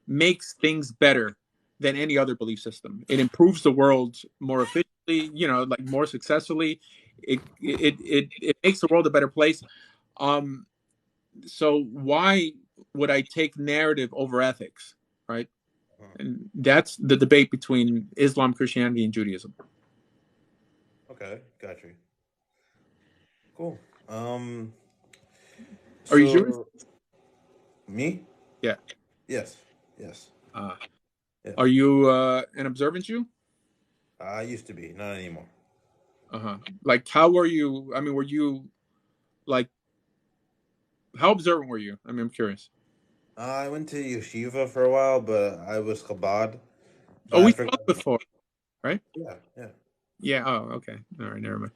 makes things better than any other belief system. It improves the world more efficiently, like more successfully. It makes the world a better place. Um, so why would I take narrative over ethics, right? And that's the debate between Islam, Christianity, and Judaism. Okay, got you. Cool. Are you Jewish? So me? Yeah. Yes. Yes. Uh, Yeah. are you an observant Jew? I used to be, not anymore. Like, how were you? I mean, were you like, how observant were you? I mean, I'm curious. I went to yeshiva for a while, but I was Chabad. Oh, But I we forgot. spoke before, right? Yeah, yeah. Yeah. Oh, okay. All right. Never mind.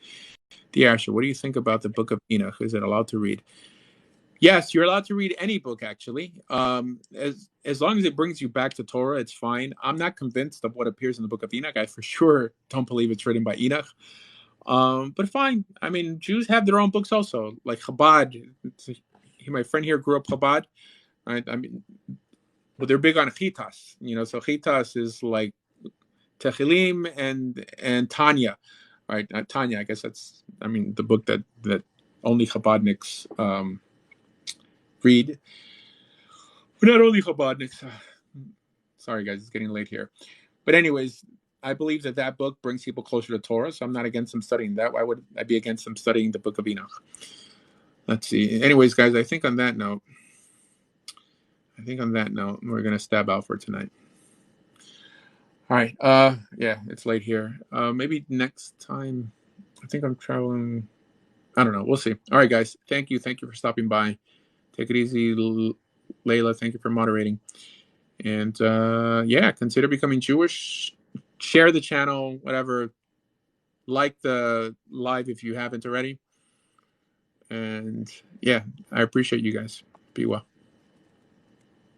The Asher, what do you think about the Book of Enoch? Is it allowed to read? Yes, you're allowed to read any book, actually. As long as it brings you back to Torah, it's fine. I'm not convinced of what appears in the Book of Enoch. I for sure don't believe it's written by Enoch. But fine. I mean, Jews have their own books also, like Chabad. My friend here grew up Chabad, right? I mean, but they're big on Chitas. So Chitas is like Techilim and Tanya, right? Tanya, I guess that's, I mean, the book that only Chabadniks read. But not only Chabadniks. Sorry, guys, it's getting late here. But anyways, I believe that book brings people closer to Torah, so I'm not against them studying that. Why would I be against them studying the Book of Enoch? Let's see. Anyways, guys, I think on that note, we're going to stab out for tonight. All right. Yeah, it's late here. Maybe next time. I think I'm traveling. I don't know. We'll see. All right, guys. Thank you. Thank you for stopping by. Take it easy, Layla. Thank you for moderating. And yeah, consider becoming Jewish. Share the channel, whatever. Like the live if you haven't already. And yeah, I appreciate you guys. Be well.